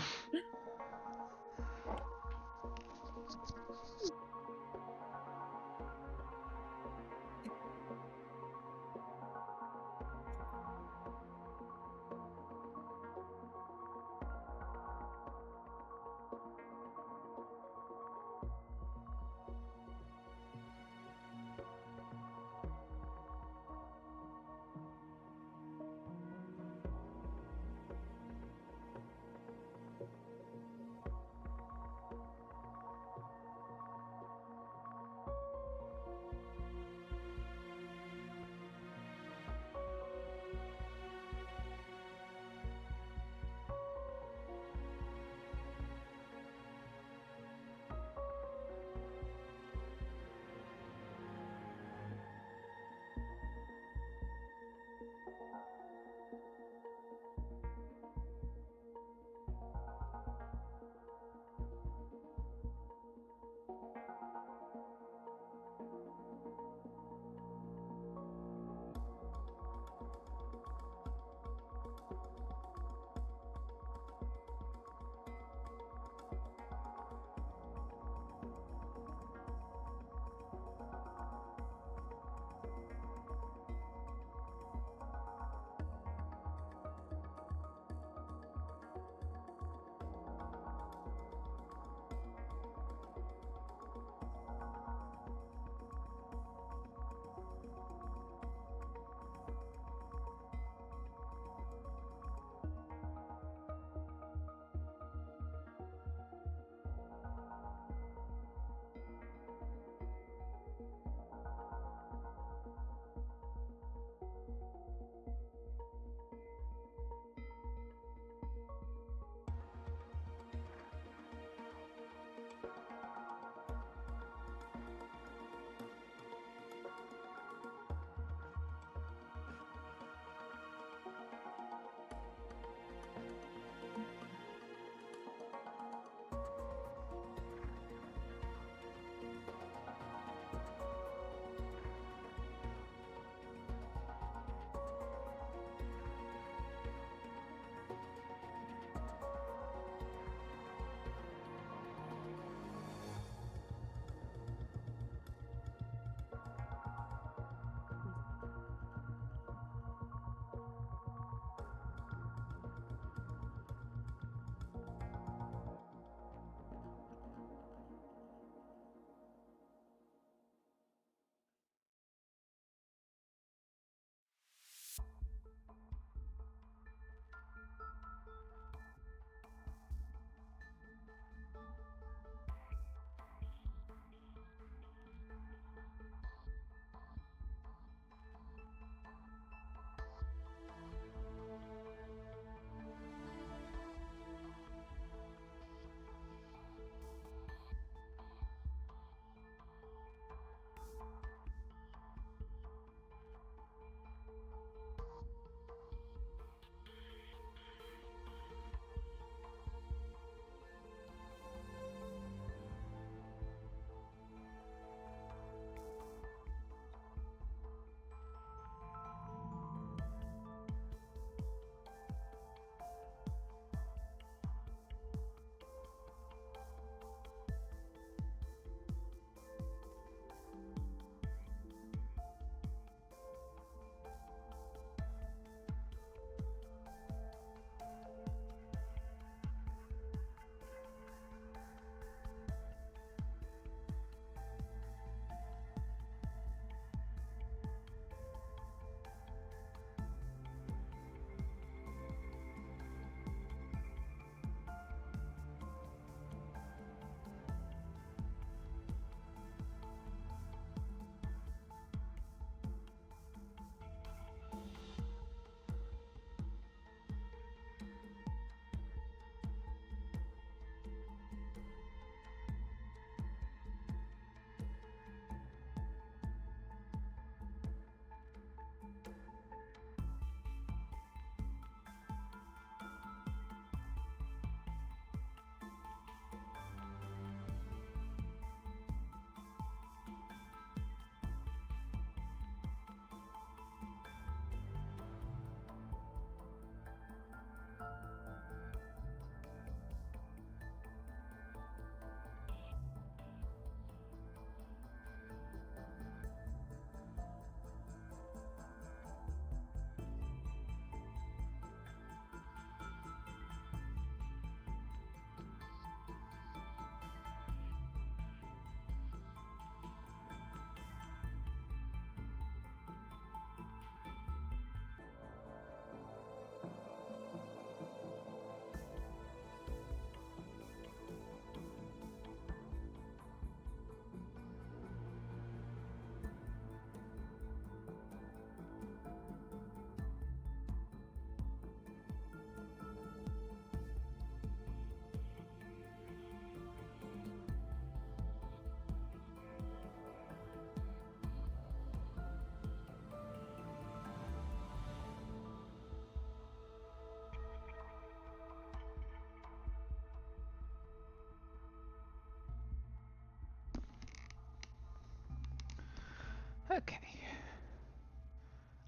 Okay.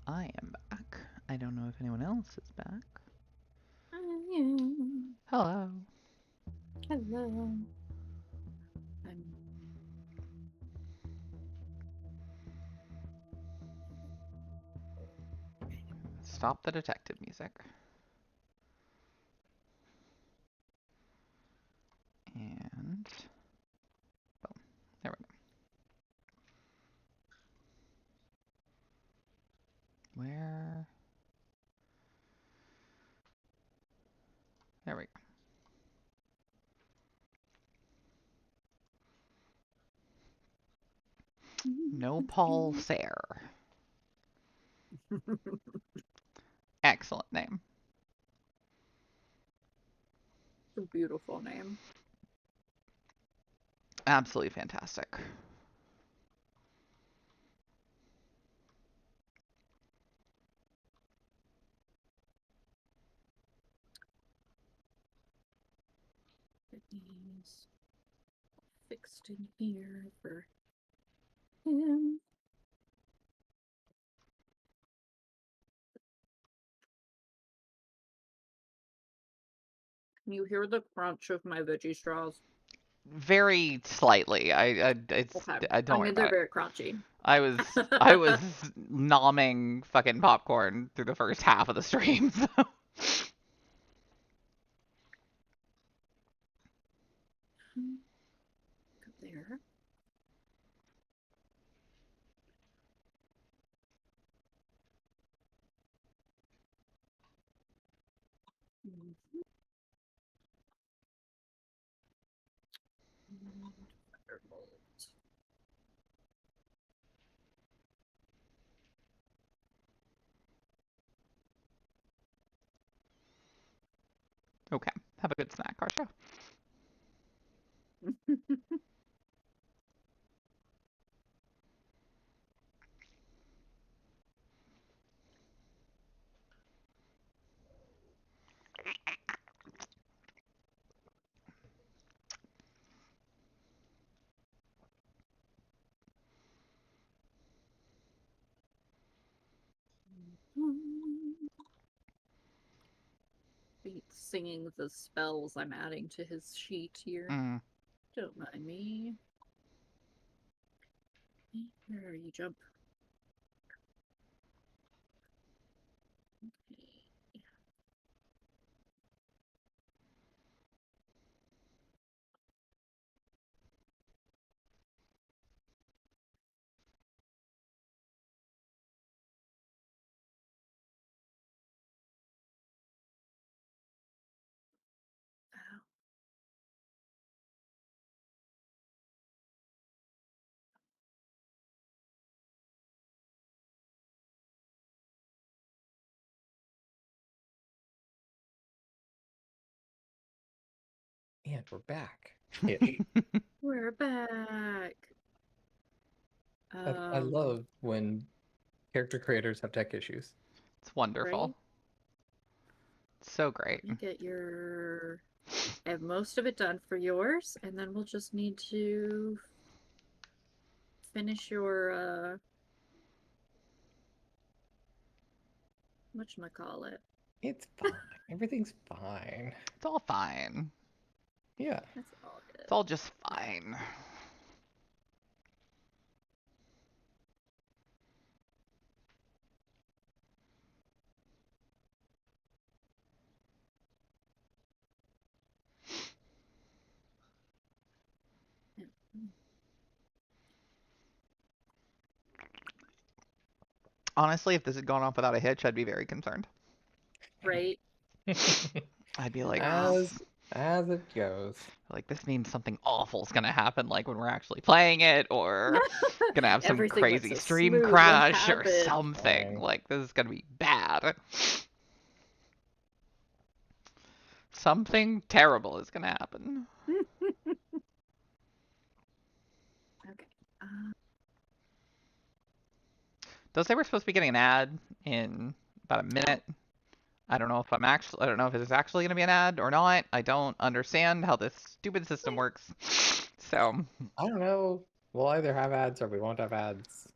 I am back. I don't know if anyone else is back. Hello. Hello. Stop the detective music. And boom. There we go. Where? There we go. No Paul Sayre. Excellent name. It's a beautiful name. Absolutely fantastic. He's fixed in here for him. Can you hear the crunch of my veggie straws? Very slightly. It's Okay. don't worry I mean, about they're it. very crunchy. I was nomming fucking popcorn through the first half of the stream. So. Go there. Okay. Have a good snack, Karsha. Singing the spells I'm adding to his sheet here. Don't mind me. Where are you, Jump? Okay. And we're back. Ish. We're back. I love when character creators have tech issues. It's wonderful. Right? So great. Let me get your... I have most of it done for yours, and then we'll just need to finish your, whatchamacallit. It's fine. Everything's fine. It's all fine. Yeah. That's all good. It's all just fine. Honestly, if this had gone off without a hitch, I'd be very concerned. Right? I'd be like, as it goes. Like this means something awful is gonna happen, like when we're actually playing it, or gonna have some crazy stream crash or something. Like this is gonna be bad. Something terrible is gonna happen. Okay. Those say we're supposed to be getting an ad in about a minute. I don't know if I don't know if it's actually gonna be an ad or not. I don't understand how this stupid system works. So I don't know. We'll either have ads or we won't have ads.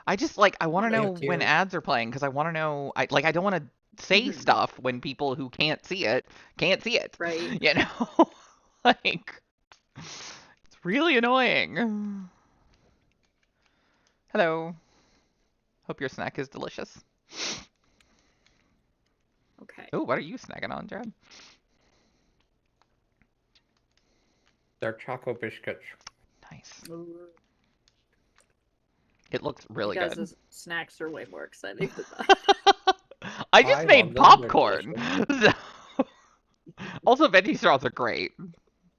I just like I want to Totally know up to when you. ads are playing because I want to know. I don't want to say Mhm. stuff when people who can't see it can't see it. Right. You know, like it's really annoying. Hello. Hope your snack is delicious. Okay. Oh, what are you snacking on, Jared? They're choco biscuits. Nice. Ooh, It looks you really good. guys' snacks are way more exciting than that. I just I love made them. They're popcorn. delicious. Also, veggie straws are great. They're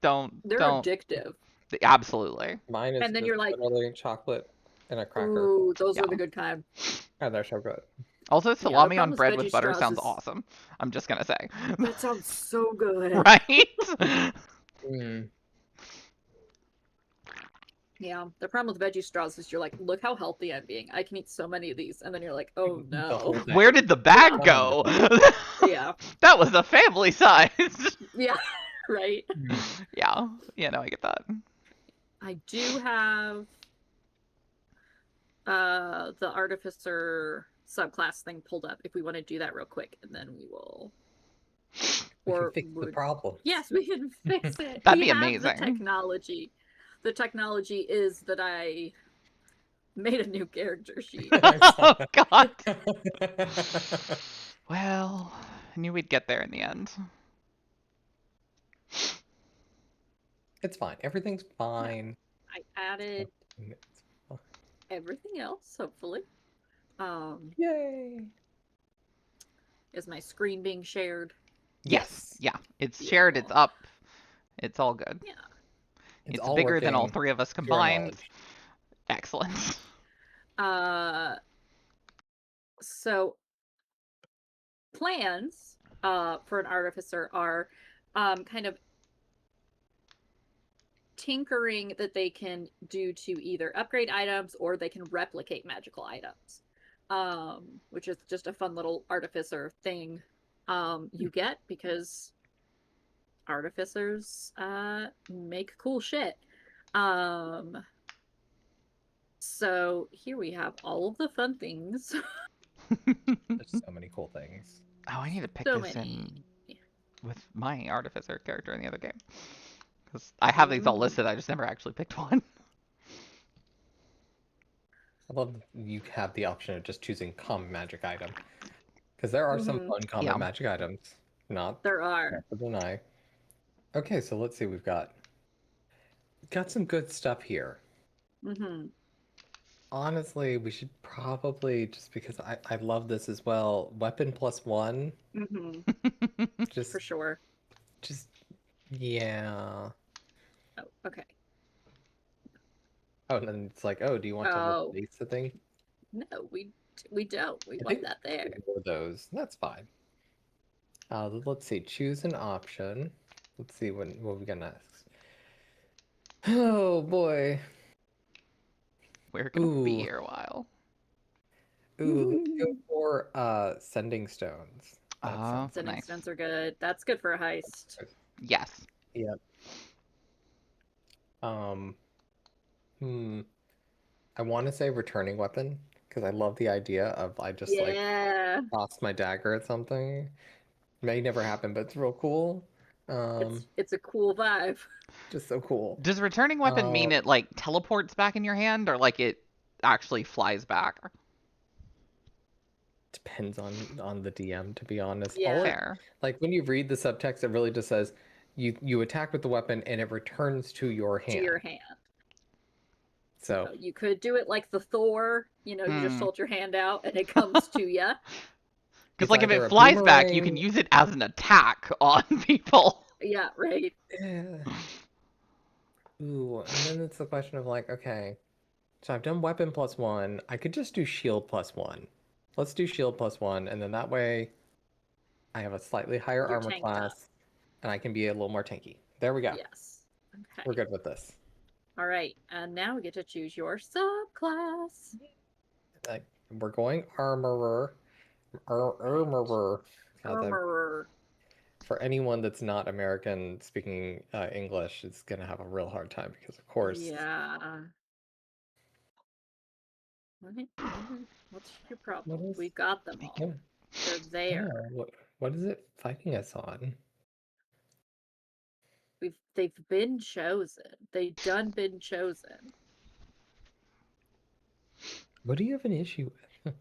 Don't. addictive. Absolutely. Mine is And then just you're like, literally chocolate and a cracker. ooh, those Yeah. are the good kind. And they're so good. Also, Yeah, the salami on problem with bread veggie with butter straws sounds is awesome. I'm just gonna say. that sounds so good. Right? Mm. Yeah, the problem with veggie straws is you're like, look how healthy I'm being. I can eat so many of these, and then you're like, oh The whole no. day. Where did the bag Oh, go? no. Yeah, That was a family size. yeah, right. Yeah, I get that. I do have the artificer subclass thing pulled up if we want to do that real quick, and then we will. We can Or fix the would problem. yes, we can fix it. That'd We be have the amazing. technology. The technology is that I made a new character sheet. Oh God. Well, I knew we'd get there in the end. It's fine. Everything's fine. I added It's fine. everything else, hopefully. Yay! Is my screen being shared? Yes. Yes. Yeah. It's shared. It's Beautiful. up. It's all good. Yeah. It's It's all bigger than all working three of us to our combined. knowledge. Excellent. Uh, so plans for an artificer are kind of tinkering that they can do to either upgrade items or they can replicate magical items, which is just a fun little artificer thing you get because artificers make cool shit. Um, so here we have all of the fun things. There's so many cool things. Oh, I need to pick So this many. in with my artificer character in the other game. Because I have these all listed, I just never actually picked one. I love that you have the option of just choosing common magic item. Because there are some fun common Yeah. magic items. Not There are. to deny. Okay, so let's see. We've got some good stuff here. Mm-hmm. Honestly, we should probably, just because I love this as well, weapon +1. Mm-hmm. Just For sure. yeah. Oh, okay. Oh, and then it's like, oh, do you want to Oh, replace the thing? no, we don't. We I want think that there. for those. That's fine. Let's see. Choose an option. Let's see what we got next. Oh boy. We're gonna be Ooh. here a while. Ooh, let's go for sending stones. That sounds Sending Nice. stones are good. That's good for a heist. good. Yes. Yep. Um, hmm. I want to say returning weapon because I love the idea of I just like Yeah. toss my dagger at something. May never happen, but it's real cool. It's a cool vibe. Just so cool. Does returning weapon mean Um, it like teleports back in your hand or like it actually flies back? depends on the DM, to be honest. Yeah. Fair. Like when you read the subtext, it really just says you attack with the weapon and it returns to your To hand. your hand. So You could do it like the Thor, you just Hmm. hold your hand out and it comes to you. Because it's like if either it a flies back, you can boomerang. use it as an attack on people. Yeah, right. Yeah. Ooh, and then it's the question of like, okay, so I've done weapon +1. I could just do shield +1. Let's do shield +1, and then that way I have a slightly higher You're armor tanked up. class, and I can be a little more tanky. There we go. Yes. We're Okay. good with this. All right. And now we get to choose your subclass. Like, we're going armorer. Armorer. God, Armorer. for anyone that's not American speaking English, it's gonna have a real hard time because, of course, Yeah. What's your problem? What is We've got them all. yeah, They're yeah, there. what is it fighting us on? They've been chosen. They done been chosen. What do you have an issue with?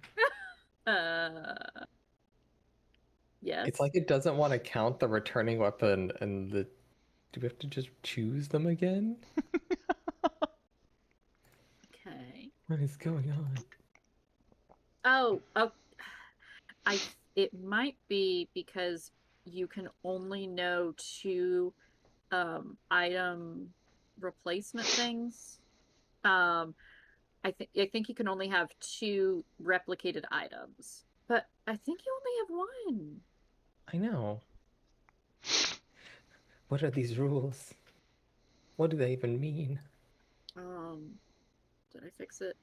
Yes. It's like it doesn't want to count the returning weapon and the. Do we have to just choose them again? Okay. What is going on? Oh, it might be because you can only know 2 item replacement things. I think you can only have 2 replicated items. But I think you only have 1. I know. What are these rules? What do they even mean? Did I fix it?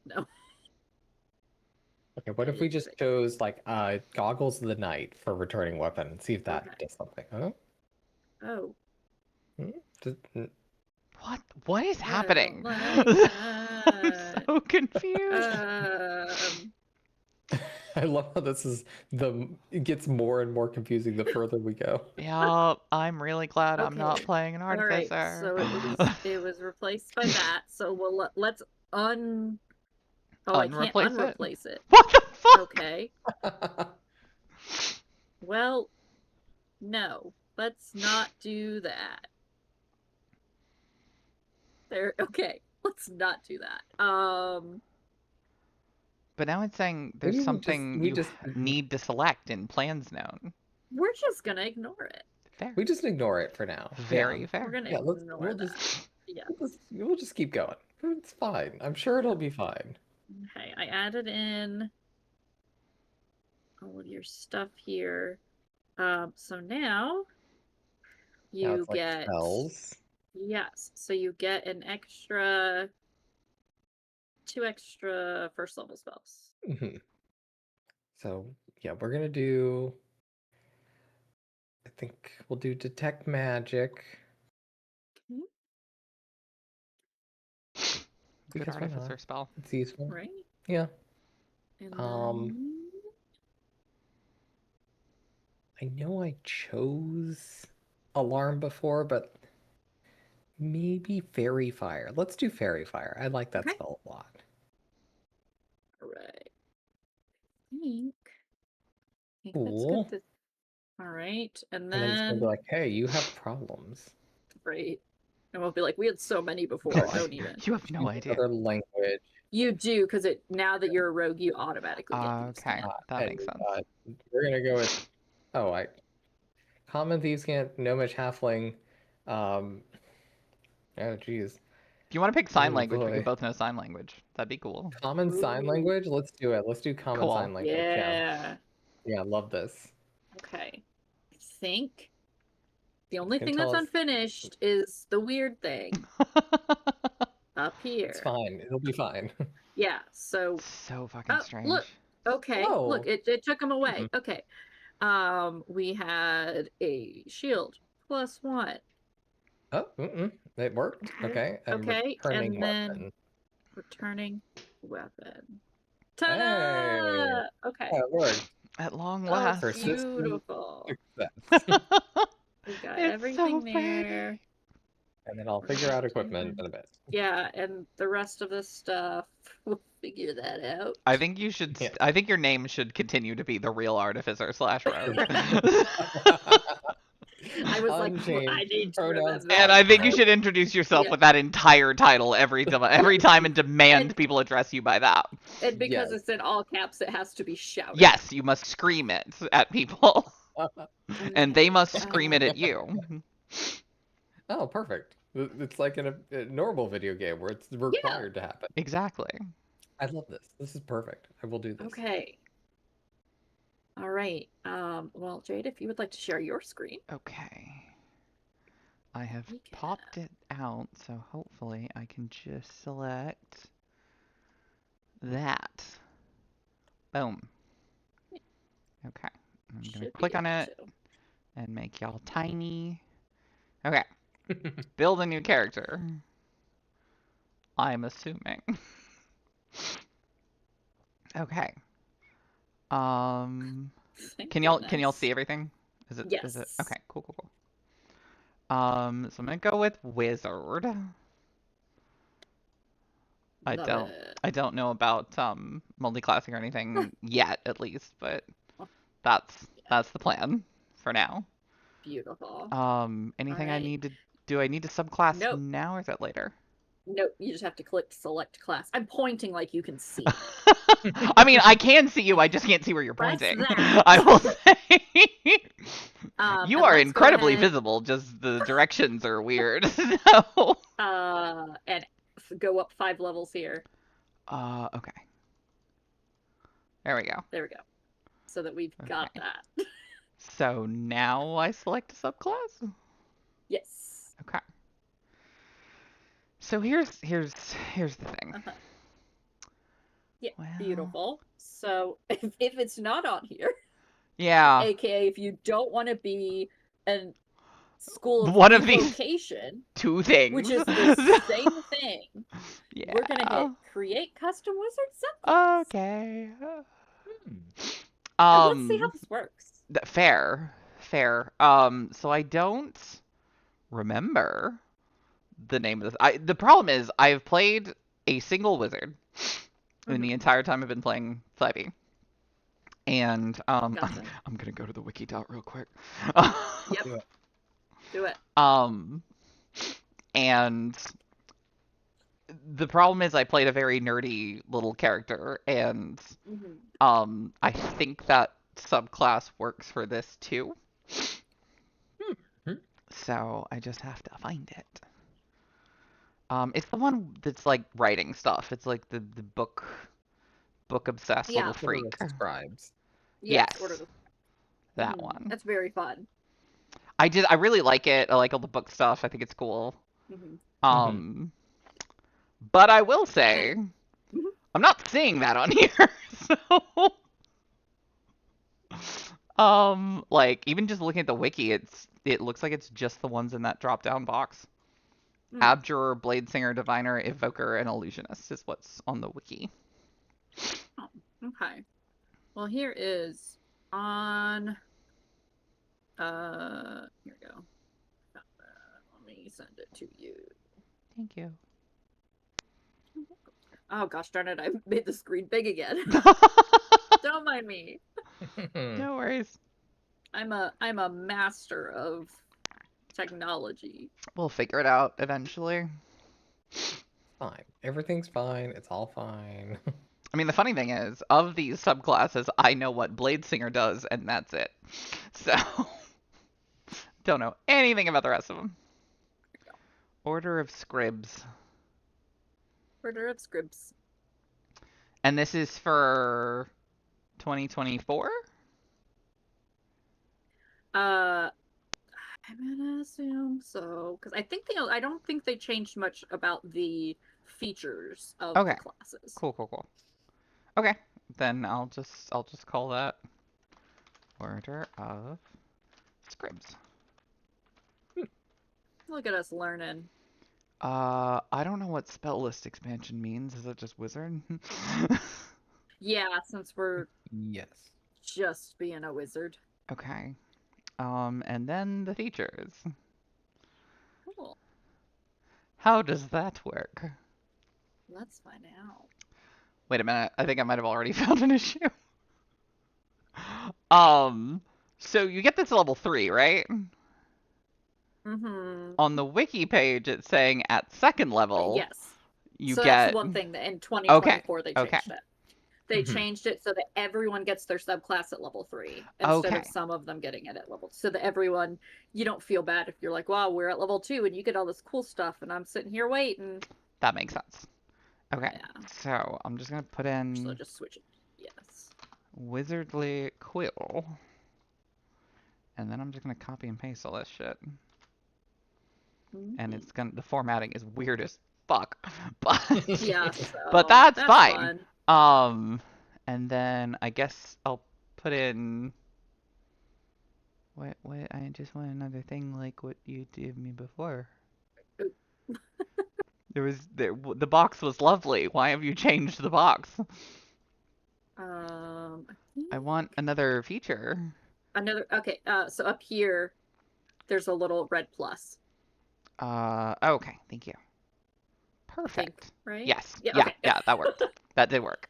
No. Okay, what I if we didn't just fix it. chose like Goggles of the Night for returning weapon and see if that Okay. does something? Huh? Oh. What is I happening? don't like I'm that. so confused. I love how it gets more and more confusing the further we go. Yeah, I'm really glad I'm not Okay. playing an All right. artificer. So it was replaced by that. So let's un. Oh, I can't Unreplace it? unreplace it. What the fuck? Okay. Well, no. Let's not do that. There. Okay. Let's not do that. But now it's saying there's Maybe something we you just need to select in plans known. we're just gonna ignore it. Fair. we just ignore it for now. Very Yeah. fair. We're gonna Yeah, ignore that. Yeah. we'll just keep going. It's fine. I'm sure it'll be fine. Okay. I added in all of your stuff here. So now Now you it's like get spells. yes. So you get an extra 2 extra first level spells. Hmm. So yeah, we're gonna do. I think we'll do detect magic. Okay. Good Because why artificer not? spell. It's useful. Right. Yeah. And Um, then I know I chose alarm before, but maybe fairy fire. Let's do fairy fire. I like that okay. spell a lot. All right. I think that's Cool. good. All right. And And then it's gonna be then like, hey, you have problems. right. And we'll be like, we had so many before. Oh, Don't even. You have no Choose idea. another language. You do because it now that you're a rogue, you automatically get these. Okay, that makes sense. We're gonna go with common thieves can't gnomish halfling. Oh geez. If you want to pick sign Oh language, we boy. could both know sign language. That'd be cool. Common sign Ooh. language? Let's do it. Let's do common Cool. sign language. Yeah. Yeah, I love this. Okay. I think the only Can thing tell that's us unfinished is the weird thing up here. it's fine. It'll be fine. Yeah. So So fucking oh strange. look. Okay. Oh. Look, it took him away. Hmm. Okay. We had a shield +1. Oh, it worked. Okay. And Okay. returning And then weapon. returning weapon. Hey, Ta-da! Okay. yeah, it worked. At long Oh, last. Persistent beautiful. success. We got It's everything so there. pretty. And then I'll figure out equipment in a bit. Yeah, and the rest of the stuff, we'll figure that out. I think you should. Yeah. I think your name should continue to be the real artificer / rogue. I was like, I Unchanged need to pronouns. remember. And I think you should introduce yourself Yeah. with that entire title every time and demand And- people address you by that. And because Yes. it's in all caps, it has to be shouted. Yes, you must scream it at people, and they must Okay. scream it at you. Oh, perfect. It's like in a normal video game where it's required to happen. Exactly. I love this. This is perfect. I will do this. Okay. All right. Well, Jade, if you would like to share your screen. Okay. I have We can- popped it out, so hopefully I can just select that. Boom. Okay. I'm should gonna be click on able it to. and make y'all tiny. Okay. Build a new character. I'm assuming. Okay. Thank Can y'all goodness. see everything? Is it Yes. okay, cool. So I'm gonna go with wizard. Love it. I don't know about multi-classing or anything yet, at least, but that's the plan for now. Beautiful. Anything I Alright. need to do? I need to subclass Nope. now, or is that later? Nope, you just have to click select class. I'm pointing like you can see me. I mean, I can see you. I just can't see where you're Press pointing. that. I will say. You And are let's go incredibly ahead, visible. Just the directions are weird. So. and go up 5 levels here. Okay. There we go. There we go. So that we've got Okay. that. So now I select a subclass. Yes. Okay. So here's the thing. Yeah, Well, beautiful. So if it's not on here, yeah. aka if you don't want to be a school of One of these evocation, two things. which is the same thing, Yeah. we're gonna hit create custom wizard subclass. Okay. And let's see how this works. Fair. So I don't remember the name of this. The problem is I've played a single wizard in the entire time I've been playing 5e. And Gotcha. I'm gonna go to the wiki dot real quick. Yep. Do it. And the problem is I played a very nerdy little character, and I think that subclass works for this too. So I just have to find it. It's the one that's like writing stuff. It's like the book obsessed little freak. Order of Scribes. Yes. Order of... That one. That's very fun. I really like it. I like all the book stuff. I think it's cool. But I will say, I'm not seeing that on here. So, like even just looking at the wiki, it looks like it's just the ones in that drop-down box. Abjurer, Bladesinger, Diviner, Evoker, and Illusionist is what's on the wiki. Oh, okay. Well, here is on. Here we go. Let me send it to you. Thank you. Oh gosh darn it! I made the screen big again. Don't mind me. No worries. I'm a master of technology. We'll figure it out eventually. Fine. Everything's fine. It's all fine. I mean, the funny thing is, of these subclasses, I know what Bladesinger does, and that's it. So, don't know anything about the rest of them. Order of Scribes. Order of Scribes. And this is for 2024? I'm gonna assume so, because I don't think they changed much about the features of the classes. Cool. Okay, then I'll just call that Order of Scribes. Look at us learning. I don't know what spell list expansion means. Is it just wizard? Yeah, since we're just being a wizard. Okay. And then the features. Cool. How does that work? Let's find out. Wait a minute. I think I might have already found an issue. So you get this level 3, right? On the wiki page, it's saying at second level. Yes. You so get. That's one thing that in 2024 they changed it. They changed it so that everyone gets their subclass at level 3 instead of some of them getting it at level 2. So that everyone, you don't feel bad if you're like, wow, we're at level 2 and you get all this cool stuff and I'm sitting here waiting. That makes sense. Okay. Yeah. So I'm just gonna put in. So just switch it. Yes. Wizardly Quill. And then I'm just gonna copy and paste all this shit. And it's gonna. The formatting is weird as fuck. But yeah. But that's fine. Fun. And then I guess I'll put in. What? I just want another thing like what you gave me before. The box was lovely. Why have you changed the box? I want another feature. Another. Okay. So up here, there's a little red plus. Okay, thank you. I Perfect. think, right? Yes. Yeah. Yeah, Okay. yeah, that worked. That did work.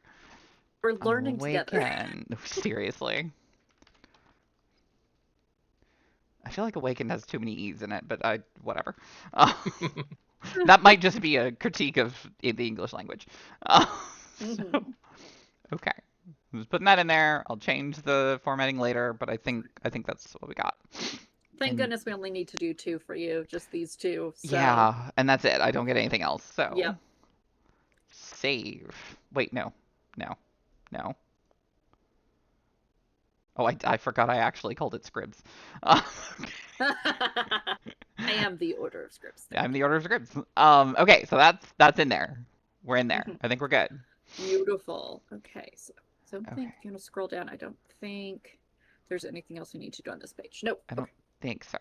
We're learning together. Awaken. Seriously. I feel like Awaken has too many E's in it, but whatever. That might just be a critique of the English language. So, okay. I'm just putting that in there. I'll change the formatting later, but I think that's what we got. Thank goodness we only need to do 2 for you, just these 2. So. Yeah, and that's it. I don't get anything else. So Yep. Save. Wait, no. Oh, I forgot I actually called it Scribs. I am the Order of Scribs. I'm the Order of Scribs. Okay, so that's in there. We're in there. I think we're good. Beautiful. Okay, so I don't think Okay. if you want to scroll down, I don't think there's anything else we need to do on this page. Nope. I don't think so.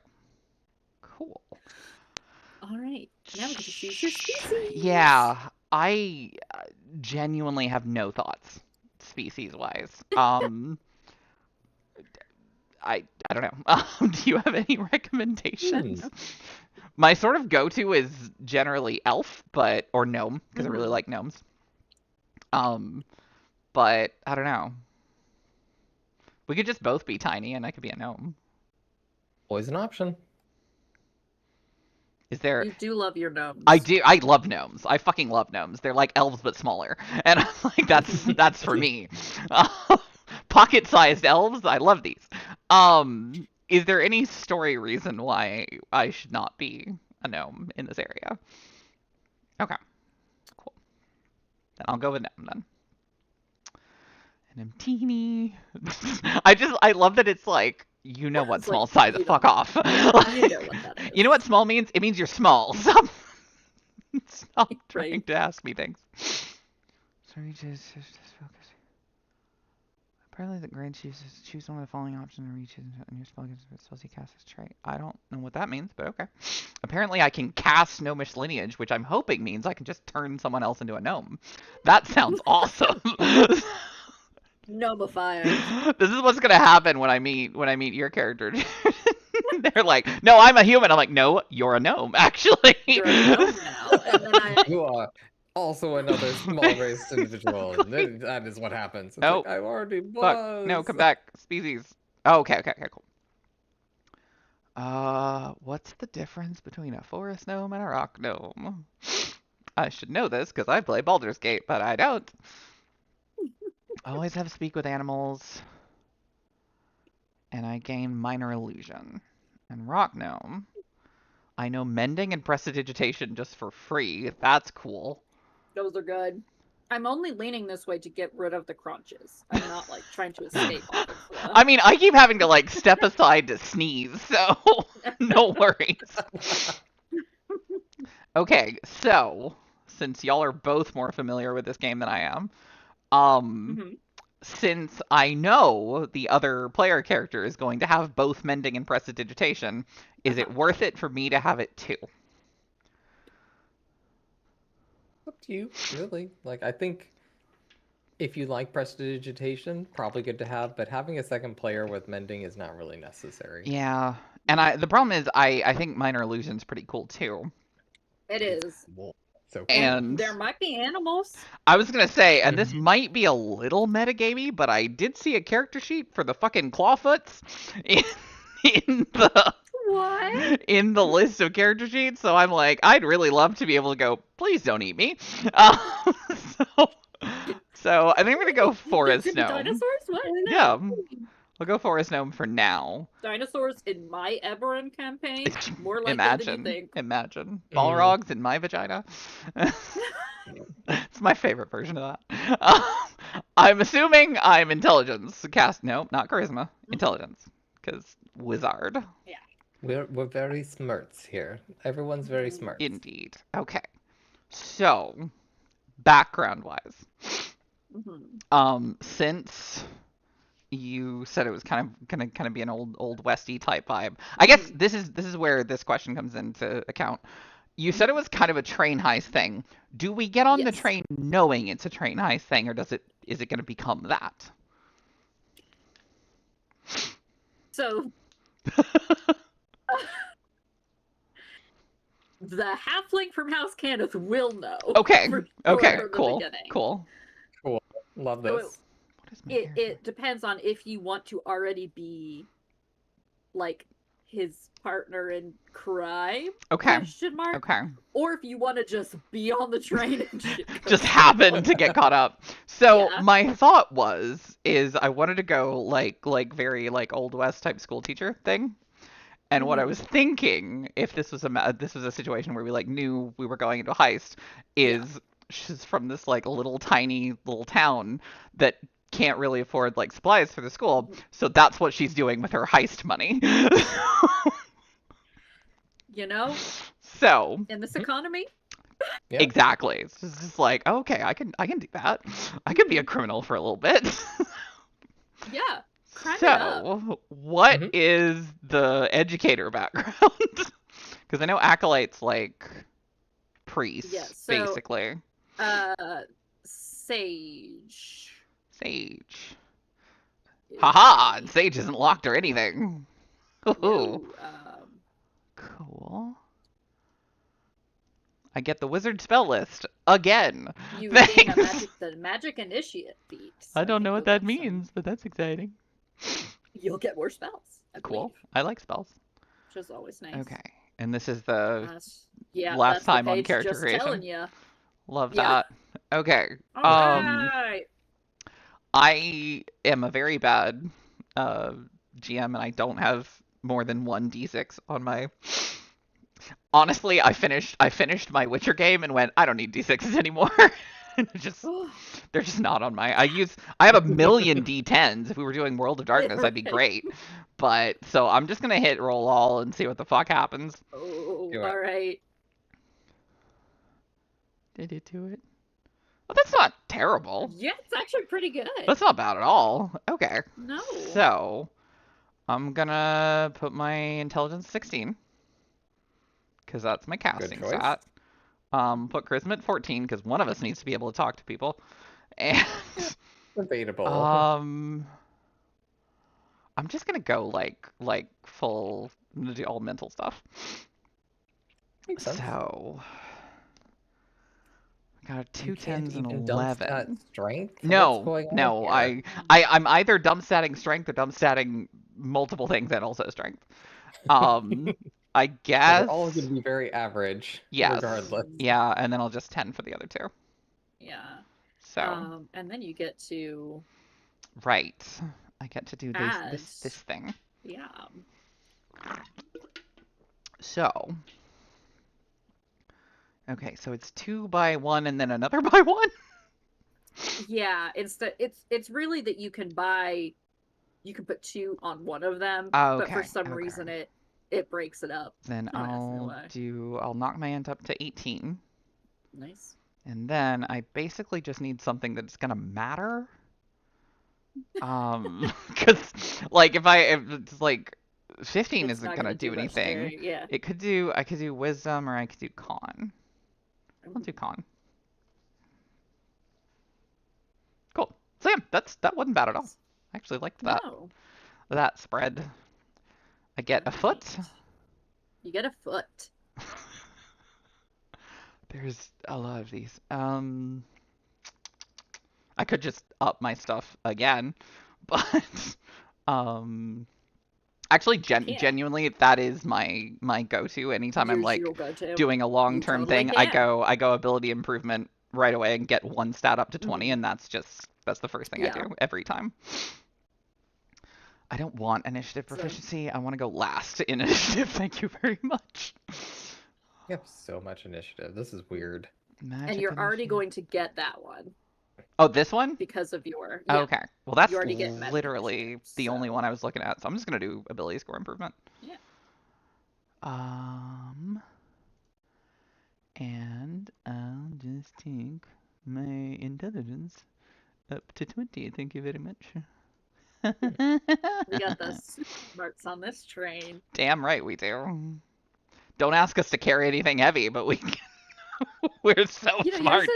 Cool. All right. Now we get to choose your species. Yeah, I genuinely have no thoughts species-wise. I don't know. Do you have any recommendations? My sort of go-to is generally elf, or gnome, because I really like gnomes. But I don't know. We could just both be tiny, and I could be a gnome. Always an option. Is there? You do love your gnomes. I do. I love gnomes. I fucking love gnomes. They're like elves but smaller, and I'm like, that's for me. Pocket-sized elves. I love these. Is there any story reason why I should not be a gnome in this area? Okay, cool. Then I'll go with gnome then. And I'm teeny. I love that it's like, you know what small size, fuck off. You know what that is. You know what small means? It means you're small. Stop trying to ask me things. Sorry, just focus. Apparently, the grants you choose one of the following options and reach and your spell gives a spell you cast this trait. I don't know what that means, but okay. Apparently, I can cast gnomish lineage, which I'm hoping means I can just turn someone else into a gnome. That sounds awesome. Gnomifier. This is what's gonna happen when I meet your character. They're like, no, I'm a human. I'm like, no, you're a gnome, actually. You're a gnome now. And then You are also another small-raised individual. And that is what happens. It's like, I already was. Fuck. No, come back. Species. Oh, okay, cool. What's the difference between a forest gnome and a rock gnome? I should know this because I play Baldur's Gate, but I don't. Always have speak with animals. And I gain minor illusion. And rock gnome. I know mending and prestidigitation just for free. That's cool. Those are good. I'm only leaning this way to get rid of the crunches. I'm not like trying to escape off of the... I mean, I keep having to like step aside to sneeze, so no worries. Okay, so since y'all are both more familiar with this game than I am, since I know the other player character is going to have both mending and prestidigitation, is it worth it for me to have it too? Up to you, really. Like, I think if you like prestidigitation, probably good to have, but having a second player with mending is not really necessary. Yeah, and the problem is I think minor illusion's pretty cool too. It is. So cool. And there might be animals. I was gonna say, and this might be a little metagamey, but I did see a character sheet for the fucking clawfoots in the what? In the list of character sheets, so I'm like, I'd really love to be able to go, please don't eat me. So I think I'm gonna go forest gnome. Dinosaurs? What? Yeah, I'll go forest gnome for now. Dinosaurs in my Eberron campaign? More likely than you think. Imagine. Balrogs in my vagina. It's my favorite version of that. I'm assuming I'm intelligence. No, not charisma. Intelligence. Because wizard. Yeah. We're very smarts here. Everyone's very smart. Indeed. Okay. So, background-wise. Since you said it was kind of be an old westy type vibe. I guess this is where this question comes into account. You said it was kind of a train heist thing. Do we get on the Yes. train knowing it's a train heist thing, or is it going to become that? So the halfling from House Cannith will know. Okay. For Okay. from the Cool. beginning. Cool. Cool. Love So this. What is my it depends on if you want to already be like his partner in crime, Okay. question mark, Okay. or if you want to just be on the train and shit Just goes happen down. to get caught up. So Yeah. my thought is I wanted to go like very like Old West type school teacher thing. And what I was thinking, if this was a situation where we like knew we were going into a heist, is she's from this like little tiny little town that can't really afford like supplies for the school, so that's what she's doing with her heist money. You know, So in this economy, Yeah. exactly, it's just like okay, I can do that. I can be a criminal for a little bit. yeah, crime it up. So, what Mhm. is the educator background? Because I know acolyte's like priests, Yeah, so- basically. Sage. Sage. is Haha! the- Sage isn't locked or anything. Ooh. No, Cool. I get the wizard spell list again. you gain a Thanks. the magic initiate feat. I so don't think know you'll what that get some- means, but that's exciting. You'll get more spells. I Cool. believe, I like spells. which is always nice. Okay. And this is the Yeah, last that's time the on page character just creation. telling you. Love Yeah. that. Okay. All right. I am a very bad GM, and I don't have more than one D6 on my. Honestly, I finished my Witcher game and went, I don't need D6s anymore. They're just not on my. I have a million D10s. If we were doing World of Darkness, that'd be great. But so I'm just gonna hit roll all and see what the fuck happens. Oh, Do it. all right. Did it do it? Well, that's not terrible. Yeah, it's actually pretty good. That's not bad at all. Okay. No. So I'm gonna put my intelligence 16 because that's my casting choice. stat. Put charisma at 14 because one of us needs to be able to talk to people. And Debatable. I'm just gonna go like full. I'm gonna do all mental stuff. Makes sense. So I got two You can't 10s and even 11. dump strength? What's No, going on no, here? I'm either dump statting strength or dump statting multiple things and also strength. I So guess. they're all going to be very average, Yes. regardless. Yeah, and then I'll just 10 for the other two. Yeah. So And then you get to right, I get to do this Adds. this thing. yeah. So okay, so it's 2 by 1 and then another by 1. Yeah, it's really that you can put 2 on one of them, Oh, but for okay, some okay. reason it breaks it up. Then Don't ask me why. I'll knock my int up to 18. Nice. And then I basically just need something that's gonna matter. Because like if it's like 15 It's isn't not gonna do much anything. there, yeah. I could do wisdom or I could do con. I'll do con. Cool. So yeah, that wasn't bad at all. I actually liked that No. that spread. I get a foot. Right. You get a foot. There's a lot of these. I could just up my stuff again, but actually genuinely that is my go-to anytime I'm like Your go-to. doing a long-term totally thing. I can. go ability improvement right away and get one stat up to 20 and that's the first thing I Yeah. do every time. I don't want initiative So- proficiency. I want to go last in initiative. Thank you very much. You have so much initiative. This is weird. Magic And you're already initiative. going to get that one Oh, this one? because of your Oh, okay. Well, that's You already get magic literally initiative, the only so- one I was looking at. So I'm just gonna do ability score improvement. Yeah. And I'll just take my intelligence up to 20. Thank you very much. We got the smarts on this train. Damn right we do. don't ask us to carry anything heavy, but we're so smart.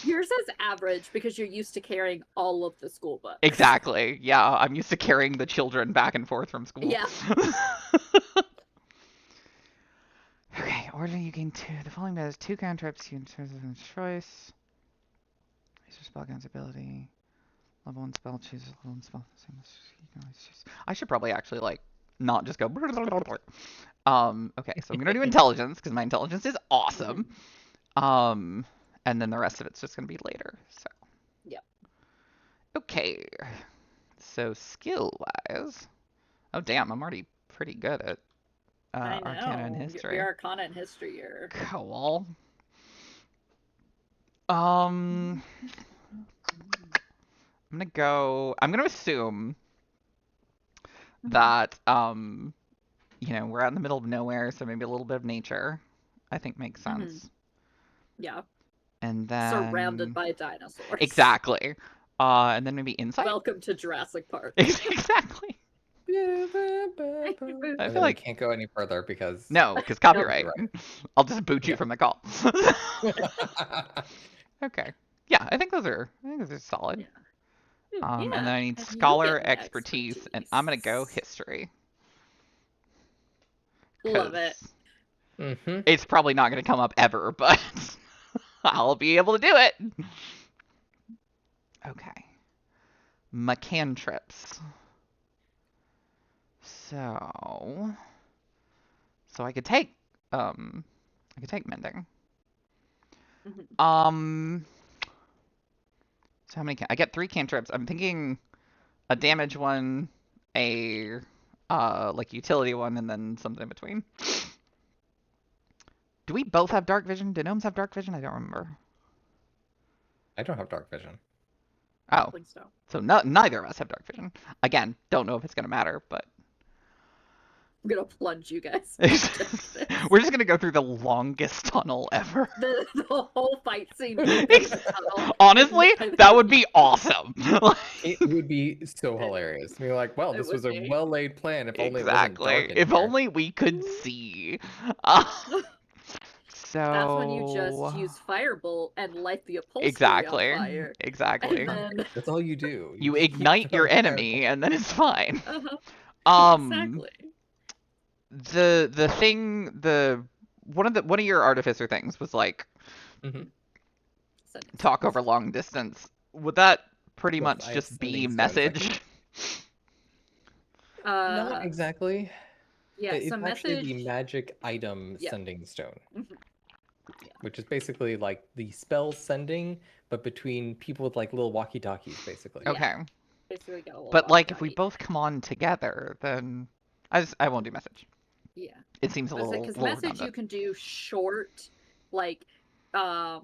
Yours is average because you're used to carrying all of the school books. Exactly. Yeah, I'm used to carrying the children back and forth from school. Yeah. Okay, order you gain two. The following has 2 cantrips. You can choice. Use your spell against ability. Level 1 spell, choose a level 1 spell. You can always choose. I should probably actually, like, not just go. Okay, so I'm gonna do intelligence, because my intelligence is awesome. And then the rest of it's just gonna be later, so. Yep. Okay. So, skill-wise. Oh, damn, I'm already pretty good at Arcana and History. Your Arcana and History are... Cool. I'm gonna assume that, you know, we're out in the middle of nowhere, so maybe a little bit of nature, I think makes sense. Yeah. And then... surrounded by dinosaurs. Exactly. And then maybe insight? Welcome to Jurassic Park. Exactly. I feel like can't go any further because... No, because copyright. I'll just boot you from the call. Okay. Yeah, I think those are solid. Yeah. And then I need scholar expertise, and I'm gonna go history. Love it. It's probably not gonna come up ever, but I'll be able to do it. Okay. Macantrips. So I could take mending. So how many I get 3 cantrips. I'm thinking a damage one, a like utility one, and then something in between. Do we both have dark vision? Do gnomes have dark vision? I don't remember. I don't have dark vision. Oh. So neither of us have dark vision. Again, don't know if it's gonna matter, but I'm gonna plunge you guys. We're just gonna go through the longest tunnel ever. The whole fight scene. Honestly, that would be awesome. It would be so hilarious. You're like, well, this was a well-laid plan. If only it wasn't dark in If here. only we could see. So that's when you just use firebolt and light the upholstery on fire. Exactly. Then... that's all you do. You ignite your enemy, and then it's fine. Exactly. The thing, one of your artificer things was like talk over long distance. Would that pretty much just be message? Not exactly. Yeah, it's so actually message... the magic item sending stone, yeah. which is basically like the spell sending, but between people with like little walkie-talkies, basically. Okay. Basically got a little but like, if we both come on together, then I won't do message. Yeah. It seems a little because message redundant. You can do short, like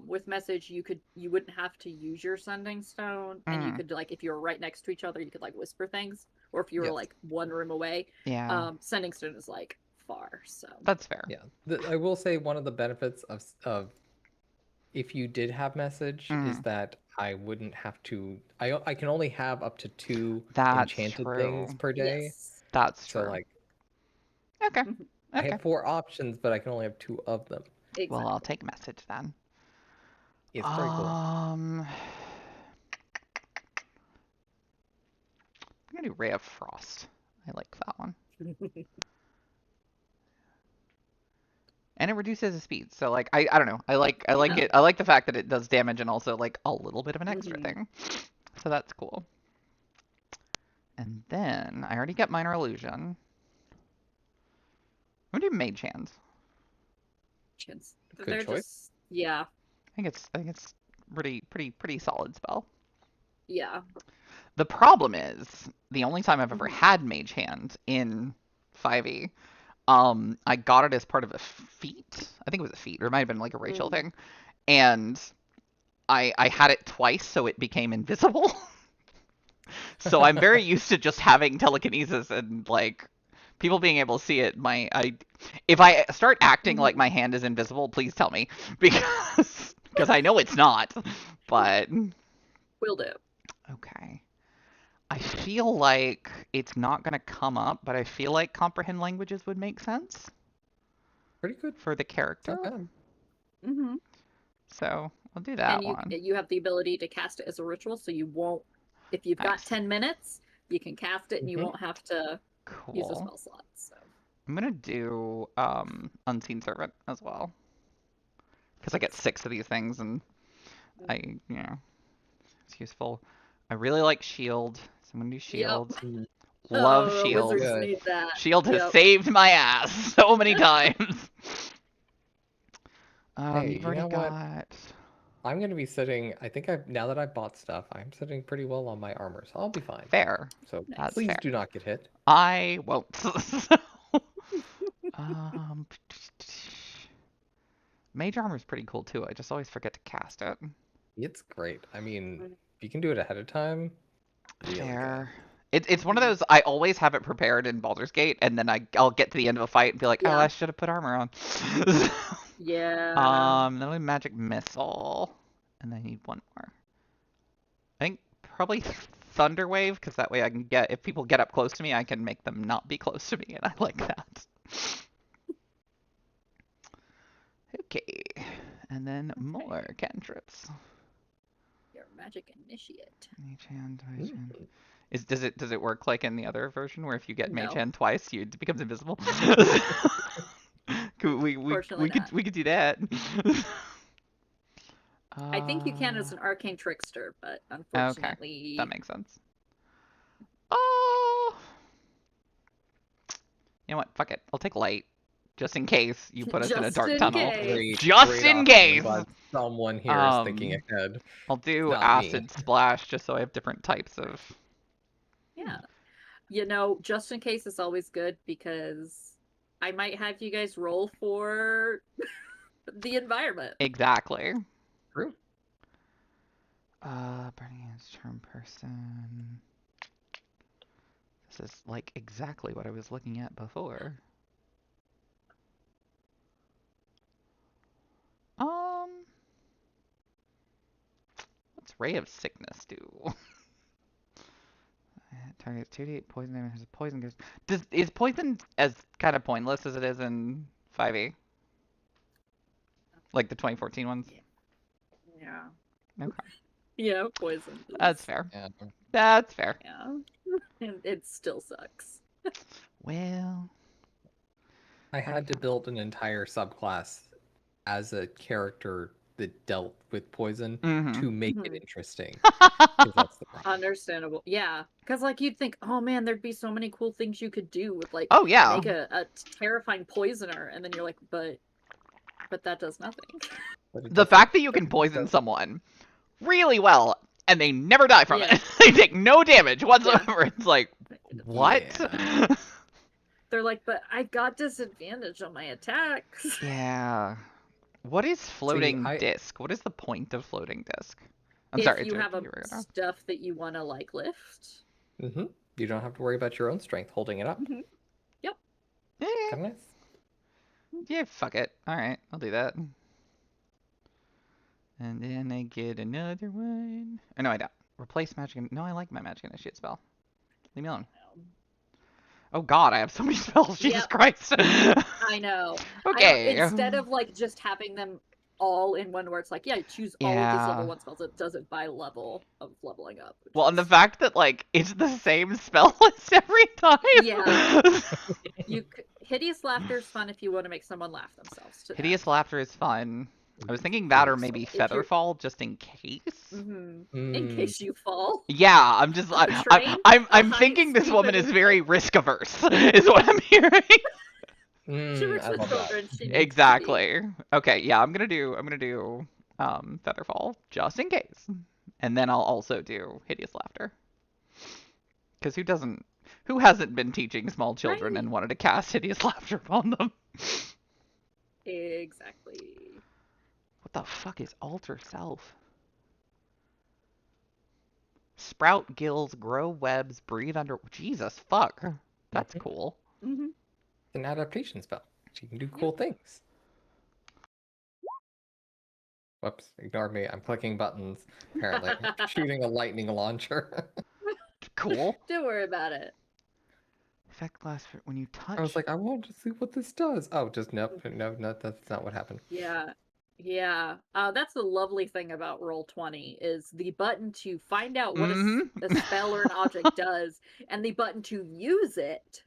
with message you wouldn't have to use your sending stone, and you could, like, if you were right next to each other, you could like whisper things, or if you were like one room away. Yeah. Sending stone is like far, so that's fair. Yeah. I will say one of the benefits of if you did have message is that I wouldn't have to. I can only have up to 2 enchanted things per day. Yes. That's true. So like. Okay. I have 4 options, but I can only have 2 of them. Exactly. Well, I'll take message then. It's very cool. I'm gonna do Ray of Frost. I like that one. And it reduces the speed, so like I don't know. I like it. I like the fact that it does damage and also like a little bit of an extra thing. So that's cool. And then I already got minor illusion. I'm gonna do mage hands. Good choice. Yeah. I think it's pretty solid spell. Yeah. The problem is the only time I've ever had mage hand in 5e, I got it as part of a feat. I think it was a feat, or it might have been like a Rachel thing. And I had it twice, so it became invisible. So I'm very used to just having telekinesis and like people being able to see it. If I start acting like my hand is invisible, please tell me, because I know it's not. But will do. Okay. I feel like it's not going to come up, but I feel like comprehend languages would make sense. Pretty good. for the It's character. not bad. Mm-hmm. So we'll do that And one. you have the ability to cast it as a ritual, so you won't. If you've got Nice. 10 minutes, you can cast it, and you Mhm. won't have to use a Cool. spell slot. So I'm gonna do Unseen Servant as well. Because I get 6 of these things and it's useful. I really like Shield, so I'm gonna do Shield. Mm. Love oh, Shield. wizards Good. need that. Shield has Yep. saved my ass so many times. Hey, You've you already know what? got. I'm gonna be sitting. I think now that I've bought stuff, I'm sitting pretty well on my armor, so I'll be fine. Fair. So Nice. That's please fair. do not get hit. I won't. um, Mage armor is pretty cool too. I just always forget to cast it. It's great. I mean, if you can do it ahead of time, really Fair. good. It's one of those, I always have it prepared in Baldur's Gate, and then I'll get to the end of a fight and be like, oh, Yeah. I should have put armor on. Yeah. Then I magic missile, and I need one more. I think probably thunder wave, because that way I can get, if people get up close to me, I can make them not be close to me, and I like that. Okay, and then more cantrips. You're a magic initiate. Mage hand, mage hand. Mm. Does it work like in the other version where if you get No. mage hand twice, it becomes invisible? Fortunately not. We could do that. I think you can as an arcane trickster, but unfortunately, that makes sense. Oh, you know what? Fuck it. I'll take light, just in case you put us in a Just dark in tunnel. case. Just Great in option. case. But someone here is thinking ahead. I'll do Not acid me. splash just so I have different types of. Yeah. Just in case is always good because I might have you guys roll for the environment. Exactly. True. Burning Hands, charm person. This is like exactly what I was looking at before. What's Ray of Sickness do? Targets 2d8 poison damage, has a poison ghost. Is poison as kind of pointless as it is in 5e? Like the 2014 ones? Yeah. Okay. Yeah, poison. That's fair. Yeah. That's fair. Yeah. And it still sucks. Well, I had to build an entire subclass as a character that dealt with poison to make it interesting. 'Cause that's the problem. Understandable. Yeah. Because, you'd think, oh man, there'd be so many cool things you could do with, oh yeah. make a terrifying poisoner. And then you're like, but that does nothing. But it The doesn't- fact that you can poison someone really well and they never die from Yeah. it. They take no damage whatsoever. It's like, what? Yeah. They're like, but I got disadvantage on my attacks. Yeah. What is floating I- disc? What is the point of floating disc? I'm If sorry, you Jake, have you were gonna- stuff that you want to lift. Mhm. You don't have to worry about your own strength holding it up. Yep. Eh, Kind of nice. yeah, fuck it. All right, I'll do that. And then I get another one. Oh, no, I don't. Replace magic. No, I like my magic initiate spell. Leave me alone. Oh God, I have so many spells. Jesus Yep. Christ. I know. Okay. Instead of just having them all in one where it's like, yeah, choose all of these Yeah. level 1 spells, it does it by level of leveling up. which Well, and the is- fact that it's the same spell list every time. Yeah. Hideous Laughter is fun if you want to make someone laugh themselves. To Hideous Laughter is fun. I was thinking that or maybe If you're- Featherfall just in case. In Mm. case you fall. Yeah, I'm just Off a train? I'm A thinking this high-speed woman is motor- very risk averse, is what I'm hearing. She works I with love that. children. She needs to be. Exactly. Okay, yeah, I'm gonna do Featherfall just in case. And then I'll also do Hideous Laughter. Because who hasn't been teaching small children and Right. wanted to cast Hideous Laughter on them? Exactly. What the fuck is Alter Self? Sprout gills, grow webs, breathe under. Jesus, fuck. That's cool. Mm-hmm. It's an adaptation spell. She can do cool things. Whoops, ignore me. I'm clicking buttons. Apparently, shooting a lightning launcher. Cool. Don't worry about it. Effect lasts when you touch. I was like, I want to see what this does. Oh, just nope, no, that's not what happened. Yeah. Yeah. That's the lovely thing about Roll20 is the button to find out what a spell or an object does and the button to use it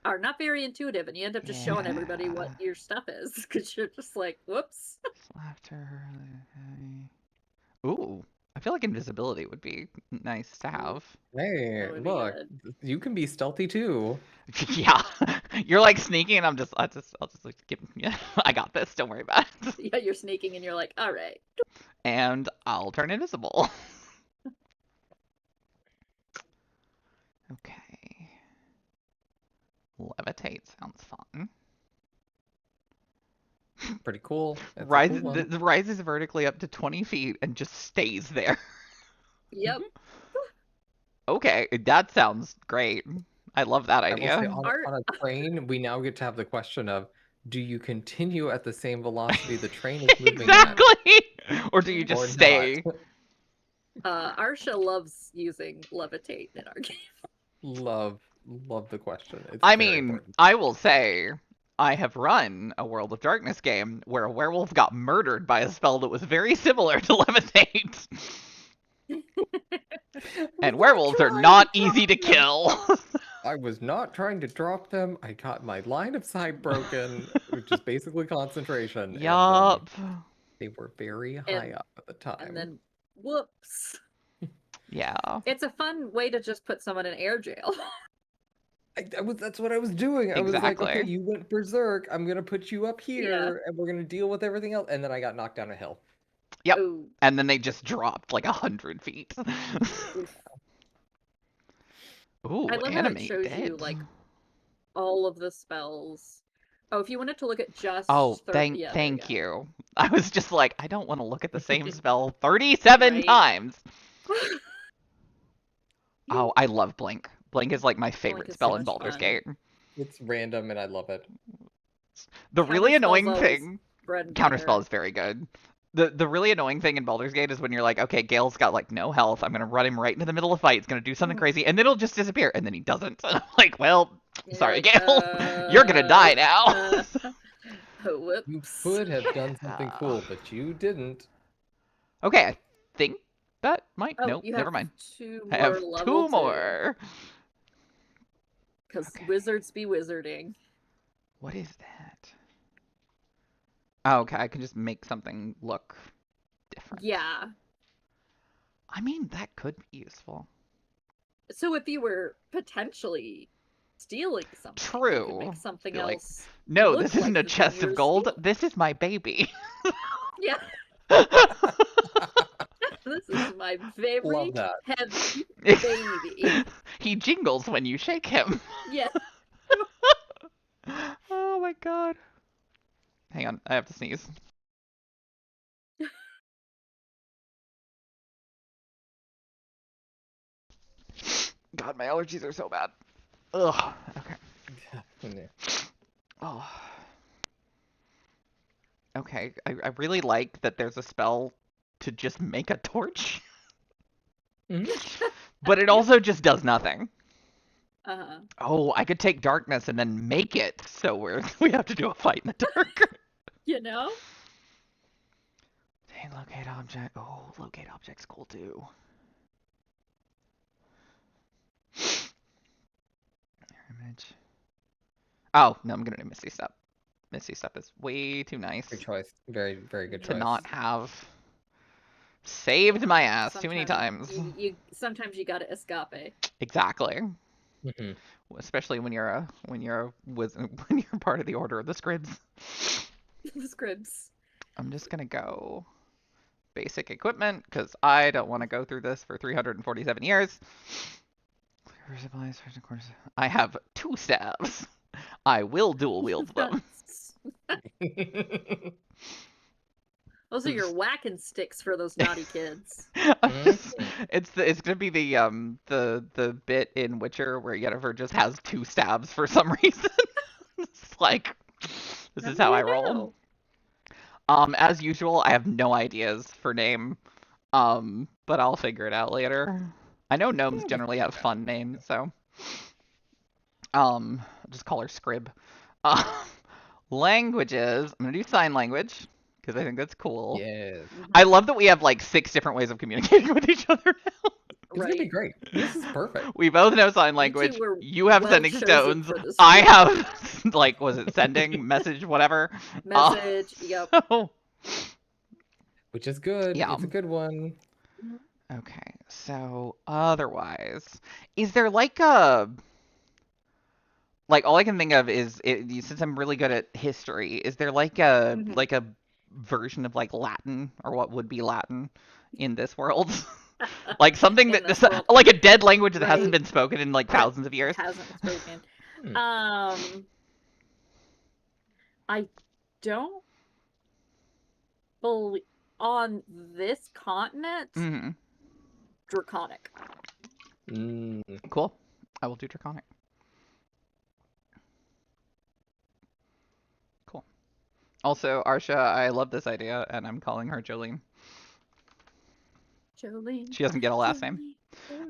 are not very intuitive, and you end up just showing everybody what your stuff is because you're just like, whoops. Laughter. Ooh, I feel like invisibility would be nice to have. Hey, would be look, you can be stealthy too. Yeah, you're like sneaking, and I'll just like give. Yeah, I got this. Don't worry about it. Yeah, you're sneaking, and you're like, all right. And I'll turn invisible. Okay. Levitate sounds fun. Pretty cool. That's a Rises cool one. rises vertically up to 20 feet and just stays there. Yep. Okay, that sounds great. I love that I will idea. say, on a train, we now get to have the question of, do you continue at the same velocity the train is moving at? Exactly. Or do you just Or stay? not? Arsha loves using levitate in our game. Love the question. It's I very mean, important. I will say, I have run a World of Darkness game where a werewolf got murdered by a spell that was very similar to levitate. And werewolves are not easy to kill. I was not trying to drop them. I got my line of sight broken, which is basically concentration. Yup. And they were very high up at the time. And then, whoops. Yeah. It's a fun way to just put someone in air jail. That's what I was doing. I was like, Exactly. okay, you went berserk. I'm going to put you up here, and we're going to deal with everything else. And then I got knocked down a hill. Yep. Ooh. And then they just dropped like 100 feet. Ooh, I love how it animate shows dead. you like all of the spells. Oh, if you wanted to look at just thank you. I was just like, I don't want to look at the same spell 37 times. Oh, I love Blink. Blink is like my favorite spell in Baldur's Gate. It's random and I love it. The really annoying thing, Counterspell is very good. The really annoying thing in Baldur's Gate is when you're like, okay, Gale's got like no health. I'm gonna run him right into the middle of the fight. It's gonna do something crazy, and then he'll just disappear, and then he doesn't. And I'm like, well, sorry, like, Gale, you're gonna die now. Whoops. You could have done something cool, but you didn't. Okay, I think that might. Oh, nope, never mind. I have two more. Because wizards be wizarding. What is that? Oh, okay, I can just make something look different. Yeah. I mean, that could be useful. So if you were potentially stealing something, true, you could make something else. No, this isn't a chest of gold. This is my baby. Yeah. This is my very heavy baby. He jingles when you shake him. Yeah. Oh my god. Hang on, I have to sneeze. God, my allergies are so bad. Ugh. Okay. Oh. Okay, I really like that there's a spell to just make a torch. But it also just does nothing. Oh, I could take darkness and then make it so we have to do a fight in the dark. You know? Dang, locate object. Oh, locate object's cool too. Image. Oh, no, I'm gonna do Misty Step. Misty Step is way too nice. Good choice. Very, very good choice. To not have saved my ass too many times. Sometimes you gotta escape. Exactly. Especially when you're part of the Order of the Scribs. The Scribs. I'm just gonna go basic equipment because I don't want to go through this for 347 years. I have 2 staves. I will dual wield them. Those are your whacking sticks for those naughty kids. It's gonna be the bit in Witcher where Yennefer just has 2 stabs for some reason. It's like, this is how I roll. As usual, I have no ideas for name, but I'll figure it out later. I know gnomes generally have fun names, so. I'll just call her Scrib. Uh, languages. I'm gonna do sign language because I think that's cool. Yes. I love that we have like 6 different ways of communicating with each other now. It's gonna be great. This is perfect. We both know sign language. two were You have well sending chosen stones. for this I role. have like, was it sending message, whatever. Message. Yep. Which is good. Yeah. It's a good one. Okay, so otherwise, is there like a all I can think of is since I'm really good at history, is there like a version of like Latin or what would be Latin in this world? Like something In that this world. like a dead language that Right. hasn't been spoken in like thousands of years. Hasn't spoken. Hmm. I don't believe on this continent. Hmm. Draconic. Cool. I will do Draconic. Cool. Also, Arsha, I love this idea, and I'm calling her Jolene. Jolene. She doesn't get a last name.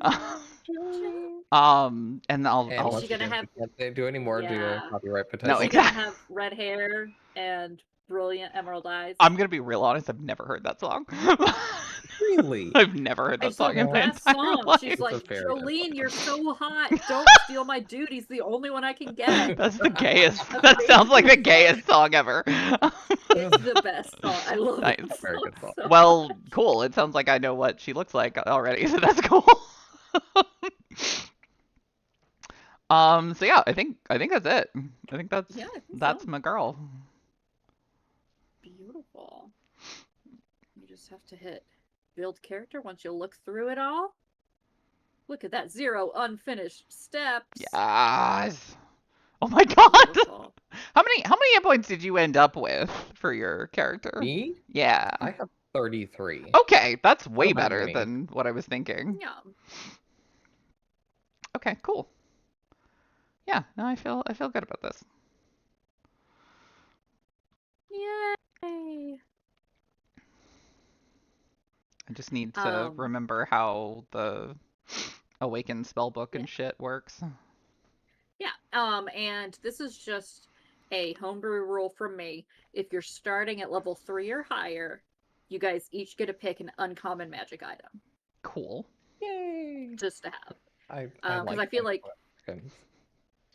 Jolene. And I'll. And Is once she gonna again, have? we can't do any more due to Yeah. copyright No, potential. Is she exactly. gonna have red hair and brilliant emerald eyes? I'm gonna be real honest. I've never heard that song. Really? I've never heard that It's the song in my best entire song. life. She's It's a like, very good Jolene, you're so hot. Don't steal my dude. He's the only one I can get. That's the gayest. That sounds like the gayest song ever. It's the best song. I love Nice. it. Very good song. Well, cool. It sounds like I know what she looks like already, so that's cool. So yeah, I think that's it. I think that's Yeah, I think that's so. my girl. Beautiful. You just have to hit build character once you look through it all. Look at that, 0 unfinished steps. Yes. Oh my god. Beautiful. How many hit points did you end up with for your character? Me? Yeah. I have 33. Okay, that's way What about better me? than what I was thinking. Yeah. Okay, cool. Yeah, no, I feel good about this. Yay. I just need to remember how the Awakened spellbook and shit works. Yeah. And this is just a homebrew rule from me. If you're starting at level 3 or higher, you guys each get to pick an uncommon magic item. Cool. Yay! Just to have. Because I feel like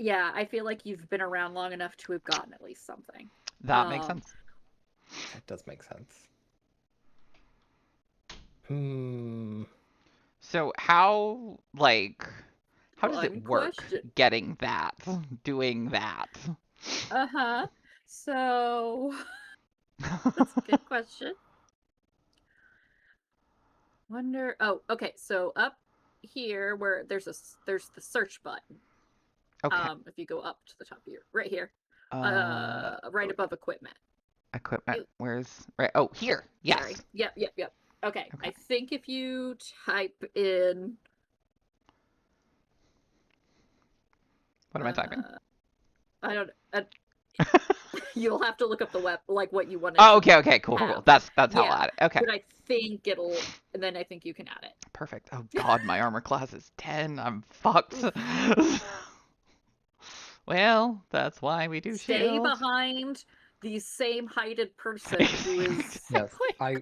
yeah, I feel like you've been around long enough to have gotten at least something. That makes sense. That does make sense. So how does it work question. getting that, doing that? So that's a good question. Wonder. Oh, okay. So up here, where there's the search button. Okay. If you go up to the top here, right here, right above equipment. Equipment. Where's right? Oh, here. Yes. Sorry. Yep. Okay. I think if you type in. What am I typing? I don't. You'll have to look up the web, like what you want. Oh, okay, cool. That's how I'll add it. Okay. But I think it'll, and then I think you can add it. Perfect. Oh god, my armor class is 10. I'm fucked. Well, that's why we do Stay shield. behind the same heighted person who is Yes,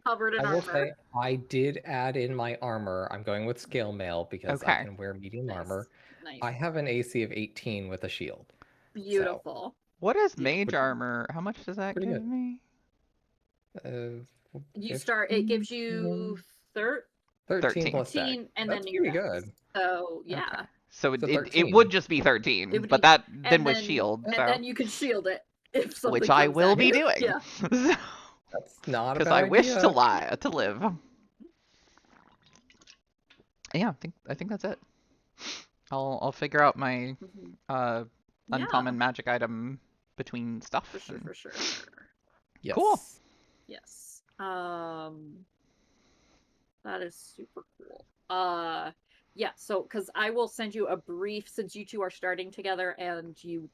covered in I will armor. say I did add in my armor. I'm going with scale mail because I can wear medium armor. Nice. I have an AC of 18 with a shield. Beautiful. What is mage armor? How much does that Pretty give good. me? You start. It gives you 13 plus dex. 13, and That's then pretty your good. dex. So yeah. Okay. So it 13. would just be 13, It would but be- that and then with then- shield, And so then you can shield it if something which I comes will at be you. doing. Yeah. That's not a Because bad I wish idea. to live. Yeah, I think that's it. I'll figure out my uncommon magic item between stuff. For sure, for sure. Yes. Cool. Yes. That is super cool. Yeah, so because I will send you a brief, since you two are starting together and you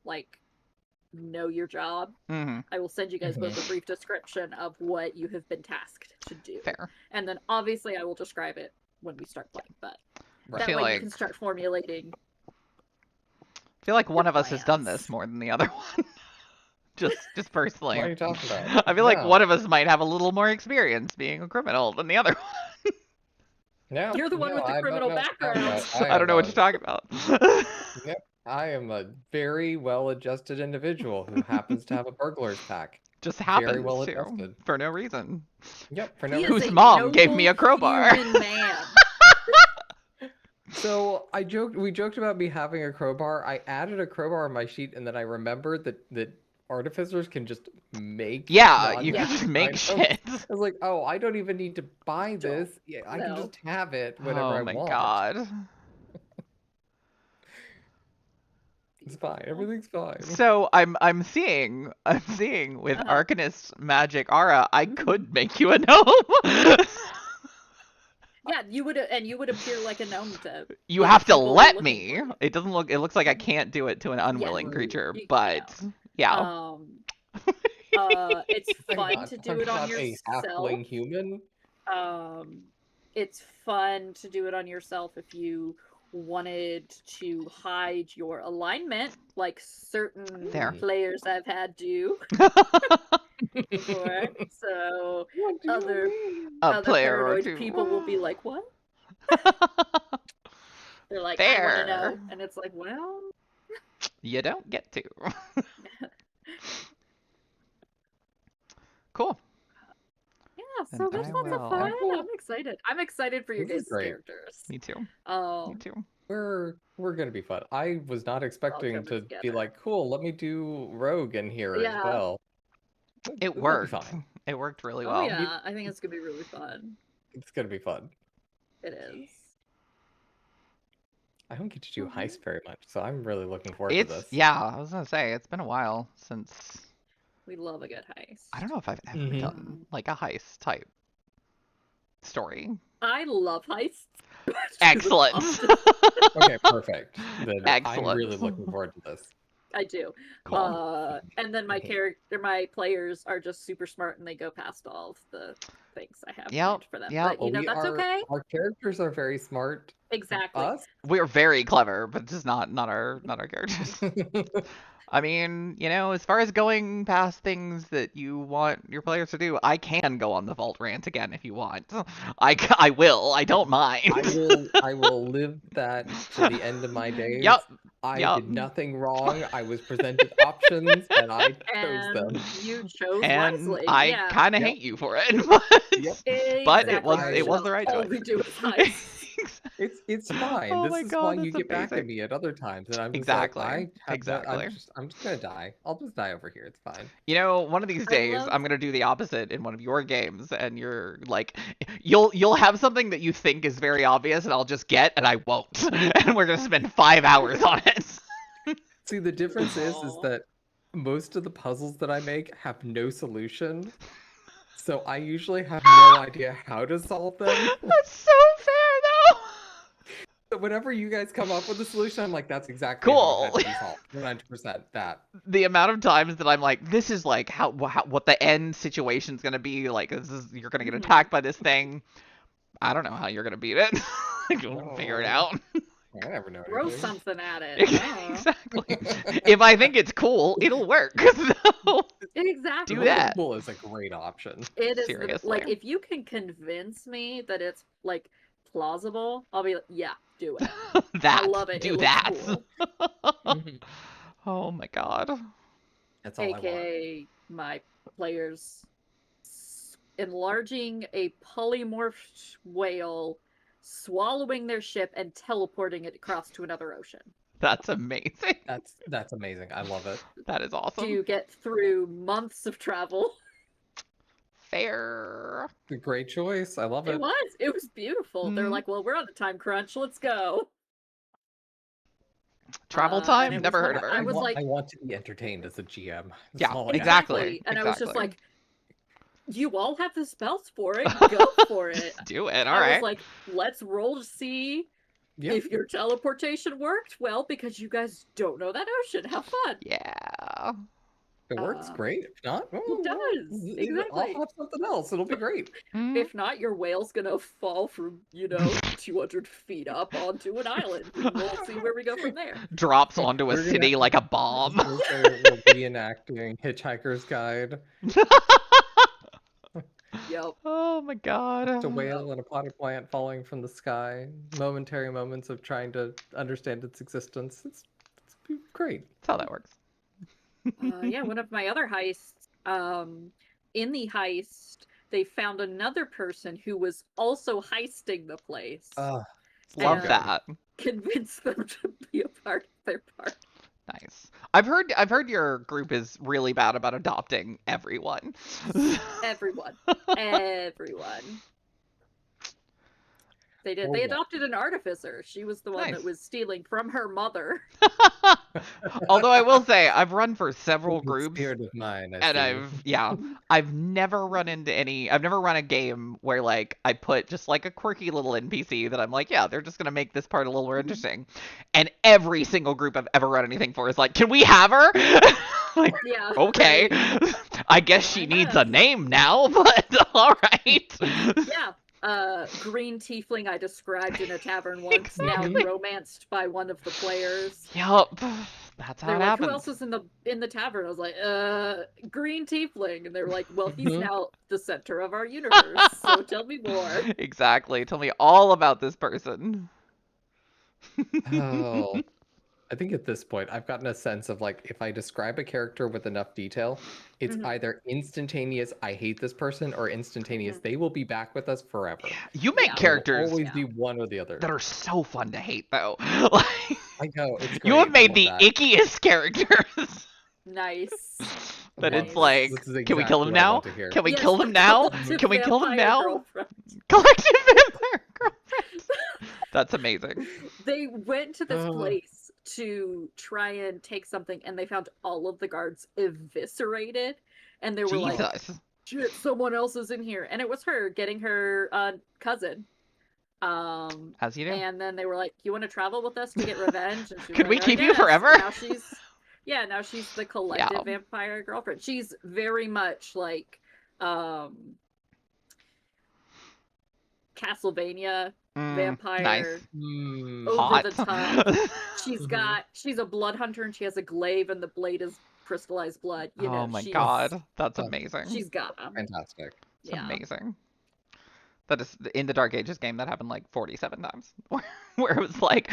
like know your job. Mm-hmm. I will send you guys both a brief description of what you have been tasked to do. Fair. And then obviously I will describe it when we start playing, but I that feel way like you can start formulating. feel like one your of us has done this plans. more than the other one. just What personally. are you talking about? I feel like No. one of us might have a little more experience being a criminal than the other one. No, You're the one with the I don't criminal know what you're talking background. about. I don't know what you're talking about. Yep, I am a very well-adjusted individual who happens to have a burglar's pack. Just Very happens well to, adjusted. for no reason. Yep, for no He is reason. Whose a mom gave me a noble crowbar? human man. So we joked about me having a crowbar. I added a crowbar on my sheet, and then I remembered that artificers can just make Yeah, you can Yeah. just non-magic make items. shit. I was like, oh, I don't even need to buy this. Yeah, I can No. just have it whenever Oh I my want. god. It's fine. Everything's fine. So I'm seeing with Uh-huh. Arcanist Magic Aura, I could make you a gnome. Yeah, you would appear like a gnome to. You like, have to people were let looking me. for you. It looks like I can't do it to an unwilling True. creature, You- but yeah. It's I'm fun not- to do I'm it on not a yourself. halfling human. It's fun to do it on yourself if you wanted to hide your alignment, like certain There. players I've had do before. So What do you other mean? A other player or paranoid two. people will be like, "What?" They're like, "I want to know," Fair. and it's like, "Well." You don't get to. Cool. Yeah, Then so there's I lots of will- fun. Cool. I'm excited. I'm excited for your This is guys' great. characters. Me too. Me Um, too. We're gonna be fun. I was not expecting come to be together. like, cool, let me do rogue in here Yeah. as well. It It'll be worked. fine. It worked really oh well. yeah, I think it's gonna be really fun. It's gonna be fun. It is. I don't get to do Mhm. heist very much, so I'm really looking forward to It's this. yeah, I was gonna say it's been a while since We love a good heist. I don't know if I've ever Mhm. done like a heist type story. I love heists. but do them Excellent. often. Okay, perfect. Then I'm Excellent. really looking forward to this. I do. Cool. And then my Mhm. my players are just super smart and they go past all of the things I have Yep, planned for them. yep. But you know, that's okay. Our characters are very smart. Exactly. Us? We're very clever, but just not our characters. I mean, as far as going past things that you want your players to do, I can go on the vault rant again if you want. I will. I don't mind. I will live that to the end of my days. Yep. I Yep. did nothing wrong. I was presented options and I chose them. And you chose And wisely. I yeah. kind of Yep. hate you for it, but Yep. but it Exactly. was the right All choice. we do is heist. It's fine. Oh This my is God, why that's you get back at amazing. me at other times, and I'm just Exactly. like, Exactly. I'm just gonna die. I'll just die over here. It's fine. One of these I days love- I'm gonna do the opposite in one of your games, and you're like, you'll have something that you think is very obvious, and I'll just get, and I won't, and we're gonna spend 5 hours on it. See, the difference is Aw. that most of the puzzles that I make have no solution, so I usually have no idea how to solve them. That's so fair, though. So whenever you guys come up with a solution, I'm like, that's exactly how it had to be solved. 100% that. The amount of times that I'm like, this is like how what the end situation's gonna be like. You're gonna get Mhm. attacked by this thing. I don't know how you're gonna beat it. You'll figure it No. out. I never know Throw anything. something at it. Yeah. Exactly. If I think it's cool, it'll work. So Exactly. Do that. Roll is a great option. It is Seriously. like if you can convince me that it's like plausible, I'll be like, yeah, do it. that I love it. do It looks that. cool. Mhm. Oh my god. That's all I want. AKA my players enlarging a polymorphed whale, swallowing their ship, and teleporting it across to another ocean That's amazing. That's amazing. I love it. That is awesome. to get through months of travel. Fair. A great choice. I love it. It was beautiful. They're Mhm. like, well, we're on a time crunch. Let's go. Travel and time? it was Never heard of fun. her. I was like, I want to be entertained as a GM. That's Yeah, all I ask. exactly. And I was just exactly. like, you all have the spells for it. Go for it. Do it. All I right. was like, let's roll to see Yeah. if your teleportation worked. Well, because you guys don't know that ocean. Have fun. Yeah. If it works, great. If not, It does. Exactly. I'll have something else. It'll be great. If not, your whale's gonna fall from, 200 feet up onto an island, and we'll see where we go from there. Drops onto a We're gonna city have like to- a bomb. We're reenacting Hitchhiker's Guide. Yep. Oh my god. It's a whale and a potted plant falling from the sky. Momentary moments of trying to understand its existence. It's great. That's how that works. Yeah, one of my other heists, in the heist, they found another person who was also heisting the place. Love And that. Convinced them to be a part of their party. Nice. I've heard your group is really bad about adopting everyone. Everyone. They did. They adopted an artificer. She was the one that was stealing from her mother. Although I will say, I've run for several groups, Spirit of mine, and I've never run a game where like I put just like a quirky little NPC that I'm like, yeah, they're just gonna make this part a little more interesting. And every single group I've ever run anything for is like, can we have her? Like, Yeah. okay, I guess she needs a name now, but all right. Yeah. Green tiefling I described in a tavern once, now romanced by one of the players. Yup. That's how They're it like, happens. who else is in the tavern? I was like, green tiefling. And they were like, well, he's now the center of our universe, so tell me more. Exactly. Tell me all about this person. Oh. I think at this point, I've gotten a sense of like, if I describe a character with enough detail, it's either instantaneous, I hate this person, or instantaneous, they will be back with us forever. You make characters always be one or the other. that are so fun to hate, though. Like, I know, it's great. you have made I the love that. ickiest characters. Nice. That Nice. it's like, This is can we exactly kill him what I now? want to hear. Can we Yes, kill them now? collective Can we kill them vampire now? girlfriend. Collective vampire girlfriend. That's amazing. They went to this place to try and take something, and they found all of the guards eviscerated, and they were like, Jesus. shit, someone else is in here. And it was her getting her cousin. As you do. And then they were like, you want to travel with us to get revenge? And she was Could we like, keep "I you guess." forever? Now she's the collective vampire girlfriend. She's very much like Castlevania vampire. Nice. Over Hot. the top. She's a blood hunter, and she has a glaive, and the blade is crystallized blood. Oh my god. That's amazing. She's got them. Fantastic. It's amazing. That is in the Dark Ages game that happened like 47 times, where it was like,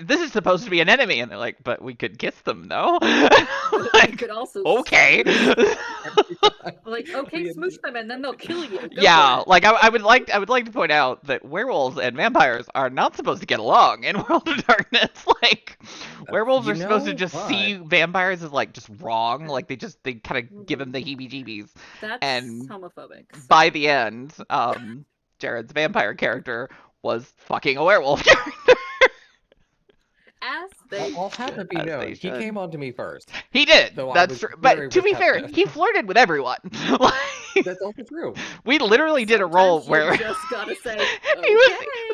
this is supposed to be an enemy, and they're like, but we could kiss them, no? Like, could also okay. Like, okay, smoosh them, and then they'll kill you. Go Yeah, for it. like I would like to point out that werewolves and vampires are not supposed to get along in World of Darkness. Like, werewolves are supposed to just see vampires as like just wrong, like they kind of give them the heebie-jeebies. That's and homophobic. by the end, Jared's vampire character was fucking a werewolf character. As they I'll have it be As known, they he should. came on to me first. He did. Though I That's was true. very But to be fair, receptive. he flirted with everyone. Like, That's also true. we literally did a roll sometimes where you just gotta say,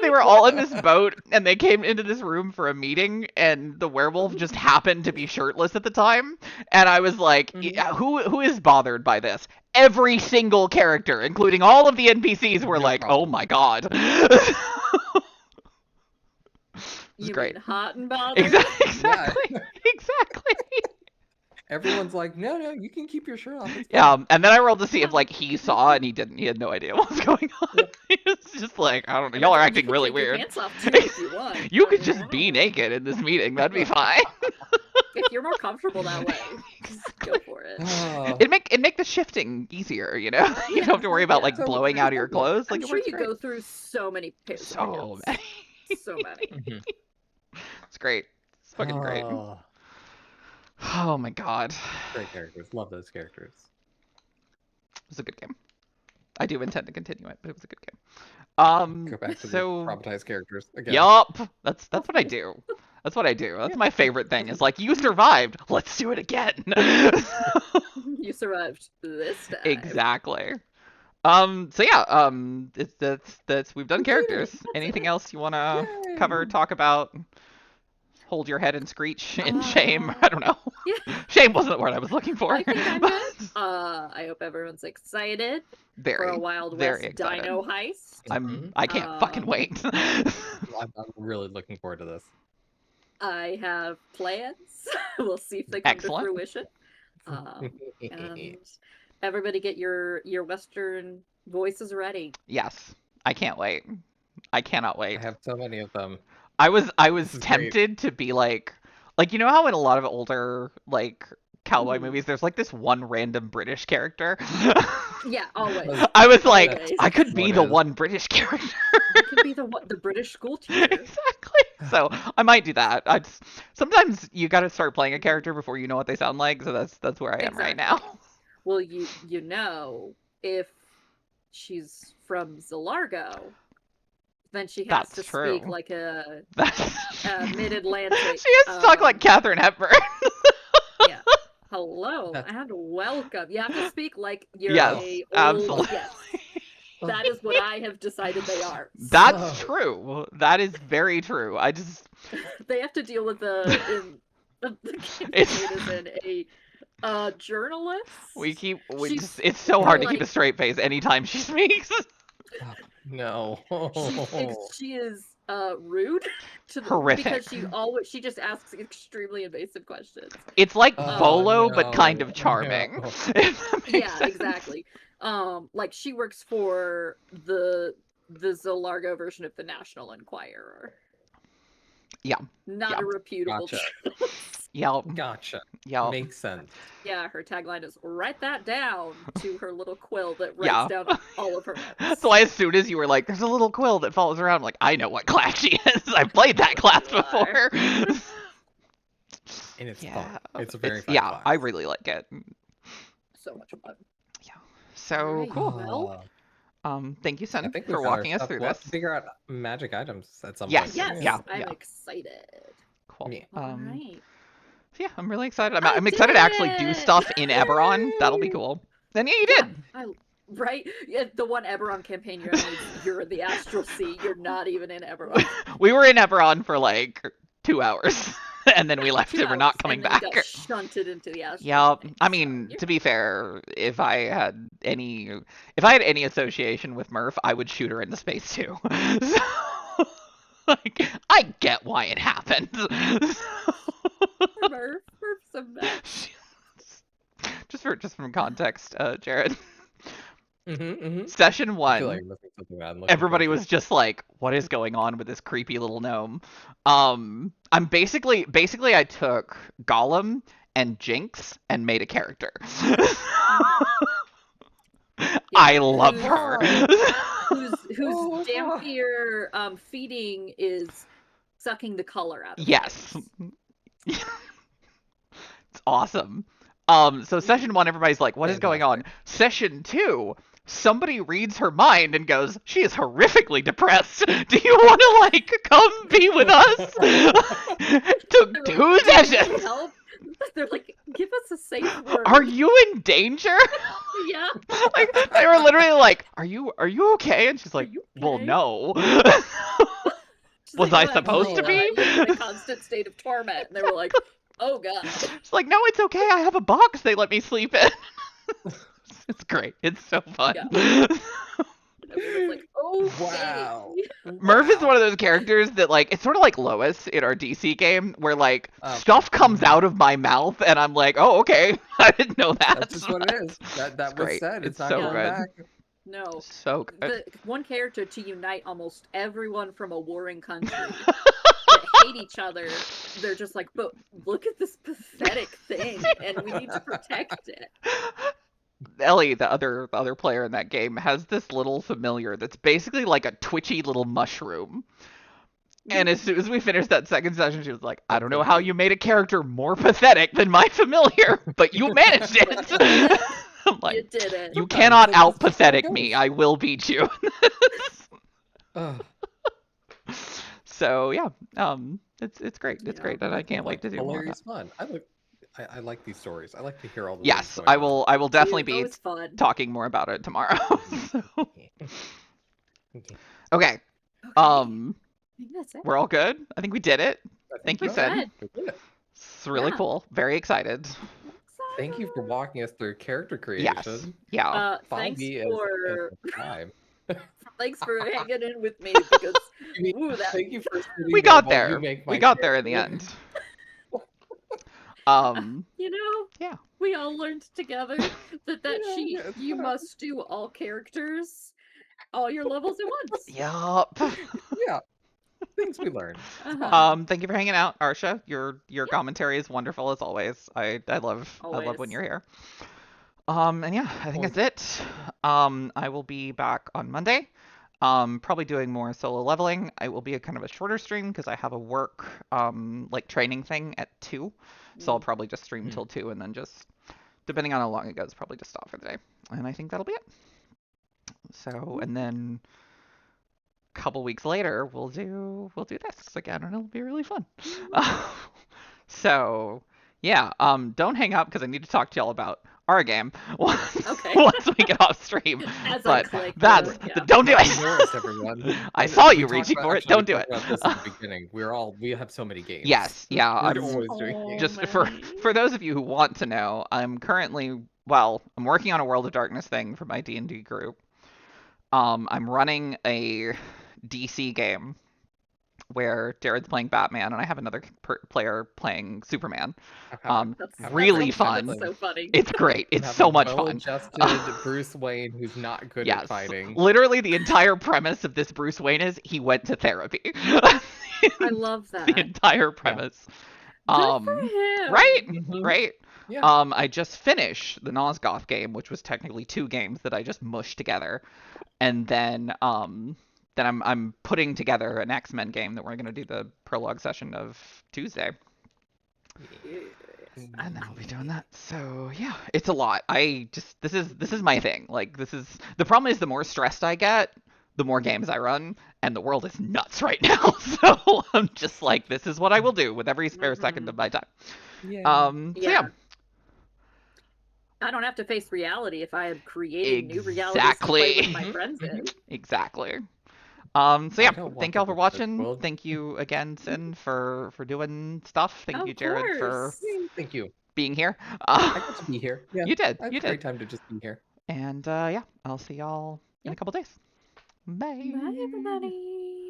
they were all in this boat and they came into this room for a meeting, and the werewolf just happened to be shirtless at the time, and I was like, yeah, who is bothered by this? Every single character, including all of the NPCs, were No like, problem. oh my god. It's you great. mean hot and bothered? Exactly. Exactly. Everyone's like, no, you can keep your shirt off. It's Yeah, fine." and then I rolled to see if like he saw, and he didn't. He had no idea what was going on. Yeah. He was just like, I don't know. Y'all are acting really Take your weird. pants off too if you want. You I could mean, just be naked in this meeting. That'd be fine. if you're more comfortable that way, just go for it. Oh. It'd make the shifting easier, you know? You don't have to worry about like So blowing out of your clothes. Like I'm it sure works you great. go through so many pairs So of many. pants. So many. Mhm. It's great. It's fucking great. Oh, Oh my god. great characters. Love those characters. It was a good game. I do intend to continue it, but it was a good game. Go back to So the traumatized characters again. yup. That's what I do. That's what I do. That's my favorite thing. Is like, you survived. Let's do it again. You survived this time. Exactly. So yeah, that's we've done characters. Anything else you wanna cover, talk about? hold your head and screech in shame. Uh, I don't know. Yeah, Shame wasn't the word I was looking for. I think I'm good. I hope everyone's excited for Very, a Wild very West excited. Dino heist. I can't fucking wait. I'm really looking forward to this. I have plans. We'll see if they come to Excellent. fruition. And everybody get your Western voices ready. Yes, I can't wait. I cannot I wait. have so many of them. I was This is great. tempted to be like you know how in a lot of older like cowboy Mhm. movies there's like this one random British character. Yeah, always. I was like, Always. I could be What the is? one British character. You could be the British school teacher. Exactly. So I might do that. Sometimes you got to start playing a character before you know what they sound like. So that's where I am right now. Exactly. Well, you know, if she's from Zalargo, then she has That's to true. speak like a That's... mid-Atlantic. She has to talk like Katharine Hepburn. Yeah. Hello That's- and welcome. You have to speak like you're Yes, a old. absolutely. Yes. That is what I have decided they are. That's So- true. That is very true. I just They have to deal with the It's- campaign is a journalist. it's so hard to keep a like- straight face anytime she speaks. No. She is rude to the, Horrific. because she just asks extremely invasive questions. It's like Oh, Bolo, but no. kind of charming. No. If that makes Yeah, sense. exactly. Like she works for the Zalargo version of the National Enquirer. Yeah. Not Yeah. a reputable Gotcha. journalist. Yep. Gotcha. Yep. Makes sense. Yeah, her tagline is "Write that down" to her little quill that Yeah. writes down all of her notes. So as soon as you were like, "There's a little quill that follows around," I'm like, I know what class she is. I've played that class You are. before. And it's Yeah. fun. It's a very fun yeah, class. I really like it. So much fun. So Alright. cool. Well, Thank you, I Cinn, think we for got our walking us stuff. through We'll have this. to figure out magic items at some Yes. point. yes, Yeah, I'm yeah. excited. Cool. Yeah. All right. So yeah, I'm really excited. I I'm excited to actually do did it! stuff in Eberron. That'll be cool. Then yeah, you did. Right? Yeah, the one Eberron campaign you're in the Astral Sea. You're not even in Eberron. We were in Eberron for like 2 hours, and then we left 2 and we're not hours, coming and then back. You got shunted into the Astral Yep. Sea, I so mean, you're- to be fair, if I had any association with Murph, I would shoot her into space too. So, like, I get why it happened. Murph's a mess. just from context, Jared. Mm-hmm. Session I feel one. like you're missing something bad. I'm looking Everybody forward was just like, "What is going on with this creepy little gnome?" I'm basically I took Gollum and Jinx and made a character. I love her. Whose Dampier feeding is sucking the color out of Yes. things. It's awesome. So session one, everybody's like, "What is going on?" Session two, somebody reads her mind and goes, "She is horrifically depressed. Do you want to like come be with us?" Took They're 2 like, "Do you need sessions. help?" They're like, "Give us a safe word." Are you in danger? Yeah. Like they were literally like, "Are you okay?" And she's like, you "Well, okay?" no." She's Was like, I "Well, supposed to actually, be? I live in a constant state of torment." And they were like, "Oh god." She's like, "No, it's okay. I have a box they let me sleep in." It's great. It's so fun. And everyone's like, "Okay." Wow. Murph is one of those characters that like it's sort of like Lois in our DC game where like Oh. stuff comes out of my mouth and I'm like, "Oh, okay. I didn't know that." That's just what it is. That was great. said. It's It's not so going good. back. No. So good. The one character to unite almost everyone from a warring country that hate each other. They're just like, "But look at this pathetic thing, and we need to protect it." Ellie, the other player in that game, has this little familiar that's basically like a twitchy little mushroom. And as soon as we finished that second session, she was like, "I don't know how you made a character more pathetic than my familiar, but you managed it." I'm You like, did it. "You cannot That's just how it out-pathetic goes. me. I will beat you." Ugh. So yeah, it's great. It's Yeah. great, and I can't wait to do more of Hilarious that. fun. I like these stories. I like to hear all the Yes, things I going on. will. I will definitely Dude, that be was fun. talking more about it tomorrow. So, Okay. okay. Okay. Um, I think that's it. we're all good. I think we did it. Thank you, we're Cinn. good. We did it. It's really Yeah. cool. Very excited. Thank you for walking us through character Yes. creation. Yeah. Thanks 5e for as a time. thanks for hanging in with me because Thank you for sitting We there got while you there. make We my got there in the character. end. you know, Yeah. we all learned together that Yeah, sheet it's you fun. must do all characters, all your levels at once. Yup. Yeah, things we learned. It's fun. Thank you for hanging out, Arsha. Your commentary is wonderful as always. I love when Always. you're here. And yeah, I think Always. that's it. I will be back on Monday. Probably doing more solo leveling. I will be a kind of a shorter stream because I have a work like training thing at 2. So I'll probably just stream till 2 and then just depending on how long it goes, probably just stop for the day. And I think that'll be it. So and then a couple weeks later we'll do this again and it'll be really fun. So yeah, don't hang up because I need to talk to y'all about our game Okay. once we get off stream. As But I click, that's yeah. don't do Ignore it. us, everyone. I saw you We talked reaching about- for it. actually, Don't we do talked it. about this in the beginning. We have so many games. Yes, yeah. We're I'm always doing games. just for those of you who want to know, I'm working on a World of Darkness thing for my D&D group. I'm running a DC game where Jared's playing Batman and I have another player playing Superman. Really fun. That's so funny. It's great. It's Have so a much fun. well-adjusted Bruce Wayne who's not good Yes. at fighting. Literally, the entire premise of this Bruce Wayne is he went to therapy. I love that. The entire premise. Good for him. Right? Mhm. Right? Yeah. I just finished the Nosgoth game, which was technically 2 games that I just mushed together. And then I'm putting together an X-Men game that we're going to do the prologue session of Tuesday. And then I'll be doing that. So yeah, it's a lot. This is my thing. Like the problem is the more stressed I get, the more games I run, and the world is nuts right now. So I'm just like, this is what I will do with every spare second of my time. Yeah. So yeah. I don't have to face reality if I am creating new realities to play with my friends in. Exactly. So yeah, thank y'all for watching. Well, Thank you again, Cinn, for doing stuff. Thank you, Jared, for thank you. being here. I got to be here. Yeah, You did. I had You a great did. time to just be here. And yeah, I'll see y'all in a couple days. Bye. Bye, everybody.